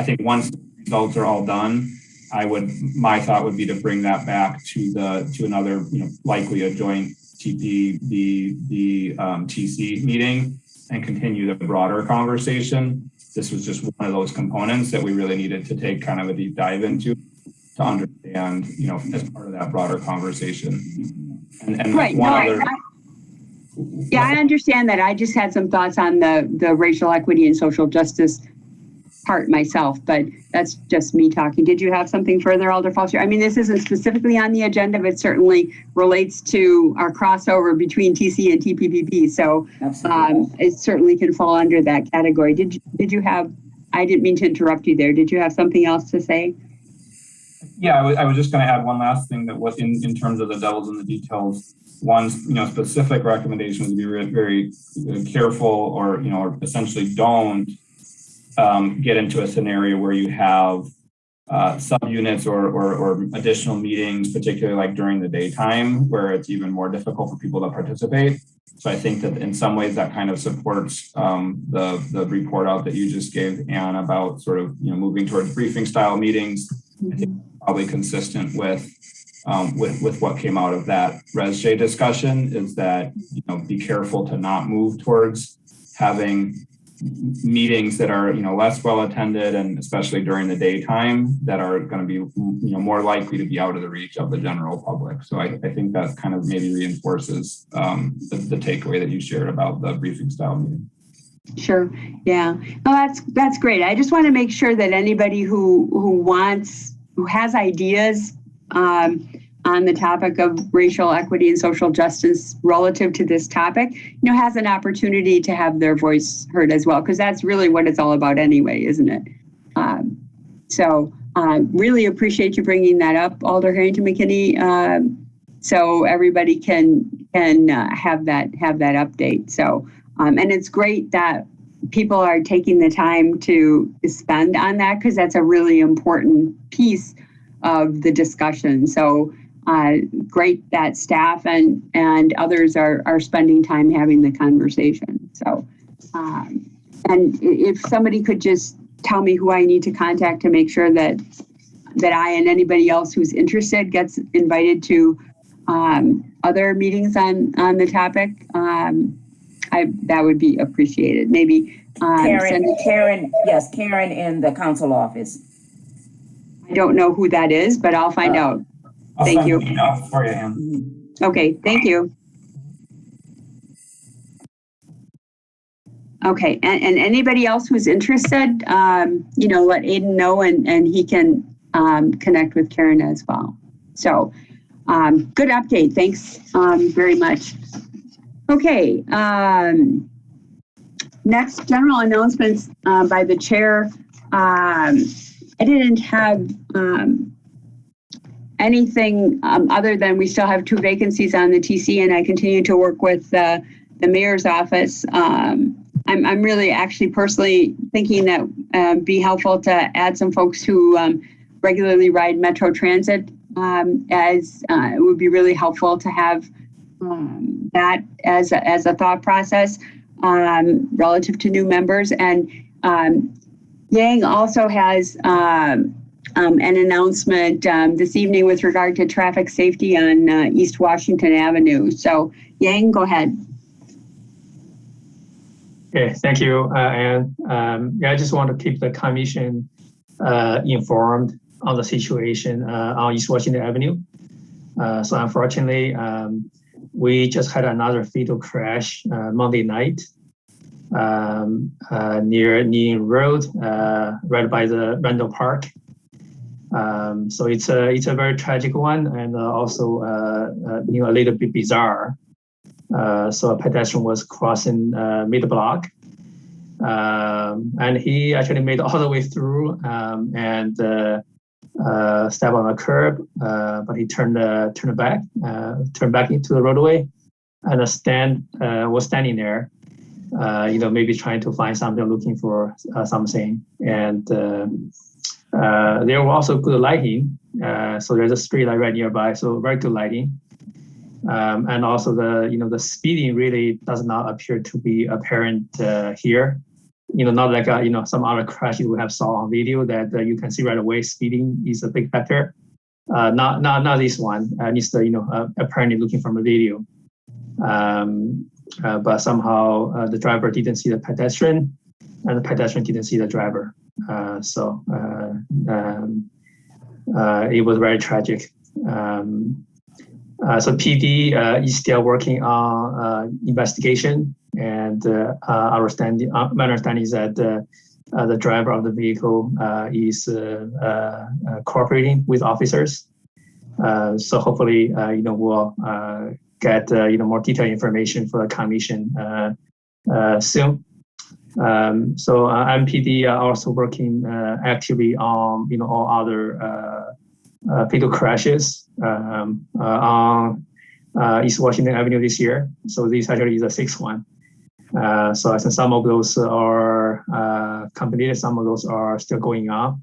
think once the results are all done, my thought would be to bring that back to another, likely a joint TC meeting and continue the broader conversation. This was just one of those components that we really needed to take kind of a deep dive into to understand, as part of that broader conversation. And right. I understand that. I just had some thoughts on the racial equity and social justice part myself, but that's just me talking. Did you have something further, Alder Foster? I mean, this isn't specifically on the agenda, but certainly relates to our crossover between TC and TPPP. So it certainly can fall under that category. Did you have, I didn't mean to interrupt you there. Did you have something else to say? Yeah, I was just going to add one last thing that was in terms of the devils in the details. One, specific recommendation would be very careful or essentially don't get into a scenario where you have subunits or additional meetings, particularly like during the daytime, where it's even more difficult for people to participate. So I think that in some ways that kind of supports the report out that you just gave, Anne, about sort of moving towards briefing style meetings. I think probably consistent with what came out of that ResJ discussion is that be careful to not move towards having meetings that are less well attended, and especially during the daytime, that are going to be more likely to be out of the reach of the general public. So I think that kind of maybe reinforces the takeaway that you shared about the briefing style meeting. Sure. Yeah. No, that's great. I just want to make sure that anybody who has ideas on the topic of racial equity and social justice relative to this topic, has an opportunity to have their voice heard as well, because that's really what it's all about anyway, isn't it? So really appreciate you bringing that up, Alder Harrington McKinney, so everybody can have that update. So and it's great that people are taking the time to spend on that, because that's a really important piece of the discussion. So great that staff and others are spending time having the conversation. So, and if somebody could just tell me who I need to contact to make sure that I and anybody else who's interested gets invited to other meetings on the topic, that would be appreciated. Maybe Karen in the council office. I don't know who that is, but I'll find out. Thank you. For you, Anne. Okay, thank you. Okay, and anybody else who's interested, let Aiden know and he can connect with Karen as well. So, good update. Thanks very much. Okay, next, general announcements by the chair. I didn't have anything other than we still have 2 vacancies on the TC, and I continue to work with the mayor's office. I'm really actually personally thinking that it'd be helpful to add some folks who regularly ride Metro Transit, as it would be really helpful to have that as a thought process relative to new members. And Yang also has an announcement this evening with regard to traffic safety on East Washington Avenue. So Yang, go ahead. Okay, thank you, Anne. I just want to keep the commission informed on the situation on East Washington Avenue. So unfortunately, we just had another fatal crash Monday night near Nean Road, right by the rental park. So it's a very tragic one, and also a little bit bizarre. So a pedestrian was crossing mid-block, and he actually made it all the way through and stepped on a curb, but he turned back into the roadway, and was standing there, maybe trying to find something, looking for something, and there were also good lighting. So there's a street light right nearby, so very good lighting. And also the speeding really does not appear to be apparent here. Not like some other crash you would have saw on video that you can see right away. Speeding is a big factor. Not this one. It's apparently looking from the video. But somehow the driver didn't see the pedestrian, and the pedestrian didn't see the driver. So it was very tragic. So PD is still working on investigation, and my understanding is that the driver of the vehicle is cooperating with officers. So hopefully, we'll get more detailed information for the commission soon. So MPD are also working actively on all other fatal crashes on East Washington Avenue this year. So this actually is the sixth one. So I think some of those are completed, some of those are still going on.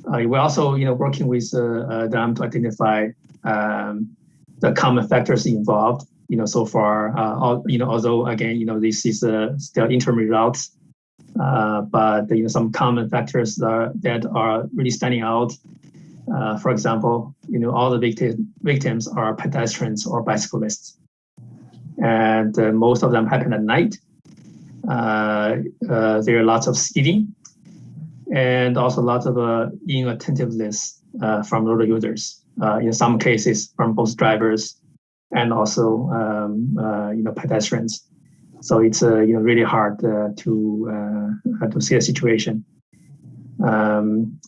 We're also working with them to identify the common factors involved. So far, although again, this is still interim results, but some common factors that are really standing out. For example, all the victims are pedestrians or bicyclists, and most of them happen at night. There are lots of speeding, and also lots of inattentiveness from road users. In some cases, from both drivers and also pedestrians. So it's really hard to see a situation. And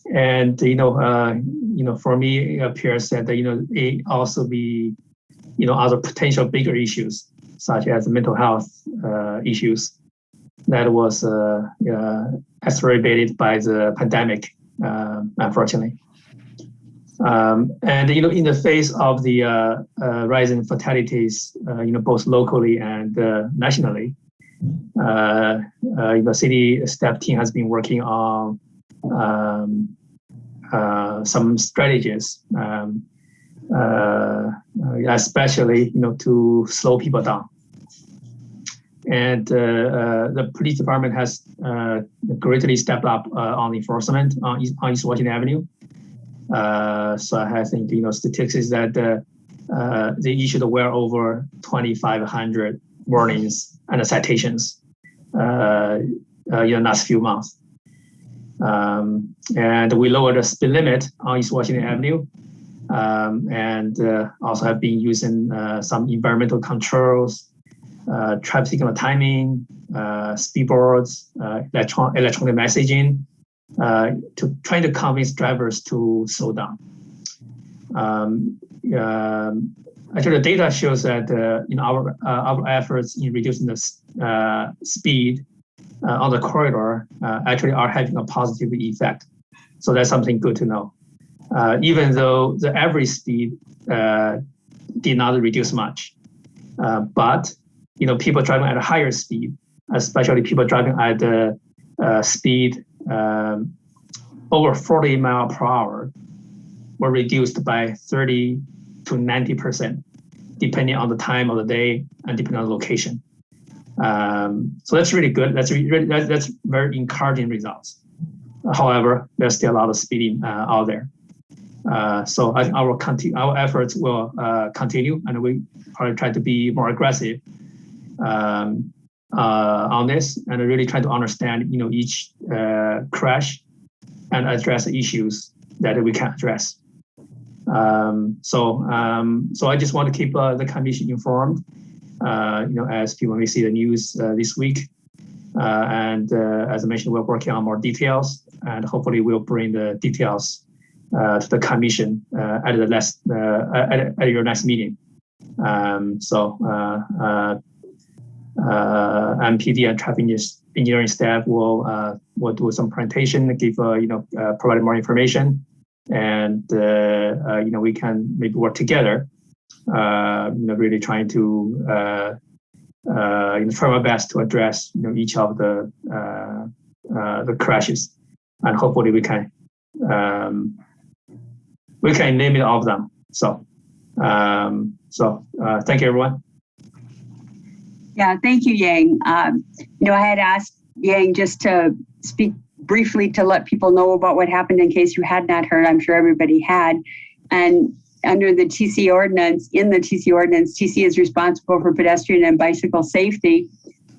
for me, it appears that it also be other potential bigger issues such as mental health issues that was exacerbated by the pandemic, unfortunately. And in the face of the rising fatalities, both locally and nationally, city staff team has been working on some strategies, especially to slow people down. And the police department has greatly stepped up on enforcement on East Washington Avenue. So I think statistics that they issued well over 2,500 warnings and citations in the last few months. And we lowered the speed limit on East Washington Avenue, and also have been using some environmental controls, traffic signal timing, speed boards, electronic messaging, to try to convince drivers to slow down. Actually, the data shows that our efforts in reducing the speed on the corridor actually are having a positive effect. So that's something good to know. Even though the average speed did not reduce much, but people driving at a higher speed, especially people driving at the speed over 40 miles per hour, were reduced by 30 to 90%, depending on the time of the day and depending on the location. So that's really good. That's very encouraging results. However, there's still a lot of speeding out there. So I think our efforts will continue, and we probably try to be more aggressive on this, and really try to understand each crash and address the issues that we can address. So I just want to keep the commission informed, as people may see the news this week. And as I mentioned, we're working on more details, and hopefully we'll bring the details to the commission at your next meeting. MPD and traffic engineering staff will do some presentation, provide more information, and we can maybe work together. Really trying to try our best to address each of the crashes, and hopefully we can limit all of them. So thank you, everyone. Yeah, thank you, Yang. I had asked Yang just to speak briefly to let people know about what happened in case you had not heard. I'm sure everybody had. And under the TC ordinance, TC is responsible for pedestrian and bicycle safety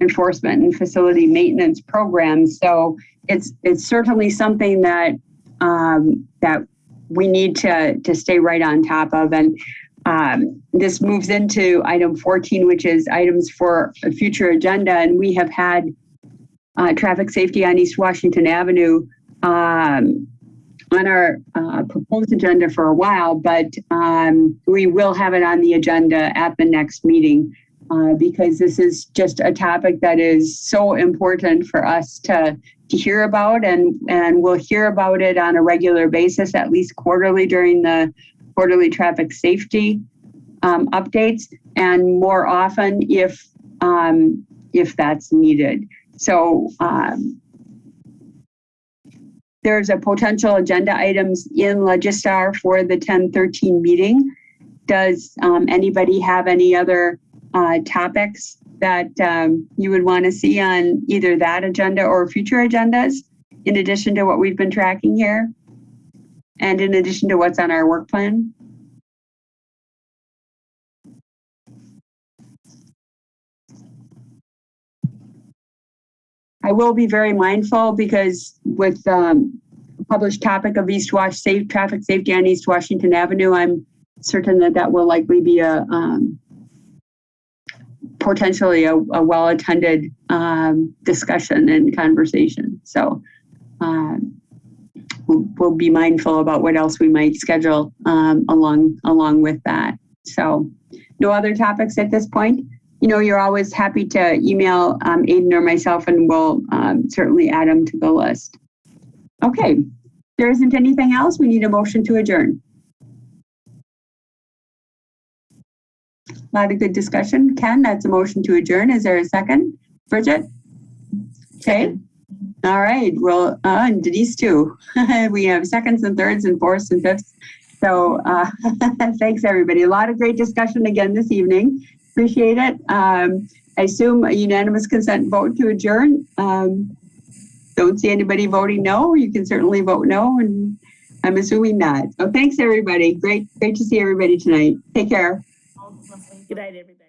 enforcement and facility maintenance programs. So it's certainly something that that we need to stay right on top of. And this moves into item 14, which is items for a future agenda. And we have had traffic safety on East Washington Avenue on our proposed agenda for a while, but we will have it on the agenda at the next meeting because this is just a topic that is so important for us to hear about, and we'll hear about it on a regular basis, at least quarterly during the quarterly traffic safety updates, and more often if that's needed. So there's a potential agenda items in Legistar for the 10/13 meeting. Does anybody have any other topics that you would want to see on either that agenda or future agendas, in addition to what we've been tracking here, and in addition to what's on our work plan? I will be very mindful because with published topic of traffic safety on East Washington Avenue, I'm certain that will likely be a potentially a well-attended discussion and conversation. So we'll be mindful about what else we might schedule along with that. So no other topics at this point. You're always happy to email Aiden or myself, and we'll certainly add them to the list. Okay, if there isn't anything else, we need a motion to adjourn. A lot of good discussion. Ken, that's a motion to adjourn. Is there a second? Bridget? Okay. All right. Well, and Denise too. We have seconds and thirds and fourths and fifths. So thanks, everybody. A lot of great discussion again this evening. Appreciate it. I assume a unanimous consent vote to adjourn. Don't see anybody voting no. You can certainly vote no, and I'm assuming not. So thanks, everybody. Great to see everybody tonight. Take care. Good night, everybody.